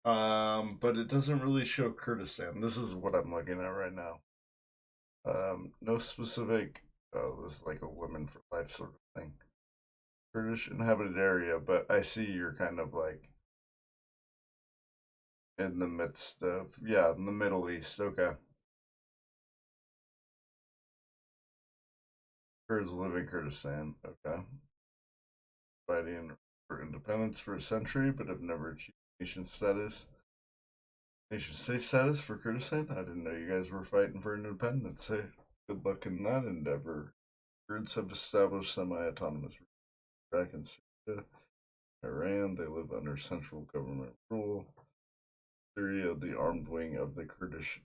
But it doesn't really show Kurdistan. This is what I'm looking at right now. No specific. Oh, this is like a women for life sort of thing. Kurdish inhabited area, but I see you're kind of like in the midst of, yeah, in the Middle East. Okay. Kurds live in Kurdistan. Okay. Fighting for independence for a century, but have never achieved nation status. Nation state status for Kurdistan? I didn't know you guys were fighting for independence. Hey, good luck in that endeavor. Kurds have established semi-autonomous back in Syria, Iran. They live under central government rule. Syria, the armed wing of the Kurdish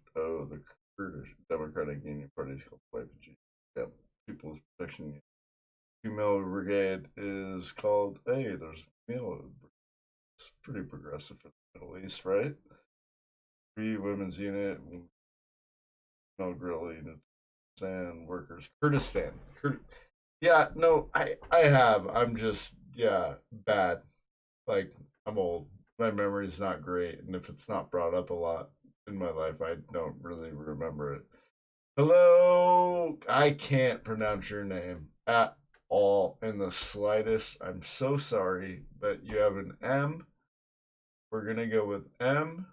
Democratic Union Party is called YPG. Yep, People's Protection Union. Female brigade is called. Hey, there's female. It's pretty progressive for the Middle East, right? Free women's unit. Female guerrilla unit. Sand workers. Kurdistan. Yeah, no, I have. I'm just, yeah, bad. Like, I'm old. My memory's not great, and if it's not brought up a lot in my life, I don't really remember it. Hello, I can't pronounce your name at all in the slightest. I'm so sorry, but you have an M. We're gonna go with M,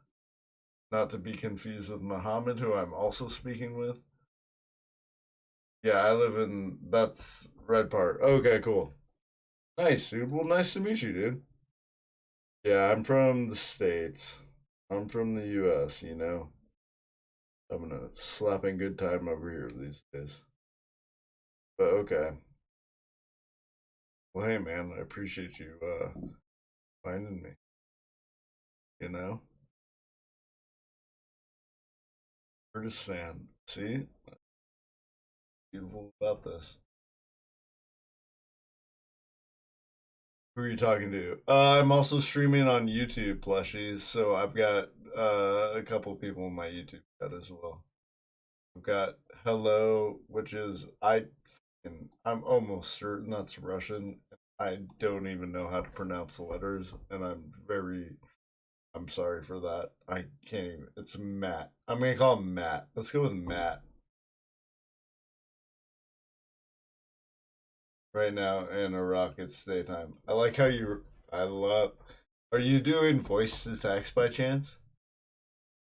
not to be confused with Muhammad, who I'm also speaking with. Yeah, I live in, that's Red Part. Okay, cool. Nice, dude. Well, nice to meet you, dude. Yeah, I'm from the States. I'm from the US, you know. I'm a slapping good time over here these days. But okay. Well, hey, man, I appreciate you finding me. You know? Kurdistan. See? Beautiful about this. Who are you talking to? I'm also streaming on YouTube plushies, so I've got a couple people in my YouTube chat as well. I've got Hello, which is I'm almost certain that's Russian. I don't even know how to pronounce the letters, and I'm sorry for that. I can't even. It's Matt. I'm gonna call him Matt. Let's go with Matt. Right now in Iraq, it's daytime. I like how I love. Are you doing voice to text by chance?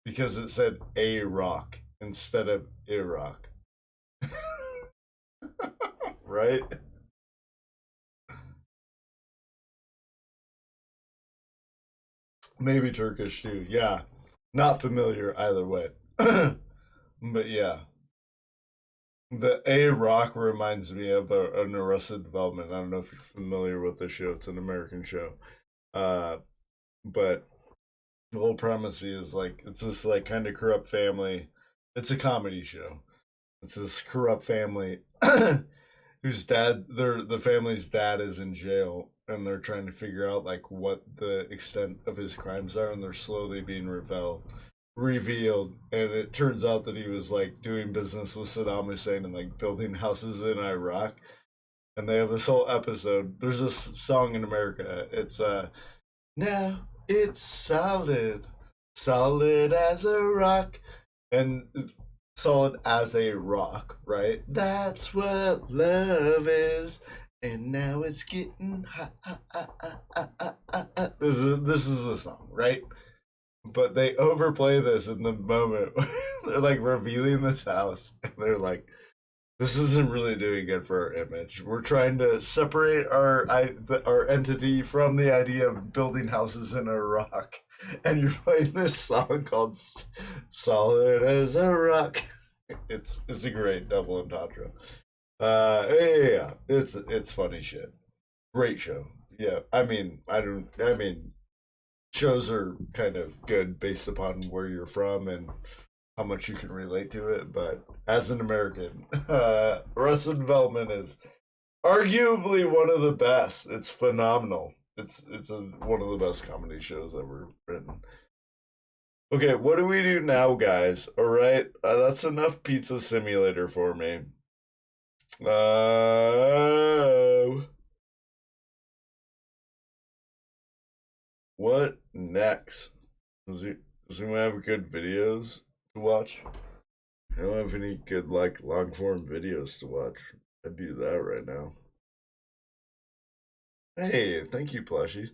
Because it said a rock instead of Iraq. Right? Maybe Turkish too. Yeah. Not familiar either way. But yeah. The A Rock reminds me of an Arrested Development. I don't know if you're familiar with the show. It's an American show. But the whole premise is like it's this like kind of corrupt family. It's a comedy show. It's this corrupt family whose the family's dad is in jail, and they're trying to figure out like what the extent of his crimes are, and they're slowly being revealed, and it turns out that he was like doing business with Saddam Hussein and like building houses in Iraq. And they have this whole episode. There's this song in America. It's now it's solid as a rock, and solid as a rock, right? That's what love is. And now it's getting hot. This is the song, right? But they overplay this in the moment where they're like revealing this house, and they're like, this isn't really doing good for our image. We're trying to separate our entity from the idea of building houses in Iraq, and you're playing this song called "Solid as a Rock." It's a great double entendre. Yeah, it's funny shit. Great show. Yeah, I mean, shows are kind of good based upon where you're from and how much you can relate to it, but as an American, Arrested Development is arguably one of the best. It's phenomenal. It's one of the best comedy shows ever written. Okay, what do we do now, guys? All right, that's enough Pizza Simulator for me. What next? Does anyone have good videos to watch? I don't have any good like long form videos to watch. I'd do that right now. Hey, thank you, plushies.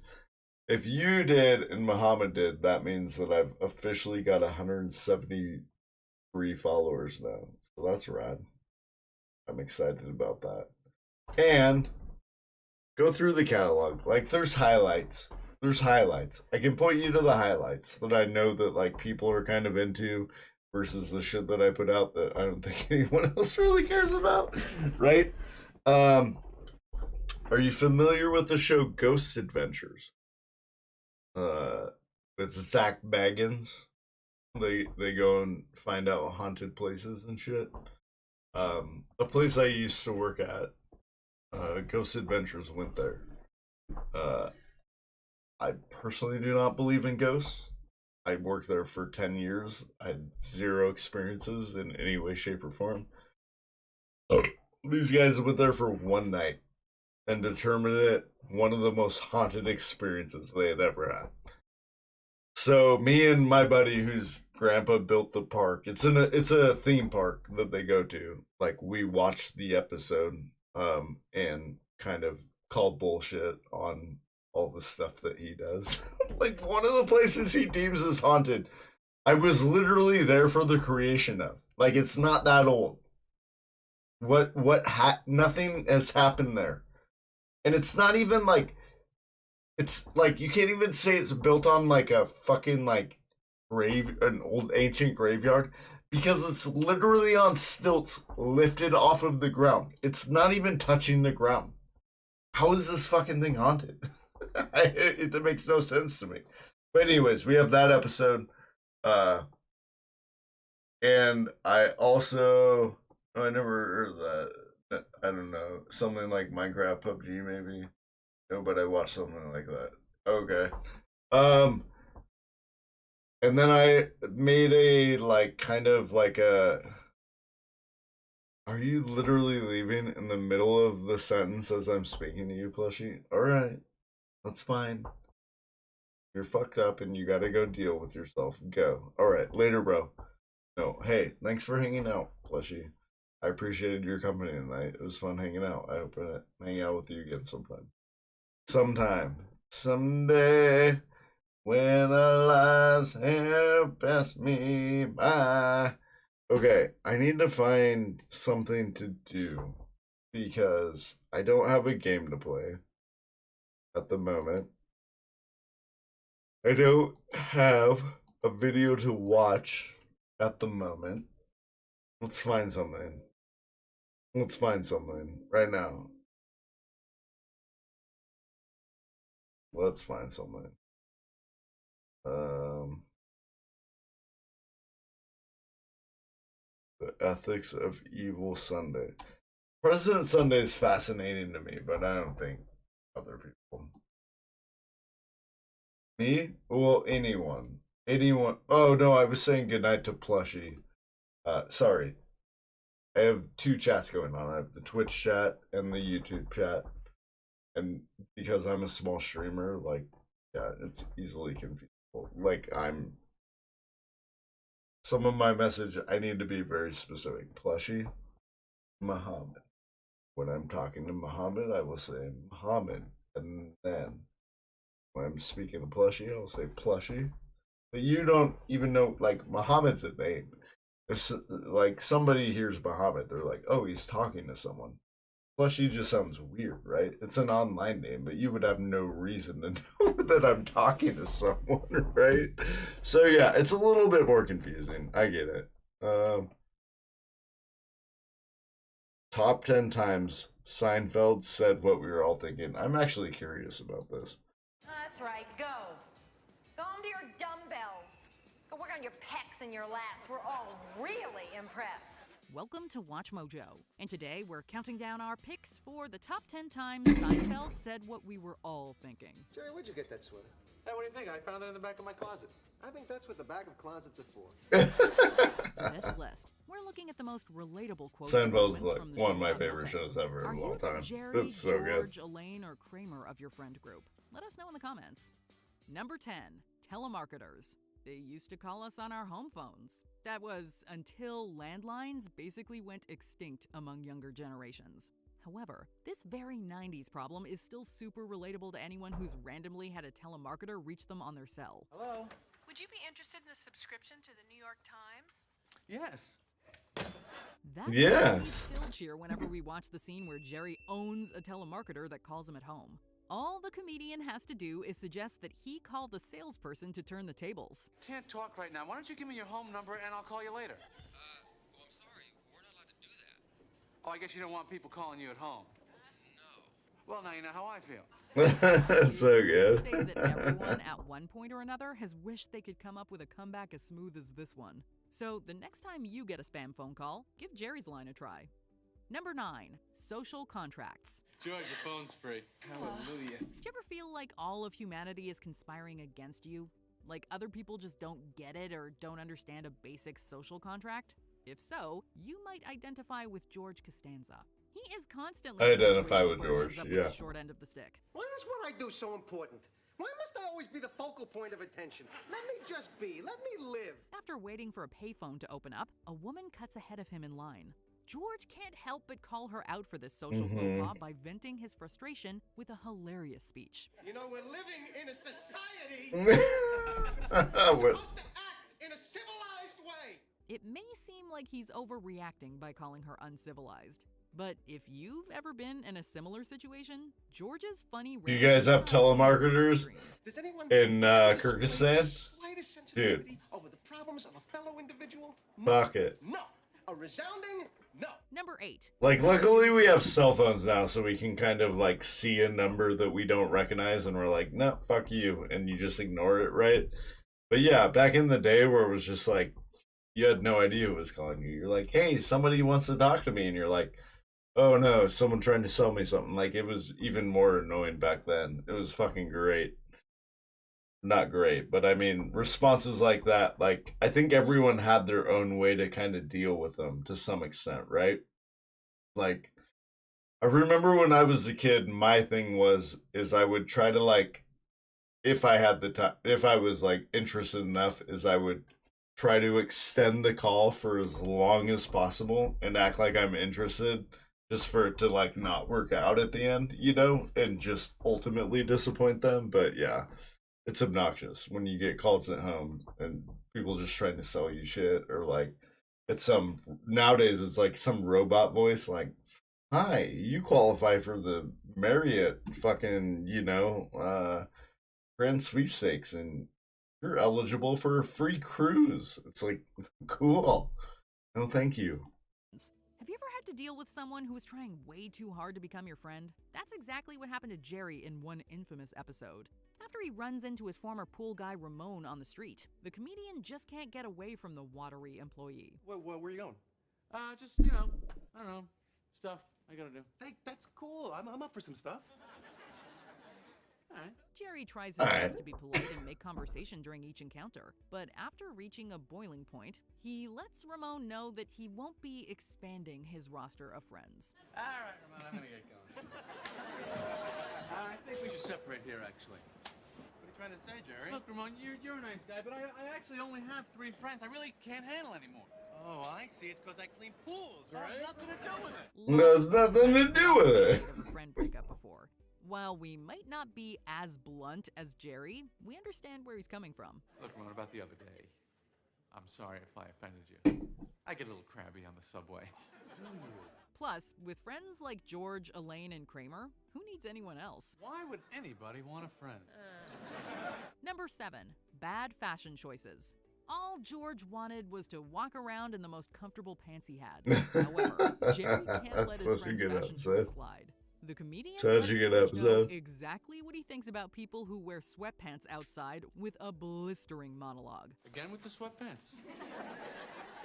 If you did and Muhammad did, that means that I've officially got 173 followers now. So that's rad. I'm excited about that. And go through the catalog. Like, there's highlights. There's highlights. I can point you to the highlights that I know that like people are kind of into versus the shit that I put out that I don't think anyone else really cares about. Right? Are you familiar with the show Ghost Adventures? With Zach Baggins. They go and find out haunted places and shit. A place I used to work at, Ghost Adventures went there. I personally do not believe in ghosts. I worked there for 10 years. I had zero experiences in any way, shape, or form. These guys went there for one night and determined it one of the most haunted experiences they had ever had. So me and my buddy, whose grandpa built the park, it's a theme park that they go to. Like, we watched the episode and kind of called bullshit on all the stuff that he does. Like, one of the places he deems as haunted, I was literally there for the creation of. Like, it's not that old. Nothing has happened there. And it's not even like, it's like, you can't even say it's built on like a fucking like an old ancient graveyard, because it's literally on stilts lifted off of the ground. It's not even touching the ground. How is this fucking thing haunted? It makes no sense to me. But anyways, we have that episode. And I also, I never heard of that. I don't know, something like Minecraft, PUBG maybe. No, but I watched something like that. Okay. And then I made a like kind of like a. Are you literally leaving in the middle of the sentence as I'm speaking to you, plushie? All right, that's fine. You're fucked up and you gotta go deal with yourself. Go. All right, later, bro. No, hey, thanks for hanging out, plushie. I appreciated your company tonight. It was fun hanging out. I hope to hang out with you again sometime. Someday, when our lives have passed me by. Okay, I need to find something to do because I don't have a game to play at the moment. I don't have a video to watch at the moment. Let's find something. Let's find something right now. Let's find something. The Ethics of Evil Sunday. President Sunday is fascinating to me, but I don't think other people. Me? Well, anyone. Anyone. Oh, no, I was saying goodnight to Plushie. Sorry. I have two chats going on. I have the Twitch chat and the YouTube chat. And because I'm a small streamer, like, yeah, it's easily confusable. Like, some of my message, I need to be very specific. Plushie, Muhammad. When I'm talking to Muhammad, I will say Muhammad. And then when I'm speaking to Plushie, I'll say Plushie. But you don't even know, like, Muhammad's a name. If like somebody hears Muhammad, they're like, oh, he's talking to someone. Plushie just sounds weird, right? It's an online name, but you would have no reason to know that I'm talking to someone, right? So yeah, it's a little bit more confusing. I get it. Top 10 times Seinfeld said what we were all thinking. I'm actually curious about this. That's right. Go home to your dumbbells. Go work on your pecs and your lats. We're all really impressed. Welcome to Watch Mojo, and today we're counting down our picks for the top 10 times Seinfeld said what we were all thinking. Jerry, where'd you get that sweater? Hey, what do you think? I found it in the back of my closet. I think that's what the back of closets are for. For this list, we're looking at the most relatable quotes. Seinfeld's like one of my favorite shows ever of all time. Jerry, It's so George, good. Elaine, or Kramer of your friend group? Let us know in the comments. Number 10, telemarketers. They used to call us on our home phones. That was until landlines basically went extinct among younger generations. However, this very 90s problem is still super relatable to anyone who's randomly had a telemarketer reach them on their cell. Hello? Would you be interested in a subscription to the New York Times? Yes. That's Yes. why we still cheer whenever we watch the scene where Jerry owns a telemarketer that calls him at home. All the comedian has to do is suggest that he call the salesperson to turn the tables. Can't talk right now. Why don't you give me your home number and I'll call you later? Well, I'm sorry. We're not allowed to do that. Oh, I guess you don't want people calling you at home. No. Well, now you know how I feel. That's so good. Say that everyone at one point or another has wished they could come up with a comeback as smooth as this one. So the next time you get a spam phone call, give Jerry's line a try. Number 9, social contracts. George, your phone's free. Hallelujah. Do you ever feel like all of humanity is conspiring against you? Like other people just don't get it or don't understand a basic social contract? If so, you might identify with George Costanza. He is constantly I in identify situations with where he George, ends up yeah. with the short end of the stick. Why is what I do so important? Why must I always be the focal point of attention? Let me just be. Let me live. After waiting for a payphone to open up, a woman cuts ahead of him in line. George can't help but call her out for this social faux pas by venting his frustration with a hilarious speech. You know, we're living in a society we're supposed to act in a civilized way. It may seem like he's overreacting by calling her uncivilized, but if you've ever been in a similar situation, George's funny. Do you guys have telemarketers Does anyone in have Kyrgyzstan? slightest sensitivity over the problems of a fellow individual? Fuck it. No. A resounding no. Number 8. Like, luckily we have cell phones now, so we can kind of, like, see a number that we don't recognize, and we're like, no, fuck you, and you just ignore it, right? But yeah, back in the day where it was just like, you had no idea who was calling you. You're like, hey, somebody wants to talk to me, and you're like, oh no, someone trying to sell me something. Like, it was even more annoying back then. It was fucking great. Not great, but I mean, responses like that, like, I think everyone had their own way to kind of deal with them to some extent, right? Like, I remember when I was a kid, my thing is I would try to, like, if I had the time, if I was, like, interested enough, is I would try to extend the call for as long as possible and act like I'm interested, just for it to, like, not work out at the end, you know, and just ultimately disappoint them. But yeah, it's obnoxious when you get calls at home and people just trying to sell you shit, or like nowadays it's like some robot voice like, hi, you qualify for the Marriott fucking, you know, grand sweepstakes and you're eligible for a free cruise. It's like, cool. No, thank you. Have you ever had to deal with someone who was trying way too hard to become your friend? That's exactly what happened to Jerry in one infamous episode. After he runs into his former pool guy Ramon on the street, the comedian just can't get away from the watery employee. Where are you going? Just, you know, I don't know, stuff I gotta do. Hey, that's cool. I'm up for some stuff. All right. Jerry tries his best to be polite and make conversation during each encounter, but after reaching a boiling point, he lets Ramon know that he won't be expanding his roster of friends. All right, Ramon, I'm gonna get going. I think we should separate here, actually. What are you trying to say, Jerry? Look, Ramon, you're a nice guy, but I actually only have 3 friends. I really can't handle anymore. Oh, I see. It's because I clean pools, right? Nothing to do with it. There's nothing to do with it. A friend breakup before. While we might not be as blunt as Jerry, we understand where he's coming from. Look, Ramon, about the other day, I'm sorry if I offended you. I get a little crabby on the subway. Plus, with friends like George, Elaine, and Kramer, who needs anyone else? Why would anybody want a friend? Number 7, bad fashion choices. All George wanted was to walk around in the most comfortable pants he had. However, Jerry can't let his friend's fashion choice slide. The comedian Such lets a good George know episode. exactly what he thinks about people who wear sweatpants outside with a blistering monologue. Again with the sweatpants.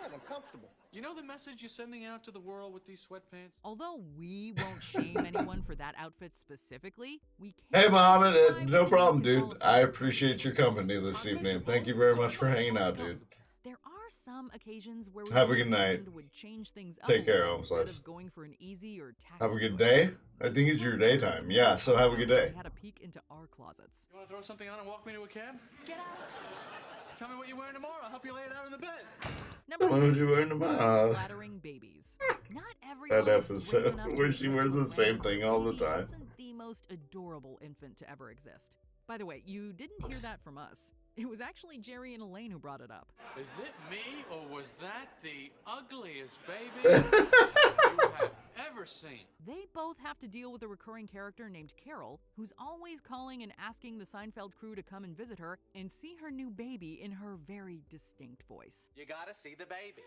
I'm uncomfortable. You know the message you're sending out to the world with these sweatpants? Although we won't shame anyone for that outfit specifically, we Hey, can Mohammed, justify no what problem, you can call dude. a I face appreciate your company this evening. Thank you very much for hanging out, dude. There are some occasions where we Have a wish good night. friend would change things up Take a care, little home instead slice. of going for an easy or tacky Have a good choice. day. I think it's your daytime. Yeah, so have a good day. They had a peek into our closets. You want to throw something on and walk me to a cab? Get out. Tell me what you're wearing tomorrow. I'll help you lay it out in the bed. Number What would 6, you wear tomorrow? flattering babies. Not everyone That is brave episode enough to where she admit wears to a the same man that thing all the baby time. isn't the most adorable infant to ever exist. By the way, you didn't hear that from us. It was actually Jerry and Elaine who brought it up. Is it me, or was that the ugliest baby you have ever seen? They both have to deal with a recurring character named Carol, who's always calling and asking the Seinfeld crew to come and visit her and see her new baby in her very distinct voice. You gotta see the baby.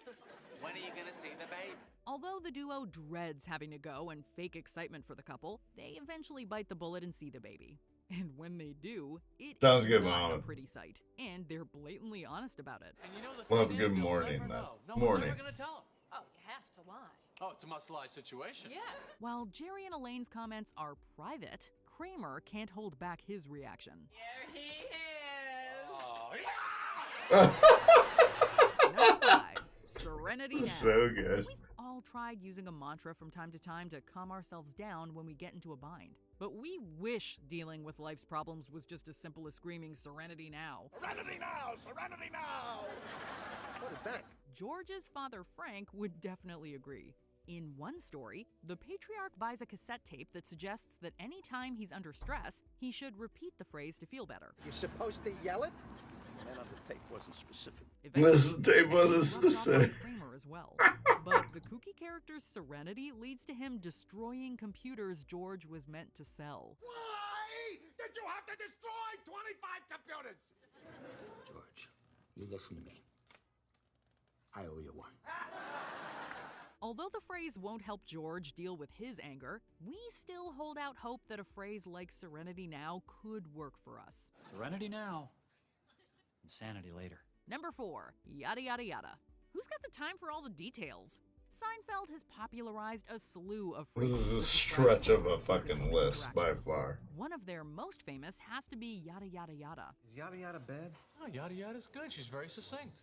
When are you gonna see the baby? Although the duo dreads having to go and fake excitement for the couple, they eventually bite the bullet and see the baby. And when they do, it Sounds is good, not a Mohammed. pretty sight. And they're blatantly honest about it. And you know the Well, have thing a is, good they'll morning, never then. know. No Morning. one's ever gonna tell them. Oh, you have to lie. Oh, it's a must-lie situation. Yes. While Jerry and Elaine's comments are private, Kramer can't hold back his reaction. Here he is. Oh, Number 5, Serenity Now. So good. We've all tried using a mantra from time to time to calm ourselves down when we get into a bind. But we wish dealing with life's problems was just as simple as screaming serenity now. Serenity now! Serenity now! What is that? George's father Frank would definitely agree. In one story, the patriarch buys a cassette tape that suggests that any time he's under stress, he should repeat the phrase to feel better. You're supposed to yell it? And on the tape wasn't specific. This tape wasn't Eventually, it rubs off on specific. Kramer as well. But the kooky character's serenity leads to him destroying computers George was meant to sell. Why did you have to destroy 25 computers? George, you listen to me. I owe you one. Although the phrase won't help George deal with his anger, we still hold out hope that a phrase like Serenity Now could work for us. Serenity now. Insanity later. Number 4, yada yada yada. Who's got the time for all the details? Seinfeld has popularized a slew of This phrases. is a to describe stretch of a relationships and fucking human list by interactions. far. One of their most famous has to be yada yada yada. Is yada yada bad? Oh, yada yada's good. She's very succinct.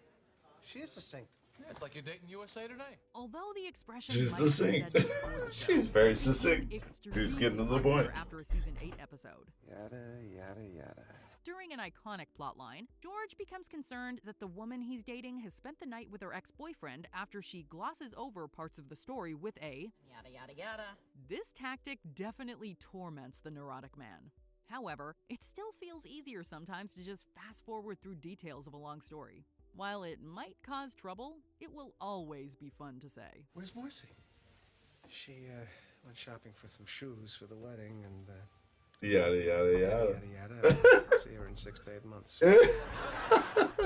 She is succinct. Yeah, it's like you're dating USA Today. Although the expression She's might have been succinct. said before the show, She's very it became succinct. She's extremely getting to the popular point. After a season 8 episode. Yada yada yada. During an iconic plotline, George becomes concerned that the woman he's dating has spent the night with her ex-boyfriend after she glosses over parts of the story with a Yada yada yada. This tactic definitely torments the neurotic man. However, it still feels easier sometimes to just fast forward through details of a long story. While it might cause trouble, it will always be fun to say. Where's Marcy? She went shopping for some shoes for the wedding and Yada yada yada. yada yada. See her in 6 to 8 months.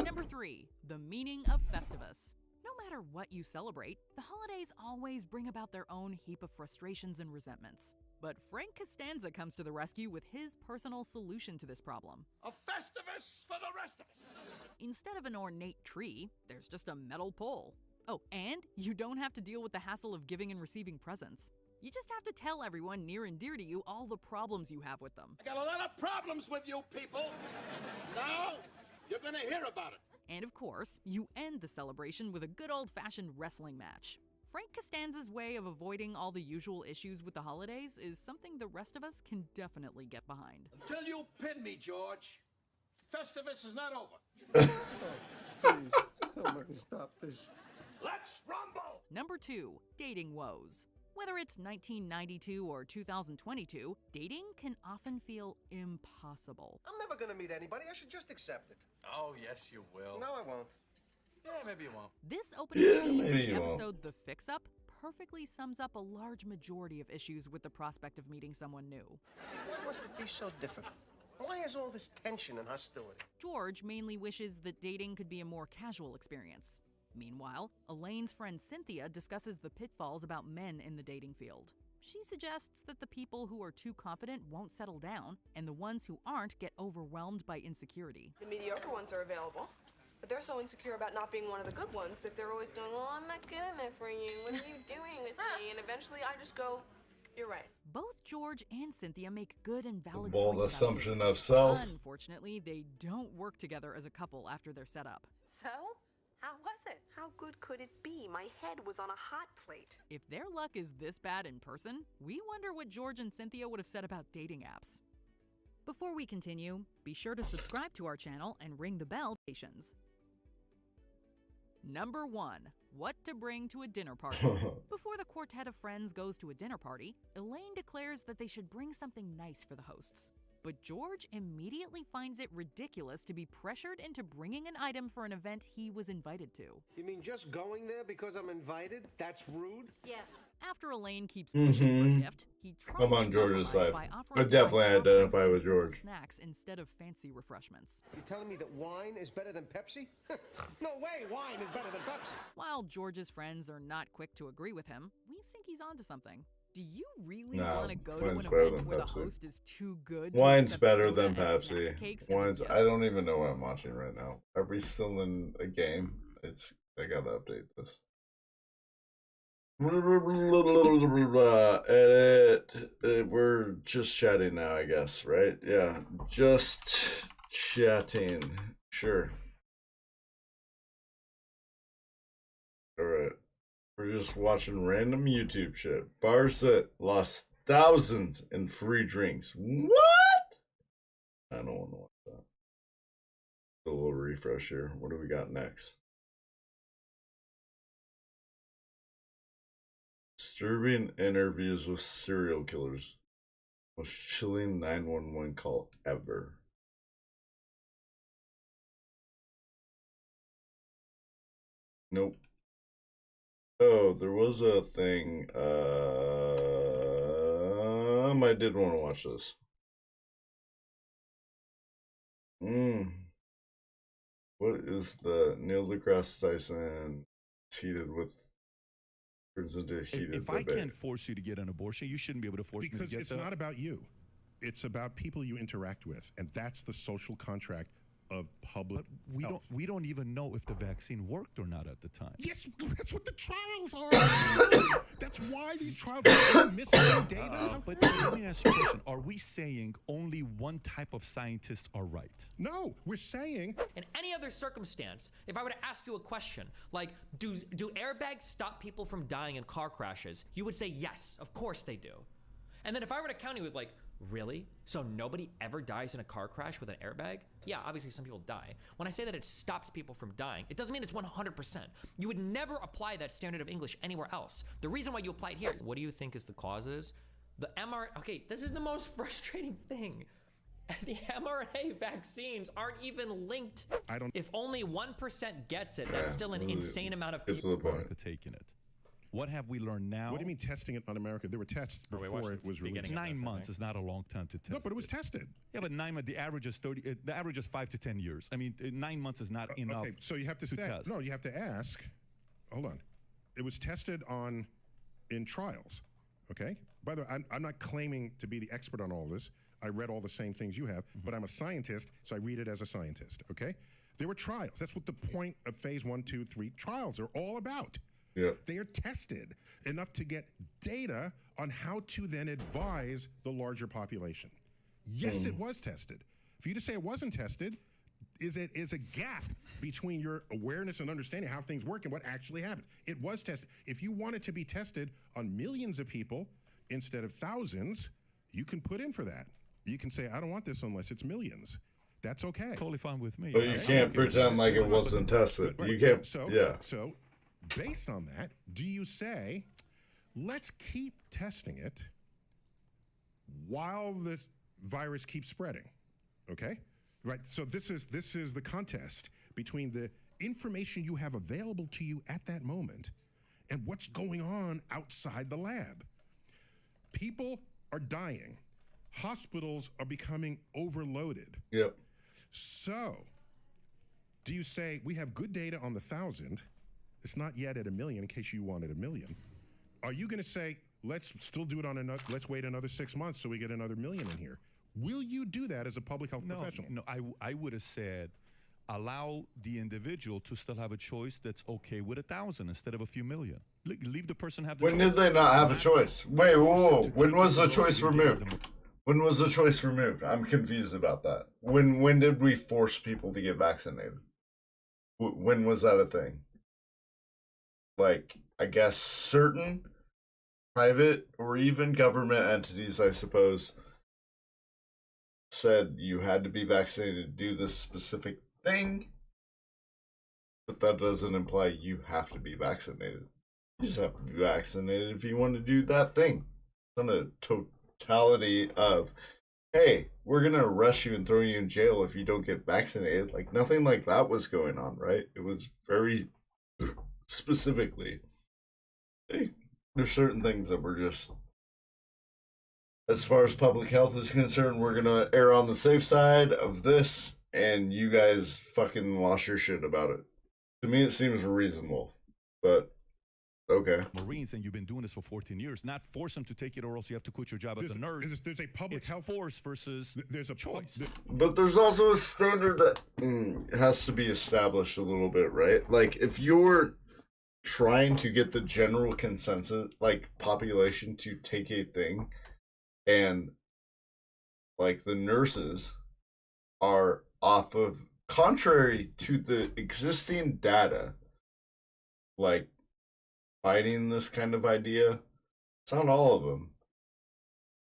Number 3, the meaning of Festivus. No matter what you celebrate, the holidays always bring about their own heap of frustrations and resentments. But Frank Costanza comes to the rescue with his personal solution to this problem. A Festivus for the rest of us! Instead of an ornate tree, there's just a metal pole. Oh, and you don't have to deal with the hassle of giving and receiving presents. You just have to tell everyone near and dear to you all the problems you have with them. I got a lot of problems with you people. Now, you're gonna hear about it. And of course, you end the celebration with a good old-fashioned wrestling match. Frank Costanza's way of avoiding all the usual issues with the holidays is something the rest of us can definitely get behind. Until you pin me, George, Festivus is not over. Please, someone stop this. Let's rumble! Number 2, dating woes. Whether it's 1992 or 2022, dating can often feel impossible. I'm never gonna meet anybody. I should just accept it. Oh, yes, you will. No, I won't. Yeah, maybe you won't. This opening Yeah, scene to maybe the you won't. episode The Fix-Up perfectly sums up a large majority of issues with the prospect of meeting someone new. See, why must it be so difficult? Why is all this tension and hostility? George mainly wishes that dating could be a more casual experience. Meanwhile, Elaine's friend Cynthia discusses the pitfalls about men in the dating field. She suggests that the people who are too confident won't settle down, and the ones who aren't get overwhelmed by insecurity. The mediocre ones are available, but they're so insecure about not being one of the good ones that they're always going, well, I'm not good enough for you. What are you doing with me? And eventually I just go, you're right. Both George and Cynthia make good and valid Bold points assumption about dating. of self. Unfortunately, they don't work together as a couple after they're set up. So, how was it? How good could it be? My head was on a hot plate. If their luck is this bad in person, we wonder what George and Cynthia would have said about dating apps. Before we continue, be sure to subscribe to our channel and ring the bell. Number 1. What to bring to a dinner party. Before the quartet of friends goes to a dinner party, Elaine declares that they should bring something nice for the hosts. But George immediately finds it ridiculous to be pressured into bringing an item for an event he was invited to. You mean just going there because I'm invited? That's rude? Yes. After Elaine keeps pushing for a gift, he tries I'm on to George's compromise side. by I offering definitely soft identify and with simple George. snacks instead of fancy refreshments. You telling me that wine is better than Pepsi? No way, wine is better than Pepsi. While George's friends are not quick to agree with him, we think he's onto something. Do you really Nah, want to go to wine's an better event than where the Pepsi. host is too good to Wine's accept better soda than and Pepsi. snack cakes as a Wine's. gift? I don't even know what I'm watching right now. Are we still in a game? I gotta update this. Edit. We're just chatting now, I guess, right? Yeah, just chatting. Sure. All right. We're just watching random YouTube shit. Bars that lost thousands in free drinks. What? I don't want to watch that. A little refresh here. What do we got next? Disturbing interviews with serial killers. Most chilling 911 call ever. Nope. Oh, there was a thing. I did want to watch this. What is the Neil deGrasse Tyson heated with? Turns into heated If I debate. can't force you to get an abortion, you shouldn't be able to force me to Because get it's that. not about you. It's about people you interact with, and that's the social contract of public health. We don't even know if the vaccine worked or not at the time. Yes, that's what the trials are. That's why these trials are missing data. But let me ask you a question. Are we saying only one type of scientists are right? No, we're saying In any other circumstance, if I were to ask you a question, like, do airbags stop people from dying in car crashes? You would say yes, of course they do. And then if I were to counter you with like, really? So nobody ever dies in a car crash with an airbag? Yeah, obviously some people die. When I say that it stops people from dying, it doesn't mean it's 100%. You would never apply that standard of English anywhere else. The reason why you apply it here is, what do you think is the causes? The mRNA, okay, this is the most frustrating thing. The mRNA vaccines aren't even linked. If only 1% gets it, that's still an insane amount of people. Taking it. What have we learned now? What do you mean testing it on America? There were tests before it was released. 9 months is not a long time to test. No, but it was tested. Yeah, but 9 months. The average is 30. The average is 5 to 10 years. I mean, 9 months is not enough. Okay, so you have to test. No, you have to ask. Hold on. It was tested in trials. Okay. By the way, I'm not claiming to be the expert on all this. I read all the same things you have, but I'm a scientist, so I read it as a scientist. Okay. There were trials. That's what the point of phase 1, 2, 3 trials are all about. Yeah. They are tested enough to get data on how to then advise the larger population. Yes, it was tested. For you to say it wasn't tested is a gap between your awareness and understanding how things work and what actually happened. It was tested. If you want it to be tested on millions of people instead of thousands, you can put in for that. You can say, I don't want this unless it's millions. That's okay. Totally fine with me. But you can't pretend like it wasn't tested. You can't. So based on that, do you say, let's keep testing it while the virus keeps spreading? Okay? Right. So this is the contest between the information you have available to you at that moment and what's going on outside the lab. People are dying. Hospitals are becoming overloaded. Yep. So, do you say we have good data on the 1,000? It's not yet at 1 million in case you wanted 1 million. Are you going to say let's still do it on another, let's wait another 6 months so we get another million in here. Will you do that as a public health professional? No, I would have said allow the individual to still have a choice that's okay with 1,000 instead of a few million. Leave the person have the choice. When did they not have a choice? Wait, whoa. When was the choice removed? When was the choice removed? I'm confused about that. When did we force people to get vaccinated? When was that a thing? Like, I guess certain private or even government entities, I suppose, said you had to be vaccinated to do this specific thing, but that doesn't imply you have to be vaccinated. You just have to be vaccinated if you want to do that thing. It's not a totality of, hey, we're gonna arrest you and throw you in jail if you don't get vaccinated. Like, nothing like that was going on, right? It was very specifically, hey, there's certain things that were just, as far as public health is concerned, we're gonna err on the safe side of this, and you guys fucking lost your shit about it. To me, it seems reasonable, but okay. Marines, and you've been doing this for 14 years. Not force them to take it, or else you have to quit your job as a nurse. There's a public health force versus there's a choice. But there's also a standard that has to be established a little bit, right? Like, if you're trying to get the general consensus, like, population to take a thing, and, like, the nurses are off of, contrary to the existing data, like, fighting this kind of idea. It's not all of them.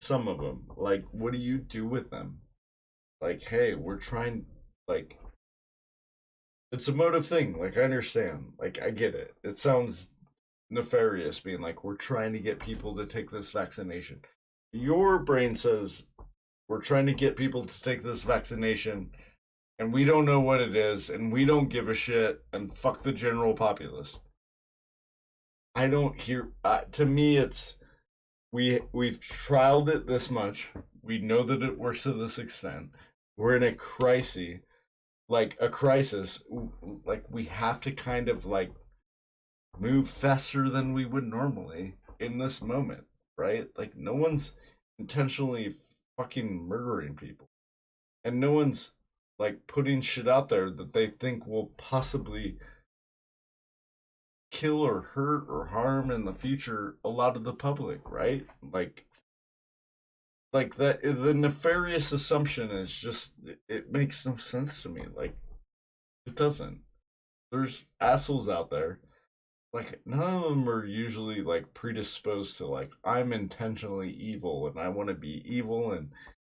Some of them. Like, what do you do with them? Like, hey, we're trying, like, it's a motive thing. Like, I understand. Like, I get it. It sounds nefarious being like, we're trying to get people to take this vaccination. Your brain says, we're trying to get people to take this vaccination, and we don't know what it is, and we don't give a shit, and fuck the general populace. I don't hear, to me, it's, we've trialed it this much. We know that it works to this extent. We're in a crisis, like we have to kind of, like, move faster than we would normally in this moment, right? Like, no one's intentionally fucking murdering people, and no one's, like, putting shit out there that they think will possibly kill or hurt or harm in the future a lot of the public, right? Like that, the nefarious assumption is just, it makes no sense to me. Like, it doesn't. There's assholes out there, like, none of them are usually, like, predisposed to, like, I'm intentionally evil and I want to be evil and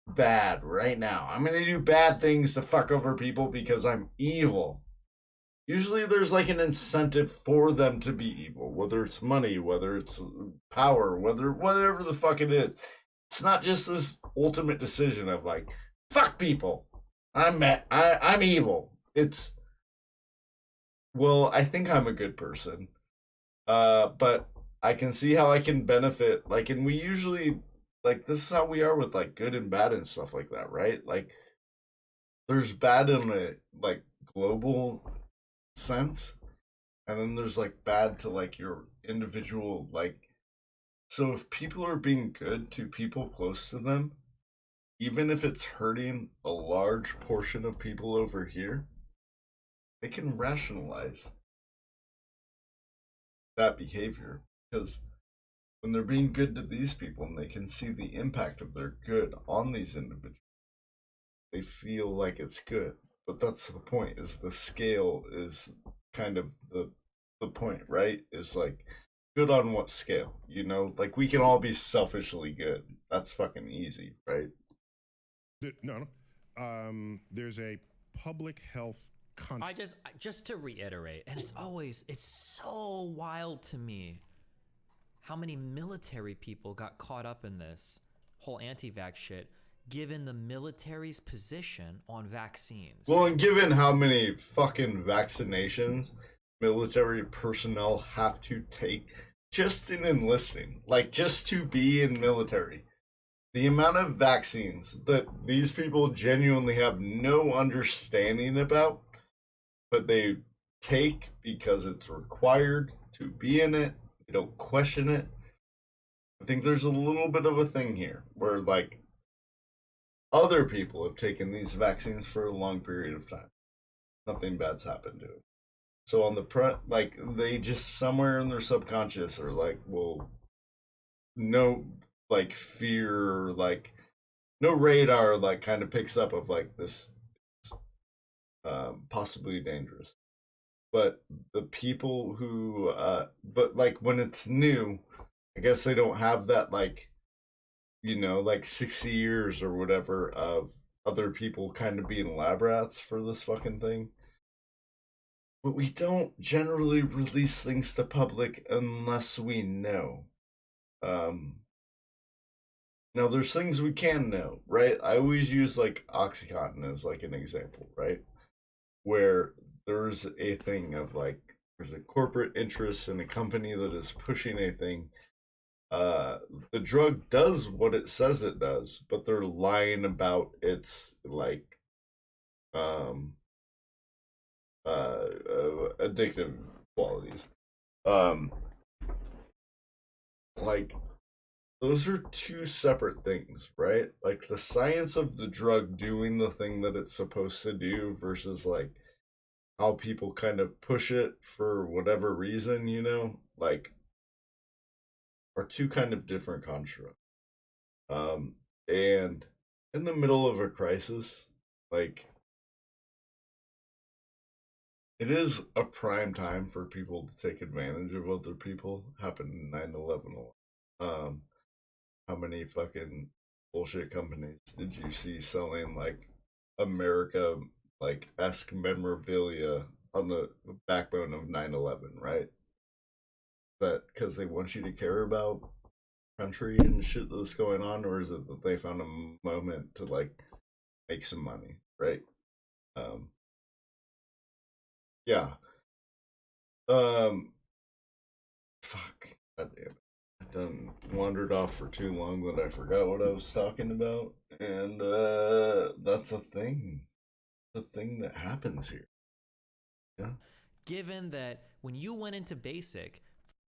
bad right now. I'm gonna do bad things to fuck over people because I'm evil. Usually there's, like, an incentive for them to be evil, whether it's money, whether it's power, whatever the fuck it is. It's not just this ultimate decision of, like, fuck people, I'm evil. It's, well, I think I'm a good person, but I can see how I can benefit, like, and we usually, like, this is how we are with, like, good and bad and stuff like that, right? Like, there's bad in a, like, global sense, and then there's, like, bad to, like, your individual, like, so if people are being good to people close to them, even if it's hurting a large portion of people over here, they can rationalize that behavior, because when they're being good to these people and they can see the impact of their good on these individuals, they feel like it's good. But that's the point, is the scale is kind of the point, right? Is, like, good on what scale, you know? Like, we can all be selfishly good. That's fucking easy, right? No. There's a public health just to reiterate, and it's so wild to me how many military people got caught up in this whole anti-vax shit, given the military's position on vaccines. Well, and given how many fucking vaccinations military personnel have to take just in enlisting, like, just to be in military. The amount of vaccines that these people genuinely have no understanding about, but they take because it's required to be in it, they don't question it. I think there's a little bit of a thing here where, like, other people have taken these vaccines for a long period of time. Nothing bad's happened to them. So on the like, they just somewhere in their subconscious are like, well, no, like, fear, like, no radar, like, kind of picks up of, like, this possibly dangerous. But the people who, but, like, when it's new, I guess they don't have that, like, you know, like 60 years or whatever of other people kind of being lab rats for this fucking thing. But we don't generally release things to public unless we know. Now there's things we can know, right? I always use, like, Oxycontin as, like, an example, right? Where there's a thing of, like, there's a corporate interest in a company that is pushing a thing. The drug does what it says it does, but they're lying about its, like, addictive qualities. Like, those are two separate things, right? Like, the science of the drug doing the thing that it's supposed to do versus, like, how people kind of push it for whatever reason, you know, like, are two kind of different constructs. And in the middle of a crisis, like, it is a prime time for people to take advantage of other people. Happened in 9/11. How many fucking bullshit companies did you see selling, like, America, like, esque memorabilia on the backbone of 9/11, right? That because they want you to care about country and shit that's going on, or is it that they found a moment to, like, make some money, right? Yeah. Fuck. God damn it. I done wandered off for too long that I forgot what I was talking about, and that's a thing. The thing that happens here. Yeah. Given that when you went into basic,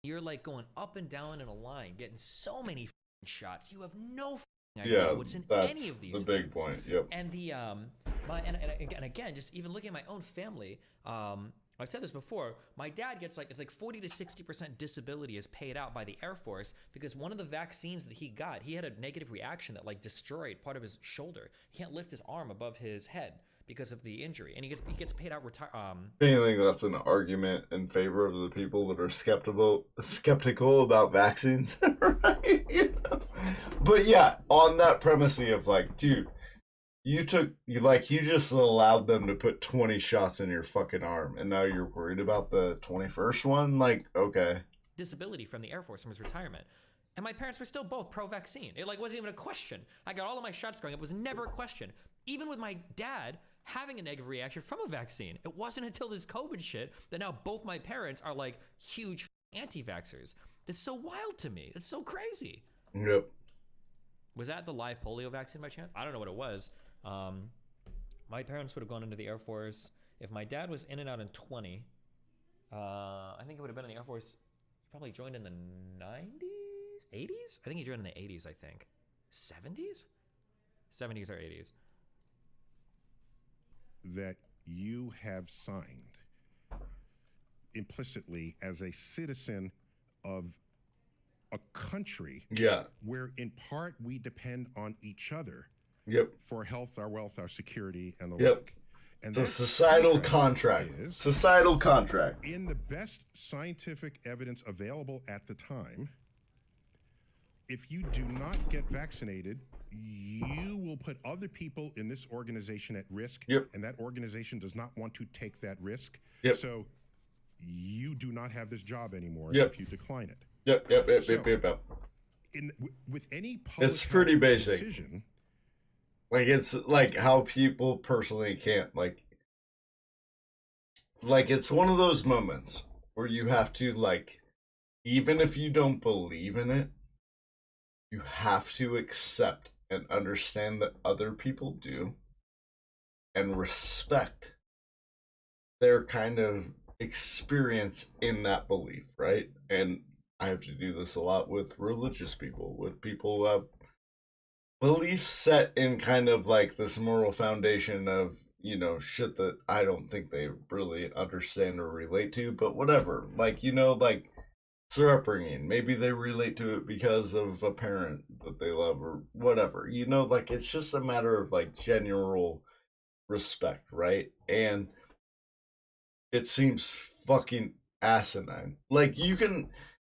you're like going up and down in a line, getting so many shots. You have no idea what's in any of these. The big point. Yep. And the and again, just even looking at my own family, I've said this before. My dad gets like 40 to 60% disability is paid out by the Air Force because one of the vaccines that he got, he had a negative reaction that, like, destroyed part of his shoulder. He can't lift his arm above his head because of the injury, and he gets paid out I think that's an argument in favor of the people that are skeptical about vaccines, right? You know? But yeah, on that premise of, like, dude, you just allowed them to put 20 shots in your fucking arm, and now you're worried about the 21st one? Like, okay. Disability from the Air Force from his retirement. And my parents were still both pro-vaccine. It, like, wasn't even a question. I got all of my shots growing up. It was never a question. Even with my dad having a negative reaction from a vaccine, it wasn't until this COVID shit that now both my parents are, like, huge anti-vaxxers. This is so wild to me. It's so crazy. Yep. Was that the live polio vaccine by chance? I don't know what it was. My parents would have gone into the Air Force. If my dad was in and out in 20, I think it would have been in the Air Force. He probably joined in the 90s? 80s? I think he joined in the 80s, I think. 70s? 70s or 80s. That you have signed implicitly as a citizen of a country where in part we depend on each other for health, our wealth, our security, and the like. And it's a societal contract. Societal contract. In the best scientific evidence available at the time, if you do not get vaccinated, you will put other people in this organization at risk, and that organization does not want to take that risk. So you do not have this job anymore if you decline it. Yep. With any public it's pretty basic. Decision, like, it's like how people personally can't, like, it's one of those moments where you have to, like, even if you don't believe in it, you have to accept and understand that other people do and respect their kind of experience in that belief, right? And I have to do this a lot with religious people, with people who have beliefs set in kind of like this moral foundation of, you know, shit that I don't think they really understand or relate to, but whatever. Like, you know, like it's their upbringing. Maybe they relate to it because of a parent that they love or whatever. You know, like it's just a matter of like general respect, right? And it seems fucking asinine. Like you can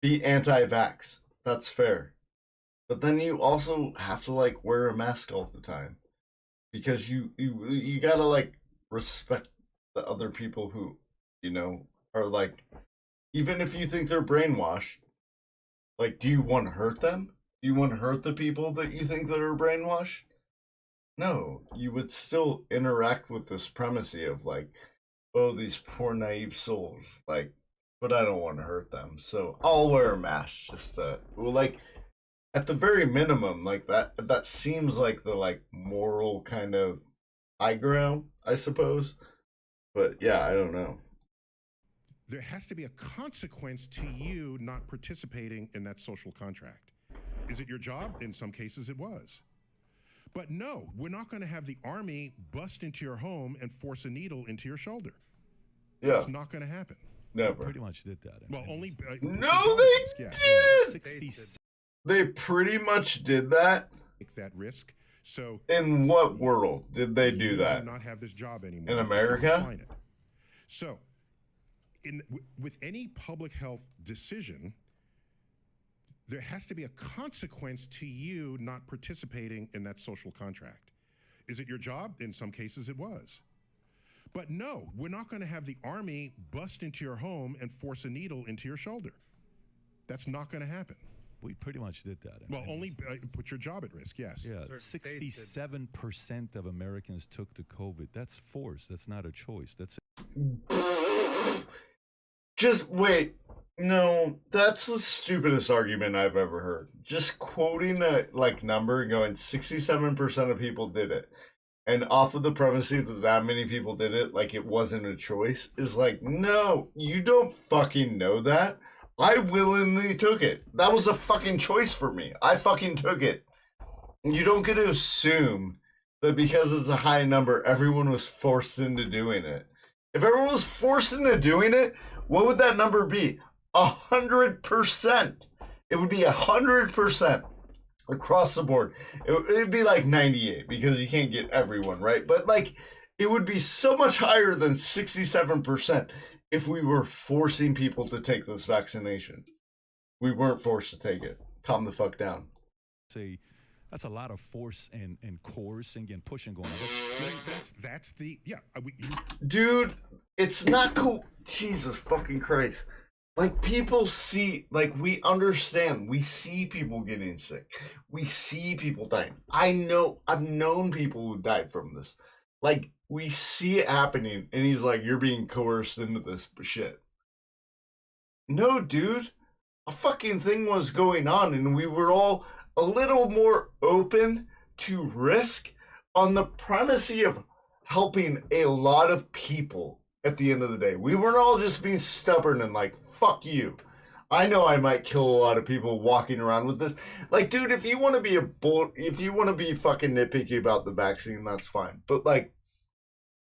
be anti-vax. That's fair. But then you also have to like wear a mask all the time because you gotta like respect the other people who, you know, are like, even if you think they're brainwashed, like, do you want to hurt them? Do you want to hurt the people that you think that are brainwashed? No, you would still interact with this premise of like, oh, these poor naive souls, like, but I don't want to hurt them, so I'll wear a mask just to, well, like, at the very minimum, like that seems like the like moral kind of high ground, I suppose. But yeah, I don't know. There has to be a consequence to you not participating in that social contract. Is it your job? In some cases, it was. But no, we're not going to have the army bust into your home and force a needle into your shoulder. Yeah. That's not going to happen. Never. Pretty much did that. Well, only... no, they did! They pretty much did that? Take that risk. So... In what world did they do that? Do not have this job anymore. In America? So, with any public health decision, there has to be a consequence to you not participating in that social contract. Is it your job? In some cases, it was. But no, we're not going to have the army bust into your home and force a needle into your shoulder. That's not going to happen. We pretty much did that. Well, only put your job at risk, yes. Yeah, 67% of Americans took the COVID. That's force. That's not a choice. That's just wait. No, that's the stupidest argument I've ever heard. Just quoting a like number and going 67% of people did it. And off of the premise that many people did it, like it wasn't a choice, is like, no, you don't fucking know that. I willingly took it. That was a fucking choice for me. I fucking took it. You don't get to assume that because it's a high number, everyone was forced into doing it. If everyone was forced into doing it, what would that number be? 100%. It would be 100% across the board. It would be like 98 because you can't get everyone, right? But like, it would be so much higher than 67%. If we were forcing people to take this vaccination. We weren't forced to take it. Calm the fuck down. See, that's a lot of force and coercing and pushing going on. That's the, yeah. Dude, it's not cool. Jesus fucking Christ. Like, people see, like, we understand. We see people getting sick. We see people dying. I've known people who died from this. Like, we see it happening, and he's like, you're being coerced into this shit. No, dude. A fucking thing was going on, and we were all a little more open to risk on the premise of helping a lot of people at the end of the day. We weren't all just being stubborn and like, fuck you. I know I might kill a lot of people walking around with this. Like, dude, if you want to be if you want to be fucking nitpicky about the vaccine, that's fine. But like,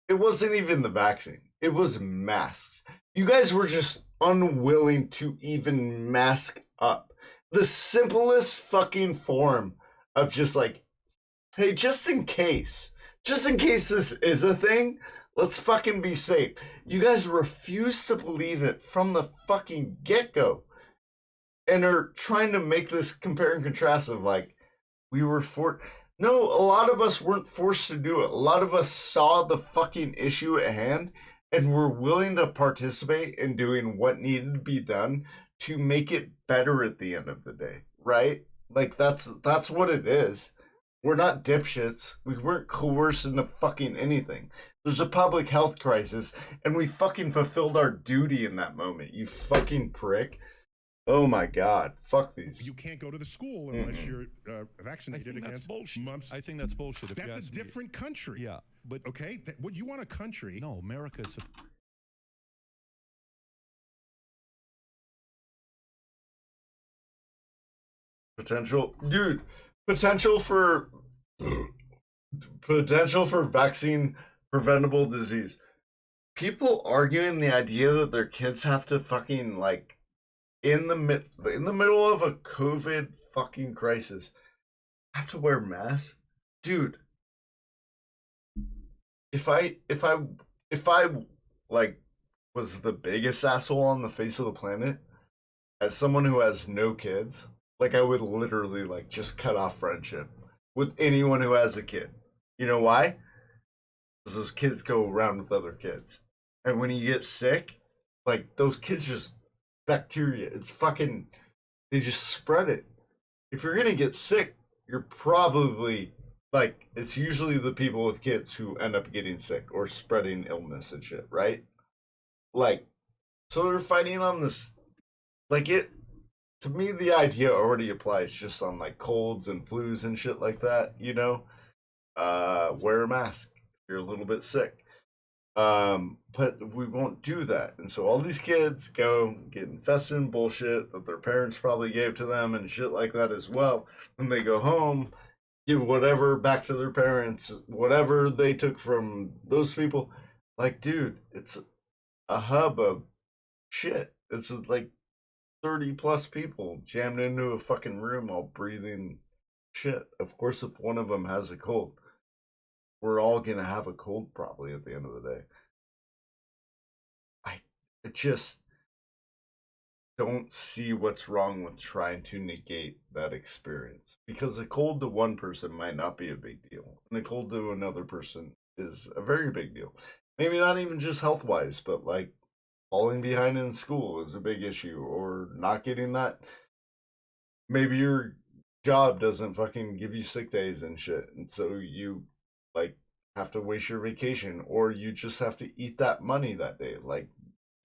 it wasn't even the vaccine. It was masks. You guys were just unwilling to even mask up. The simplest fucking form of just like, hey, just in case this is a thing, let's fucking be safe. You guys refuse to believe it from the fucking get-go. And are trying to make this compare and contrast of like, we were no, a lot of us weren't forced to do it. A lot of us saw the fucking issue at hand and were willing to participate in doing what needed to be done to make it better at the end of the day, right? Like, that's what it is. We're not dipshits. We weren't coerced into fucking anything. There's a public health crisis, and we fucking fulfilled our duty in that moment, you fucking prick. Oh my God! Fuck these. You can't go to the school unless you're vaccinated against mumps. I think that's bullshit. That's a different country. Yeah, but okay, what you want a country? No, America's. Potential, dude. Potential for vaccine preventable disease. People arguing the idea that their kids have to fucking like in the middle of a COVID fucking crisis have to wear masks, dude. If I like was the biggest asshole on the face of the planet, as someone who has no kids, like I would literally like just cut off friendship with anyone who has a kid. You know why? Because those kids go around with other kids. And when you get sick, like those kids just bacteria. It's fucking they just spread it. If you're gonna get sick, you're probably like it's usually the people with kids who end up getting sick or spreading illness and shit, right? Like, so they're fighting on this. Like it, to me, the idea already applies just on like colds and flus and shit like that. You know, wear a mask if you're a little bit sick. But we won't do that, and so all these kids go get infested in bullshit that their parents probably gave to them and shit like that as well. When they go home, give whatever back to their parents, whatever they took from those people. Like, dude, it's a hub of shit. It's like 30 plus people jammed into a fucking room all breathing shit. Of course, if one of them has a cold, we're all gonna have a cold probably at the end of the day. I just don't see what's wrong with trying to negate that experience, because a cold to one person might not be a big deal, and a cold to another person is a very big deal. Maybe not even just health wise, but like falling behind in school is a big issue, or not getting that. Maybe your job doesn't fucking give you sick days and shit, and so you like have to waste your vacation, or you just have to eat that money that day. Like,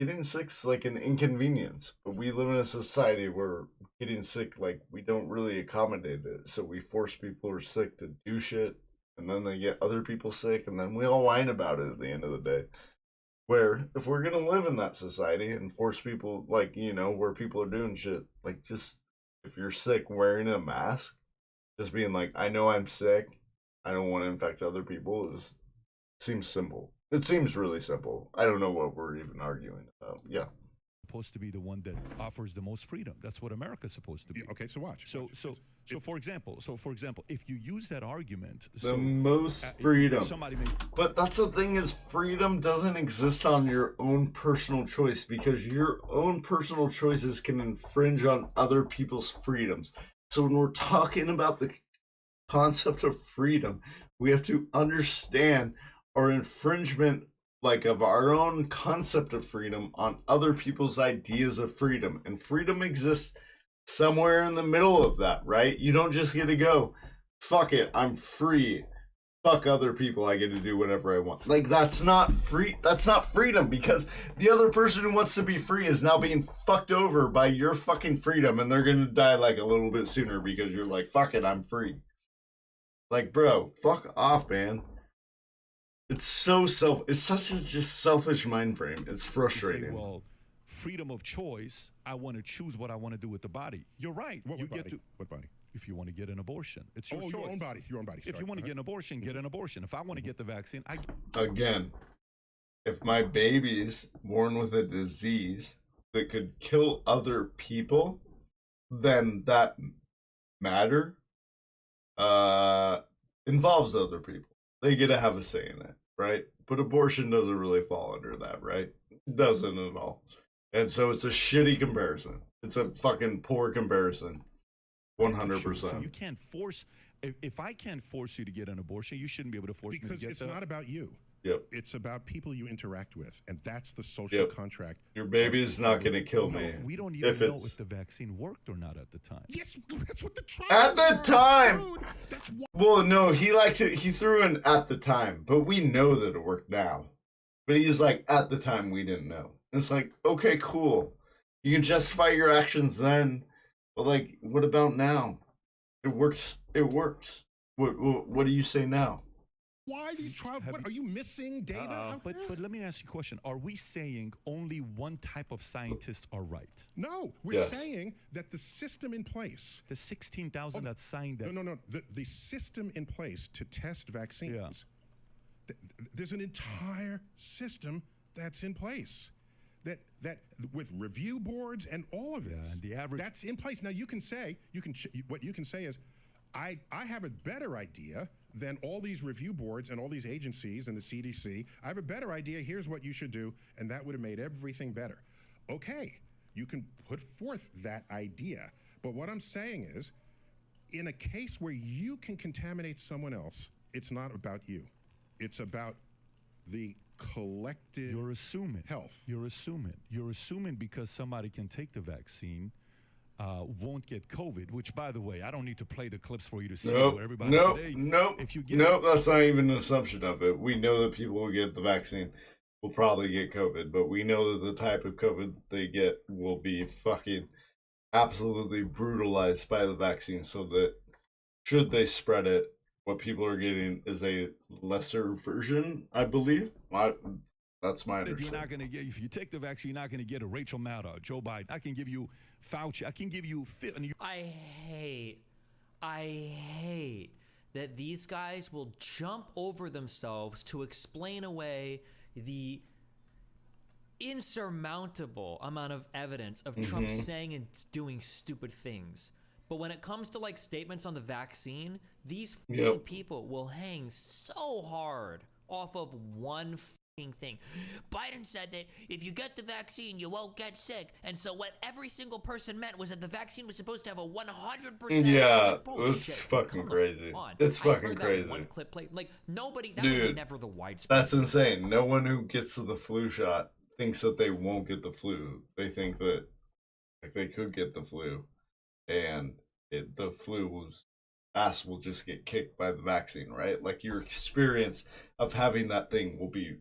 getting sick's like an inconvenience, but we live in a society where getting sick, like, we don't really accommodate it. So we force people who are sick to do shit, and then they get other people sick, and then we all whine about it at the end of the day. Where if we're gonna live in that society and force people, like, you know, where people are doing shit, like, just if you're sick, wearing a mask, just being like, I know I'm sick, I don't want to infect other people, seems simple. It seems really simple. I don't know what we're even arguing about. Yeah. Supposed to be the one that offers the most freedom. That's what America's supposed to be. Yeah, okay, so watch. So for example, if you use that argument, the most freedom. Somebody may. But that's the thing, is freedom doesn't exist on your own personal choice, because your own personal choices can infringe on other people's freedoms. So when we're talking about the concept of freedom, we have to understand our infringement, like, of our own concept of freedom on other people's ideas of freedom. And freedom exists somewhere in the middle of that, right? You don't just get to go, fuck it, I'm free, fuck other people, I get to do whatever I want. Like, that's not freedom, because the other person who wants to be free is now being fucked over by your fucking freedom, and they're gonna die like a little bit sooner because you're like, fuck it, I'm free. Like, bro, fuck off, man. It's such a just selfish mind frame. It's frustrating. Say, well, freedom of choice, I want to choose what I want to do with the body. You're right. What body? If you want to get an abortion, it's your choice. Your own body. If you want to get an abortion, get an abortion. If I want to get the vaccine, Again, if my baby's born with a disease that could kill other people, then that matter involves other people. They get to have a say in it, right? But abortion doesn't really fall under that, right? It doesn't at all. And so it's a shitty comparison. It's a fucking poor comparison. 100%. So you can't force. If I can't force you to get an abortion, you shouldn't be able to force me to get Because it's not about you. Yep. It's about people you interact with, and that's the social contract. Your baby's not going to kill me. We don't even know if the vaccine worked or not at the time. Yes, that's what the trial. At the time. Well, no, he threw in at the time, but we know that it worked now. But he's like, at the time we didn't know. It's like, okay, cool. You can justify your actions then, but like, what about now? It works. It works. What do you say now? Why these trials? What, are you missing data? But let me ask you a question. Are we saying only one type of scientists are right? No, we're saying that the system in place. The 16,000 that signed that. No. The system in place to test vaccines, there's an entire system that's in place. That with review boards and all of this, and the average that's in place. Now you can say what you can say is, I have a better idea than all these review boards and all these agencies and the CDC. I have a better idea. Here's what you should do, and that would have made everything better. Okay, you can put forth that idea, but what I'm saying is, in a case where you can contaminate someone else, it's not about you. It's about the collective You're assuming health. You're assuming because somebody can take the vaccine, won't get COVID. Which, by the way, I don't need to play the clips for you to see. Where everybody if you get that's not even an assumption of it. We know that people who get the vaccine will probably get COVID, but we know that the type of COVID they get will be fucking absolutely brutalized by the vaccine. So that should they spread it, what people are getting is a lesser version, I believe. That's my understanding. You're not going to get, if you take the vaccine, you're not going to get a Rachel Maddow, Joe Biden. I can give you Fauci. I can give you. I hate that these guys will jump over themselves to explain away the insurmountable amount of evidence of Trump saying and doing stupid things. But when it comes to like statements on the vaccine, these people will hang so hard off of one thing. Biden said that if you get the vaccine, you won't get sick. And so what every single person meant was that the vaccine was supposed to have a 100%. Yeah, it's fucking crazy. It's fucking crazy. One clip play. Like nobody, that was never the widespread. That's insane. No one who gets to the flu shot thinks that they won't get the flu. They think that like they could get the flu, and the flu's ass will just get kicked by the vaccine, right? Like your experience of having that thing will be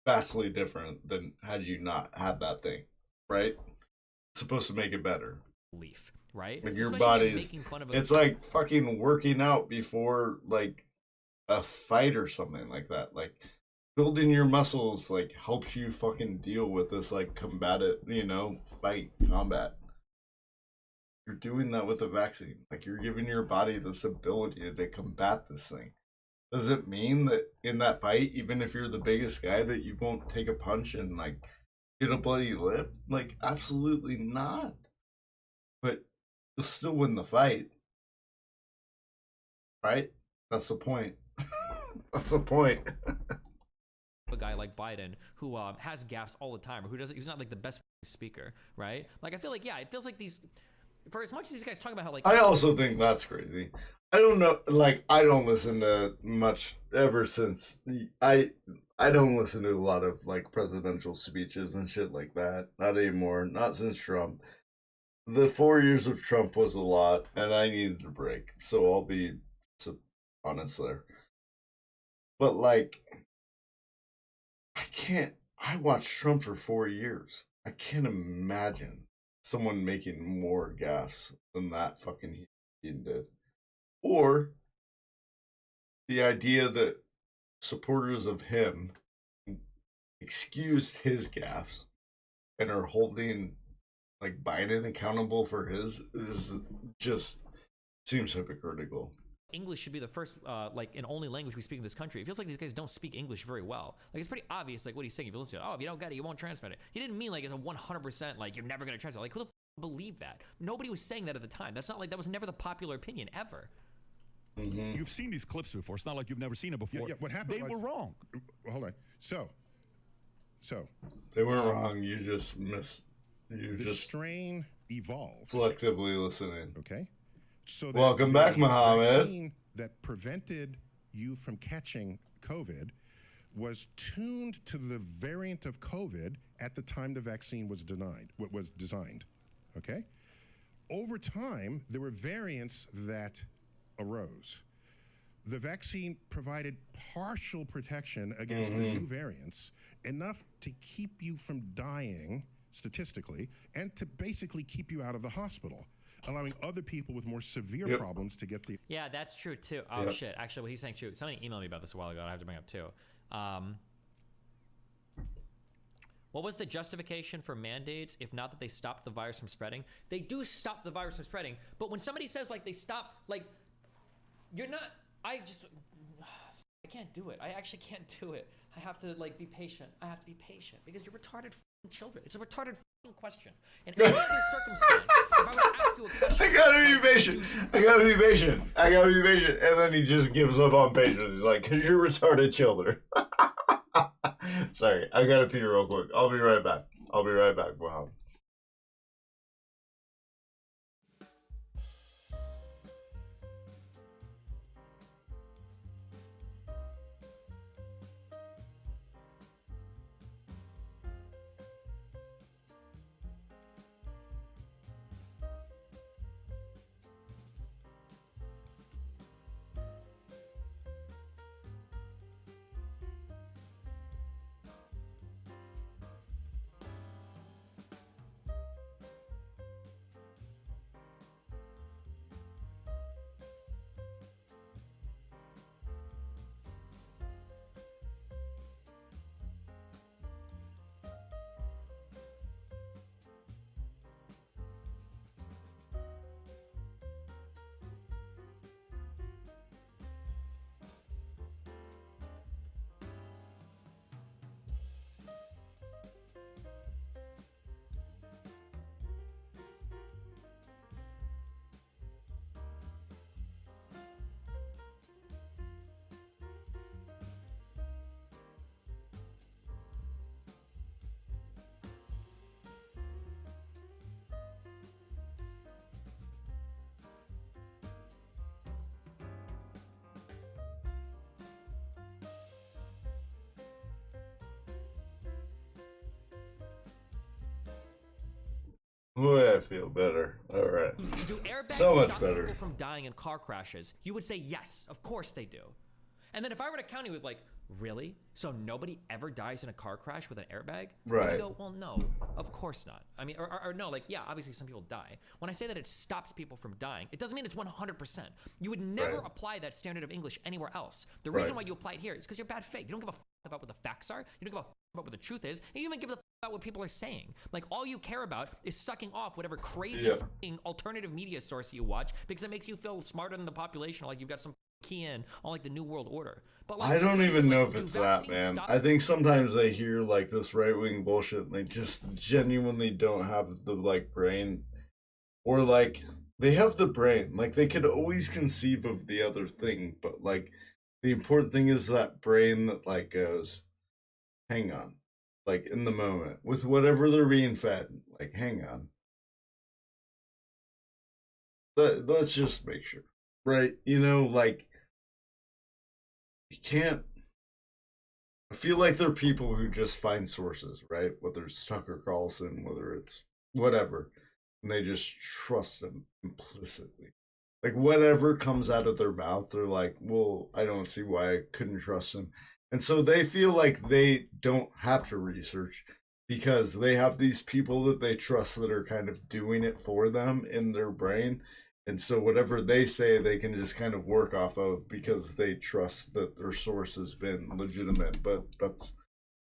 vastly different than had you not had that thing, right? It's supposed to make it better. Right? Like your body's, it's like fucking working out before like a fight or something like that. Like building your muscles like helps you fucking deal with this like combative, combat. You're doing that with a vaccine. Like you're giving your body this ability to combat this thing. Does it mean that in that fight, even if you're the biggest guy, that you won't take a punch and like get a bloody lip? Like absolutely not. But you'll still win the fight. Right? That's the point. That's the point. A guy like Biden who has gaffes all the time, or who's not like the best speaker, right? Like I feel like it feels like these. For as much as these guys talk about how like I also think that's crazy. I don't know, like I don't listen to much ever since I don't listen to a lot of like presidential speeches and shit like that. Not anymore. Not since Trump. The 4 years of Trump was a lot, and I needed a break. So I'll be honest there. But like, I watched Trump for 4 years. I can't imagine someone making more gaffes than that fucking he did. Or the idea that supporters of him excused his gaffes and are holding like Biden accountable for his is just seems hypocritical. English should be the first, and only language we speak in this country. It feels like these guys don't speak English very well. Like, it's pretty obvious, like, what he's saying. If you listen to it, if you don't get it, you won't transmit it. He didn't mean, like, it's a 100%, like, you're never going to transmit it. Like, who the believe that? Nobody was saying that at the time. That's not like, that was never the popular opinion, ever. Mm-hmm. You've seen these clips before. It's not like you've never seen it before. Yeah, what happened They were wrong. Hold on. So. They weren't wrong. You just missed. The strain evolved. Selectively listening. Okay. So welcome back, Muhammad. Vaccine that prevented you from catching COVID was tuned to the variant of COVID at the time the vaccine was designed. Okay. Over time, there were variants that arose. The vaccine provided partial protection against the new variants, enough to keep you from dying statistically, and to basically keep you out of the hospital. allowing other people with more severe problems to get the. Yeah, that's true too. Oh shit! Actually, what he's saying too. Somebody emailed me about this a while ago. I have to bring up too. What was the justification for mandates if not that they stopped the virus from spreading? They do stop the virus from spreading, but when somebody says like they stop, like you're not. I can't do it. I actually can't do it. I have to like be patient. I have to be patient because you're retarded children. It's a retarded question. In any other circumstance, if I were to ask you a question, I gotta be patient. I gotta be patient. I gotta be patient. And then he just gives up on patience. He's like, because you're retarded children. Sorry, I gotta pee real quick. I'll be right back. I'll be right back. Wow. Boy, I feel better. All right. Do airbags so much stop better. people from dying in car crashes? You would say yes, of course they do. And then if I were to counter you with like, really? So nobody ever dies in a car crash with an airbag? Right. You go, well, no, of course not. I mean, or no, like, yeah, obviously some people die. When I say that it stops people from dying, it doesn't mean it's 100%. You would never apply that standard of English anywhere else. The reason why you apply it here is because you're bad faith. You don't give a about what the facts are. You don't give a about what the truth is. And you don't even give a about what people are saying. Like, all you care about is sucking off whatever crazy fucking alternative media source you watch because it makes you feel smarter than the population, or like you've got some key in on like the New World Order. But like, I don't even know if do it's that, vaccines man. stop- I think sometimes they hear like this right-wing bullshit and they just genuinely don't have the like brain, or like they have the brain. Like they could always conceive of the other thing, but like the important thing is that brain that like goes, hang on, like in the moment with whatever they're being fed, like hang on. Let's just make sure, right? You know, like you can't. I feel like there are people who just find sources, right? Whether it's Tucker Carlson, whether it's whatever, and they just trust them implicitly. Like whatever comes out of their mouth, they're like, well, I don't see why I couldn't trust them. And so they feel like they don't have to research because they have these people that they trust that are kind of doing it for them in their brain. And so whatever they say, they can just kind of work off of because they trust that their source has been legitimate. But that's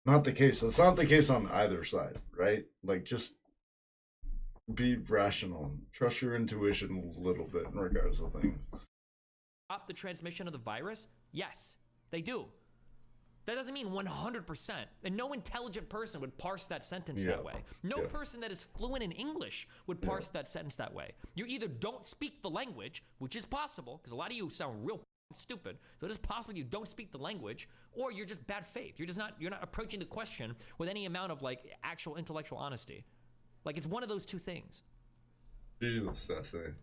not the case. That's not the case on either side, right? Like, just be rational. Trust your intuition a little bit in regards to things. Stop the transmission of the virus? Yes, they do. That doesn't mean 100%. And no intelligent person would parse that sentence that way. No person that is fluent in English would parse that sentence that way. You either don't speak the language, which is possible, because a lot of you sound real stupid. So it is possible you don't speak the language, or you're just bad faith. You're not approaching the question with any amount of like actual intellectual honesty. Like, it's one of those two things. Jesus, that's it.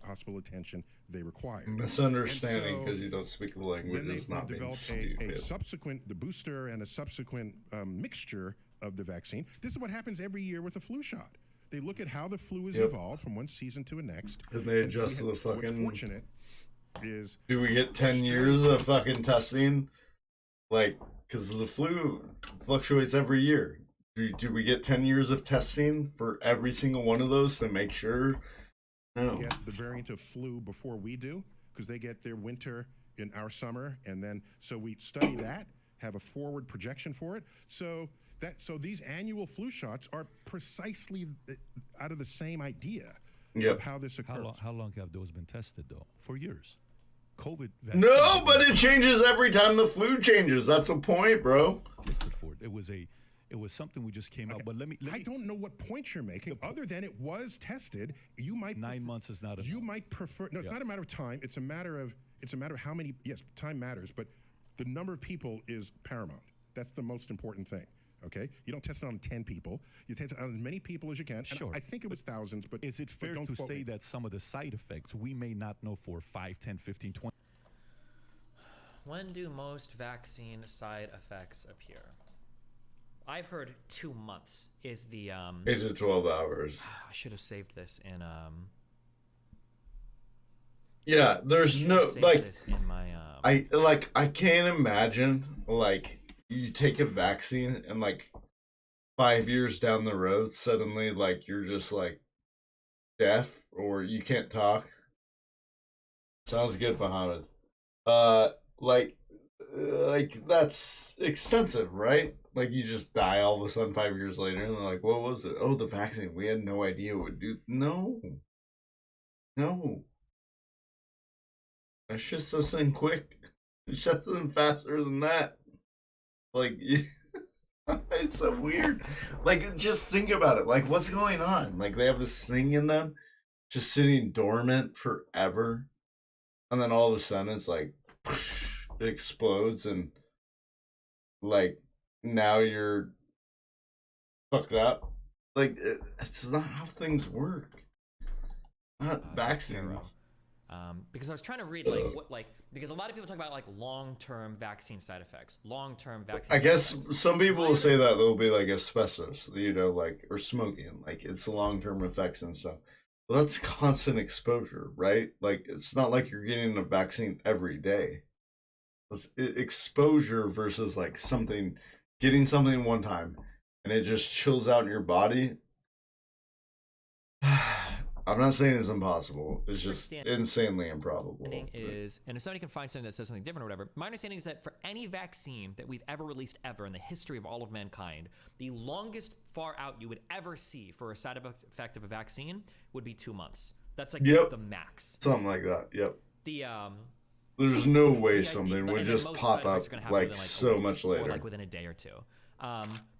Hospital attention they require. Misunderstanding because you don't speak the language Then is not being developed stupid. a subsequent, the booster and a subsequent mixture of the vaccine. This is what happens every year with a flu shot. They look at how the flu has evolved from one season to the next. And they adjust the what's fucking. fortunate is do we get 10 years of fucking testing? Like, because the flu fluctuates every year. Do we get 10 years of testing for every single one of those to make sure? No. Get the variant of flu before we do, because they get their winter in our summer, and then so we study that, have a forward projection for it. So these annual flu shots are precisely out of the same idea of how this occurs. How long have those been tested, though? For years. COVID. No, but it changes every time the flu changes. That's the point, bro. It was something we just came out. But let me. I don't know what point you're making, other than it was tested. You might 9 months is not enough. You might prefer. No, it's not a matter of time. It's a matter of how many. Yes, time matters, but the number of people is paramount. That's the most important thing. Okay, you don't test it on 10 people. You test it on as many people as you can. Sure. I think it was thousands, but is it fair to say that some of the side effects we may not know for 5, 10, 15, 20? When do most vaccine side effects appear? I've heard 2 months is the 8 to 12 hours. I should have saved this in Yeah, there's no like this in my I can't imagine like you take a vaccine and like 5 years down the road suddenly like you're just like deaf or you can't talk. Sounds good, Muhammad. Like that's extensive, right? Like you just die all of a sudden 5 years later and they're like, what was it? Oh, the vaccine. We had no idea what it would do. No. That shit sets in quick. It sets in faster than that. Like, it's so weird. Like, just think about it. Like, what's going on? Like, they have this thing in them just sitting dormant forever. And then all of a sudden it's like, it explodes and, like, now you're fucked up. Like, it's not how things work. Not vaccines. Because I was trying to read because a lot of people talk about like long-term vaccine side effects. Long-term vaccine. I guess some people will say that they'll be like asbestos, like or smoking, like it's the long-term effects and stuff. Well, that's constant exposure, right? Like it's not like you're getting a vaccine every day. It's exposure versus like getting something one time and it just chills out in your body. I'm not saying it's impossible. It's just insanely improbable. Is, and if somebody can find something that says something different or whatever, my understanding is that for any vaccine that we've ever released ever in the history of all of mankind, the longest far out you would ever see for a side effect of a vaccine would be 2 months. That's like the max. Something like that. Yep. There's no way something would just pop up like so much later. Or like within a day or two.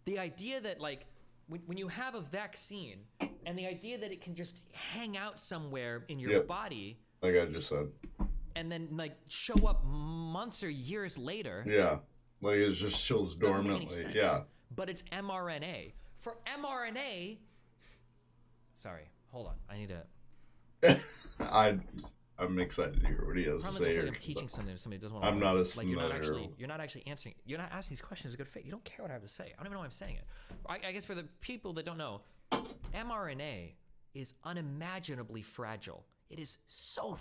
The idea that like when you have a vaccine and the idea that it can just hang out somewhere in your body, like I just said, and then like show up months or years later, like it just chills dormantly, but it's mRNA. For mRNA, sorry, hold on, I need to. I'm excited to hear what he has to say here. I'm teaching something to somebody who doesn't want to I'm learn. not as like familiar. You're not actually answering. You're not asking these questions in good faith. You don't care what I have to say. I don't even know why I'm saying it. I guess for the people that don't know, mRNA is unimaginably fragile. It is so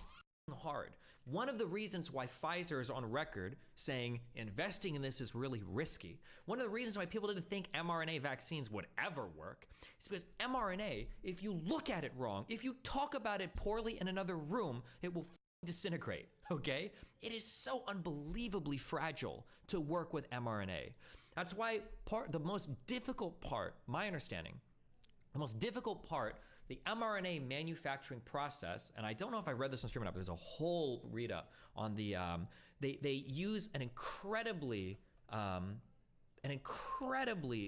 hard. One of the reasons why Pfizer is on record saying investing in this is really risky, one of the reasons why people didn't think mRNA vaccines would ever work is because mRNA, if you look at it wrong, if you talk about it poorly in another room, it will disintegrate, okay? It is so unbelievably fragile to work with mRNA. That's why the most difficult part, my understanding, the most difficult part, the mRNA manufacturing process, and I don't know if I read this on Stream It Up, there's a whole read up on the, they use an incredibly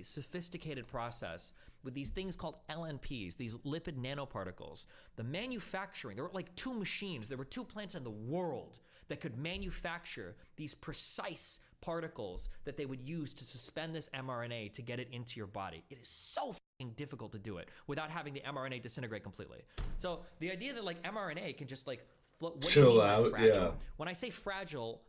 sophisticated process with these things called LNPs, these lipid nanoparticles. The manufacturing, there were like 2 machines, there were 2 plants in the world that could manufacture these precise particles that they would use to suspend this mRNA to get it into your body. It is so difficult to do it without having the mRNA disintegrate completely. So the idea that like mRNA can just like what do you Chill mean by out, fragile? yeah. When I say fragile,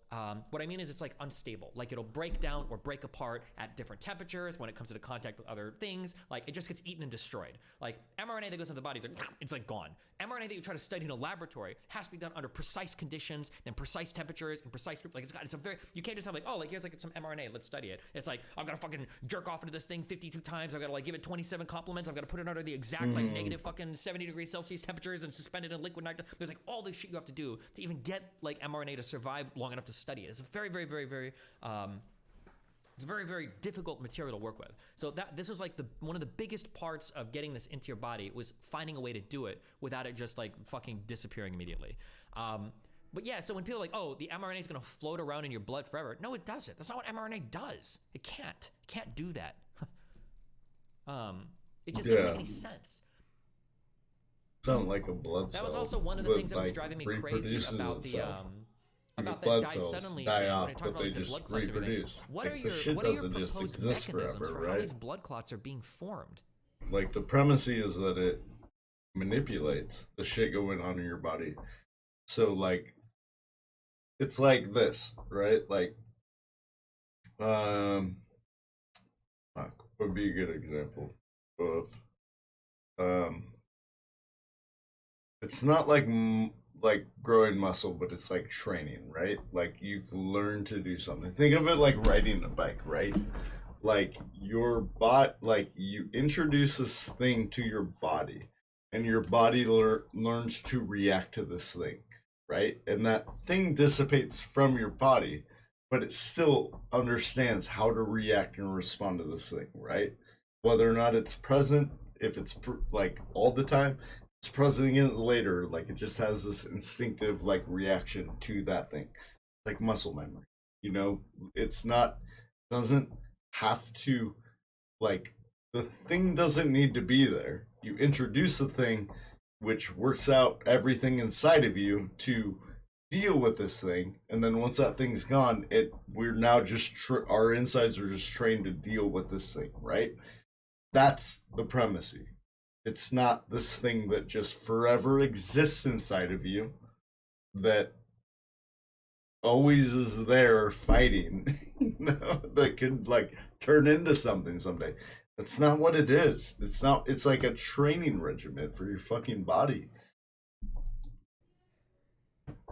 what I mean is it's like unstable. Like it'll break down or break apart at different temperatures when it comes into contact with other things. Like it just gets eaten and destroyed. Like mRNA that goes into the body is like, it's like gone. mRNA that you try to study in a laboratory has to be done under precise conditions and precise temperatures and precise, like it's a very, you can't just have like, oh, like here's like some mRNA, let's study it. It's like, I've got to fucking jerk off into this thing 52 times. I've got to like give it 27 compliments. I've got to put it under the exact like negative fucking 70 degrees Celsius temperatures and suspend it in liquid nitrogen. There's like all this shit you have to do to even get like mRNA to survive long enough to study it. It's a very, very, very, very, it's a very, very difficult material to work with. So this was like one of the biggest parts of getting this into your body was finding a way to do it without it just like fucking disappearing immediately. But yeah, so when people are like, oh, the mRNA is going to float around in your blood forever. No, it doesn't. That's not what mRNA does. It can't do that. It just doesn't make any sense. Sound like a blood cell. That was also one of the things that was driving me crazy about the about that die suddenly thing when it talked about like, the blood clots and everything. What are your proposed mechanisms for how these blood clots are being formed? Like the premise is that it manipulates the shit going on in your body. So like it's like this, right? Like fuck, would be a good example of it's not like growing muscle, but it's like training, right? Like you've learned to do something. Think of it like riding a bike, right? Like your like you introduce this thing to your body and your body learns to react to this thing, right? And that thing dissipates from your body, but it still understands how to react and respond to this thing, right? Whether or not it's present, if it's like all the time, it's present again later, like it just has this instinctive like reaction to that thing, like muscle memory. You know, it's not, doesn't have to, like the thing doesn't need to be there. You introduce the thing, which works out everything inside of you to deal with this thing, and then once that thing's gone, we're now just our insides are just trained to deal with this thing, right? That's the premise. It's not this thing that just forever exists inside of you that always is there fighting, you know, that could like turn into something someday. That's not what it is. It's not, it's like a training regimen for your fucking body.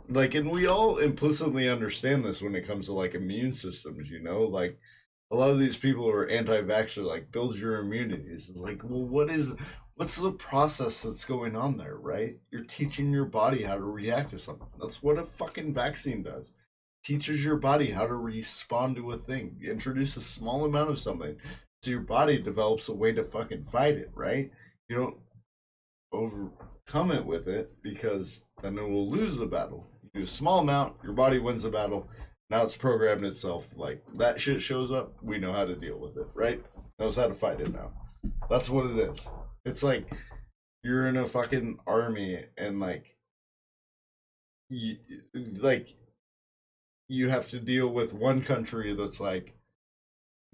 Like, and we all implicitly understand this when it comes to like immune systems, you know, like a lot of these people who are anti-vaxxer, like build your immunities. It's like, well, what's the process that's going on there, right? You're teaching your body how to react to something. That's what a fucking vaccine does. Teaches your body how to respond to a thing. You introduce a small amount of something, so your body develops a way to fucking fight it, right? You don't overcome it with it, because then it will lose the battle. You do a small amount, your body wins the battle. Now it's programmed itself. Like that shit shows up, we know how to deal with it, right? Knows how to fight it now. That's what it is. It's like you're in a fucking army and like you have to deal with one country that's like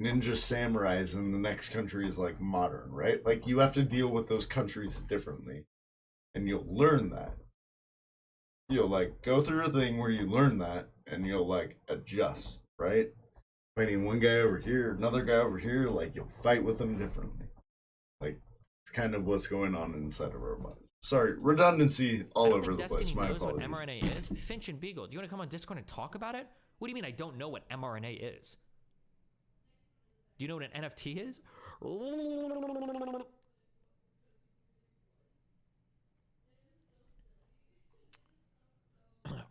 ninja samurais and the next country is like modern, right? Like you have to deal with those countries differently, and you'll learn that. You'll like go through a thing where you learn that and you'll like adjust, right? Fighting one guy over here, another guy over here, like you'll fight with them differently. Like it's kind of what's going on inside of our bodies. Sorry, redundancy all over the place. My apologies. What mRNA is. Finch and Beagle, do you want to come on Discord and talk about it? What do you mean I don't know what mRNA is? Do you know what an NFT is?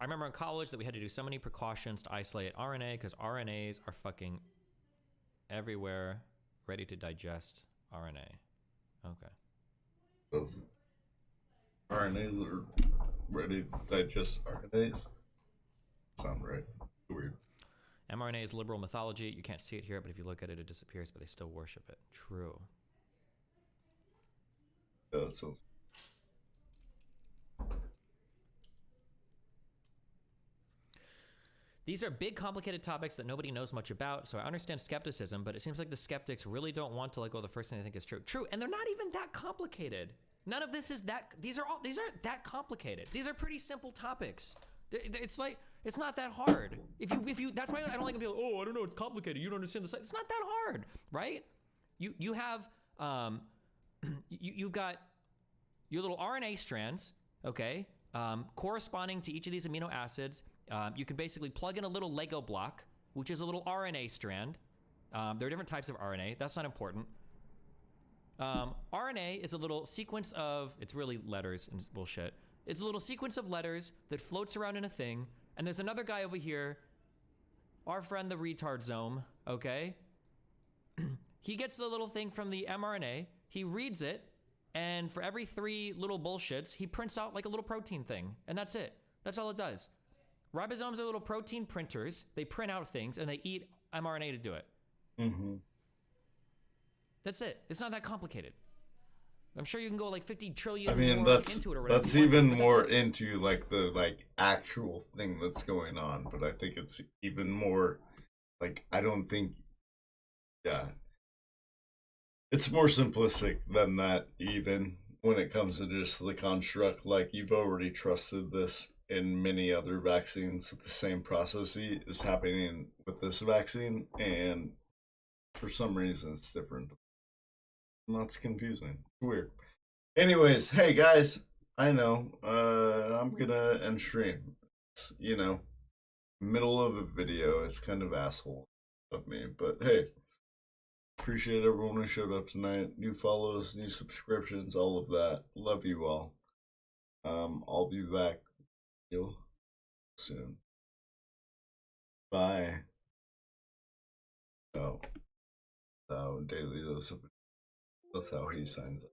I remember in college that we had to do so many precautions to isolate RNA because RNAs are fucking everywhere, ready to digest RNA. Okay. Those RNAs are ready to digest RNAs? Sound right. Weird. mRNA is liberal mythology. You can't see it here, but if you look at it, it disappears, but they still worship it. True. Yeah, that sounds. These are big, complicated topics that nobody knows much about, so I understand skepticism, but it seems like the skeptics really don't want to let go of the first thing they think is true. True, and they're not even that complicated. None of this is that. These aren't that complicated. These are pretty simple topics. It's like it's not that hard. If you that's why I don't like to be like, oh, I don't know, it's complicated. You don't understand the science. It's not that hard, right? You have you've got your little RNA strands, okay, corresponding to each of these amino acids. You can basically plug in a little Lego block, which is a little RNA strand. There are different types of RNA. That's not important. RNA is a little sequence of, it's really letters and it's bullshit. It's a little sequence of letters that floats around in a thing. And there's another guy over here, our friend the retardosome, okay? He gets the little thing from the mRNA, he reads it, and for every 3 little bullshits, he prints out like a little protein thing. And that's it. That's all it does. Ribosomes are little protein printers. They print out things and they eat mRNA to do it. Mm-hmm. That's it. It's not that complicated. I'm sure you can go like 50 trillion I mean, more into it or whatever. that's even more into like the actual thing that's going on, but I think it's even more like, I don't think, yeah, it's more simplistic than that even when it comes to just the construct. Like, you've already trusted this in many other vaccines. The same process is happening with this vaccine, and for some reason it's different. And that's confusing. Weird. Anyways, hey guys, I know I'm gonna end stream. It's, you know, middle of a video. It's kind of asshole of me, but hey, appreciate everyone who showed up tonight. New follows, new subscriptions, all of that. Love you all. I'll be back soon. Bye. Oh, daily dose of, that's how he signs up.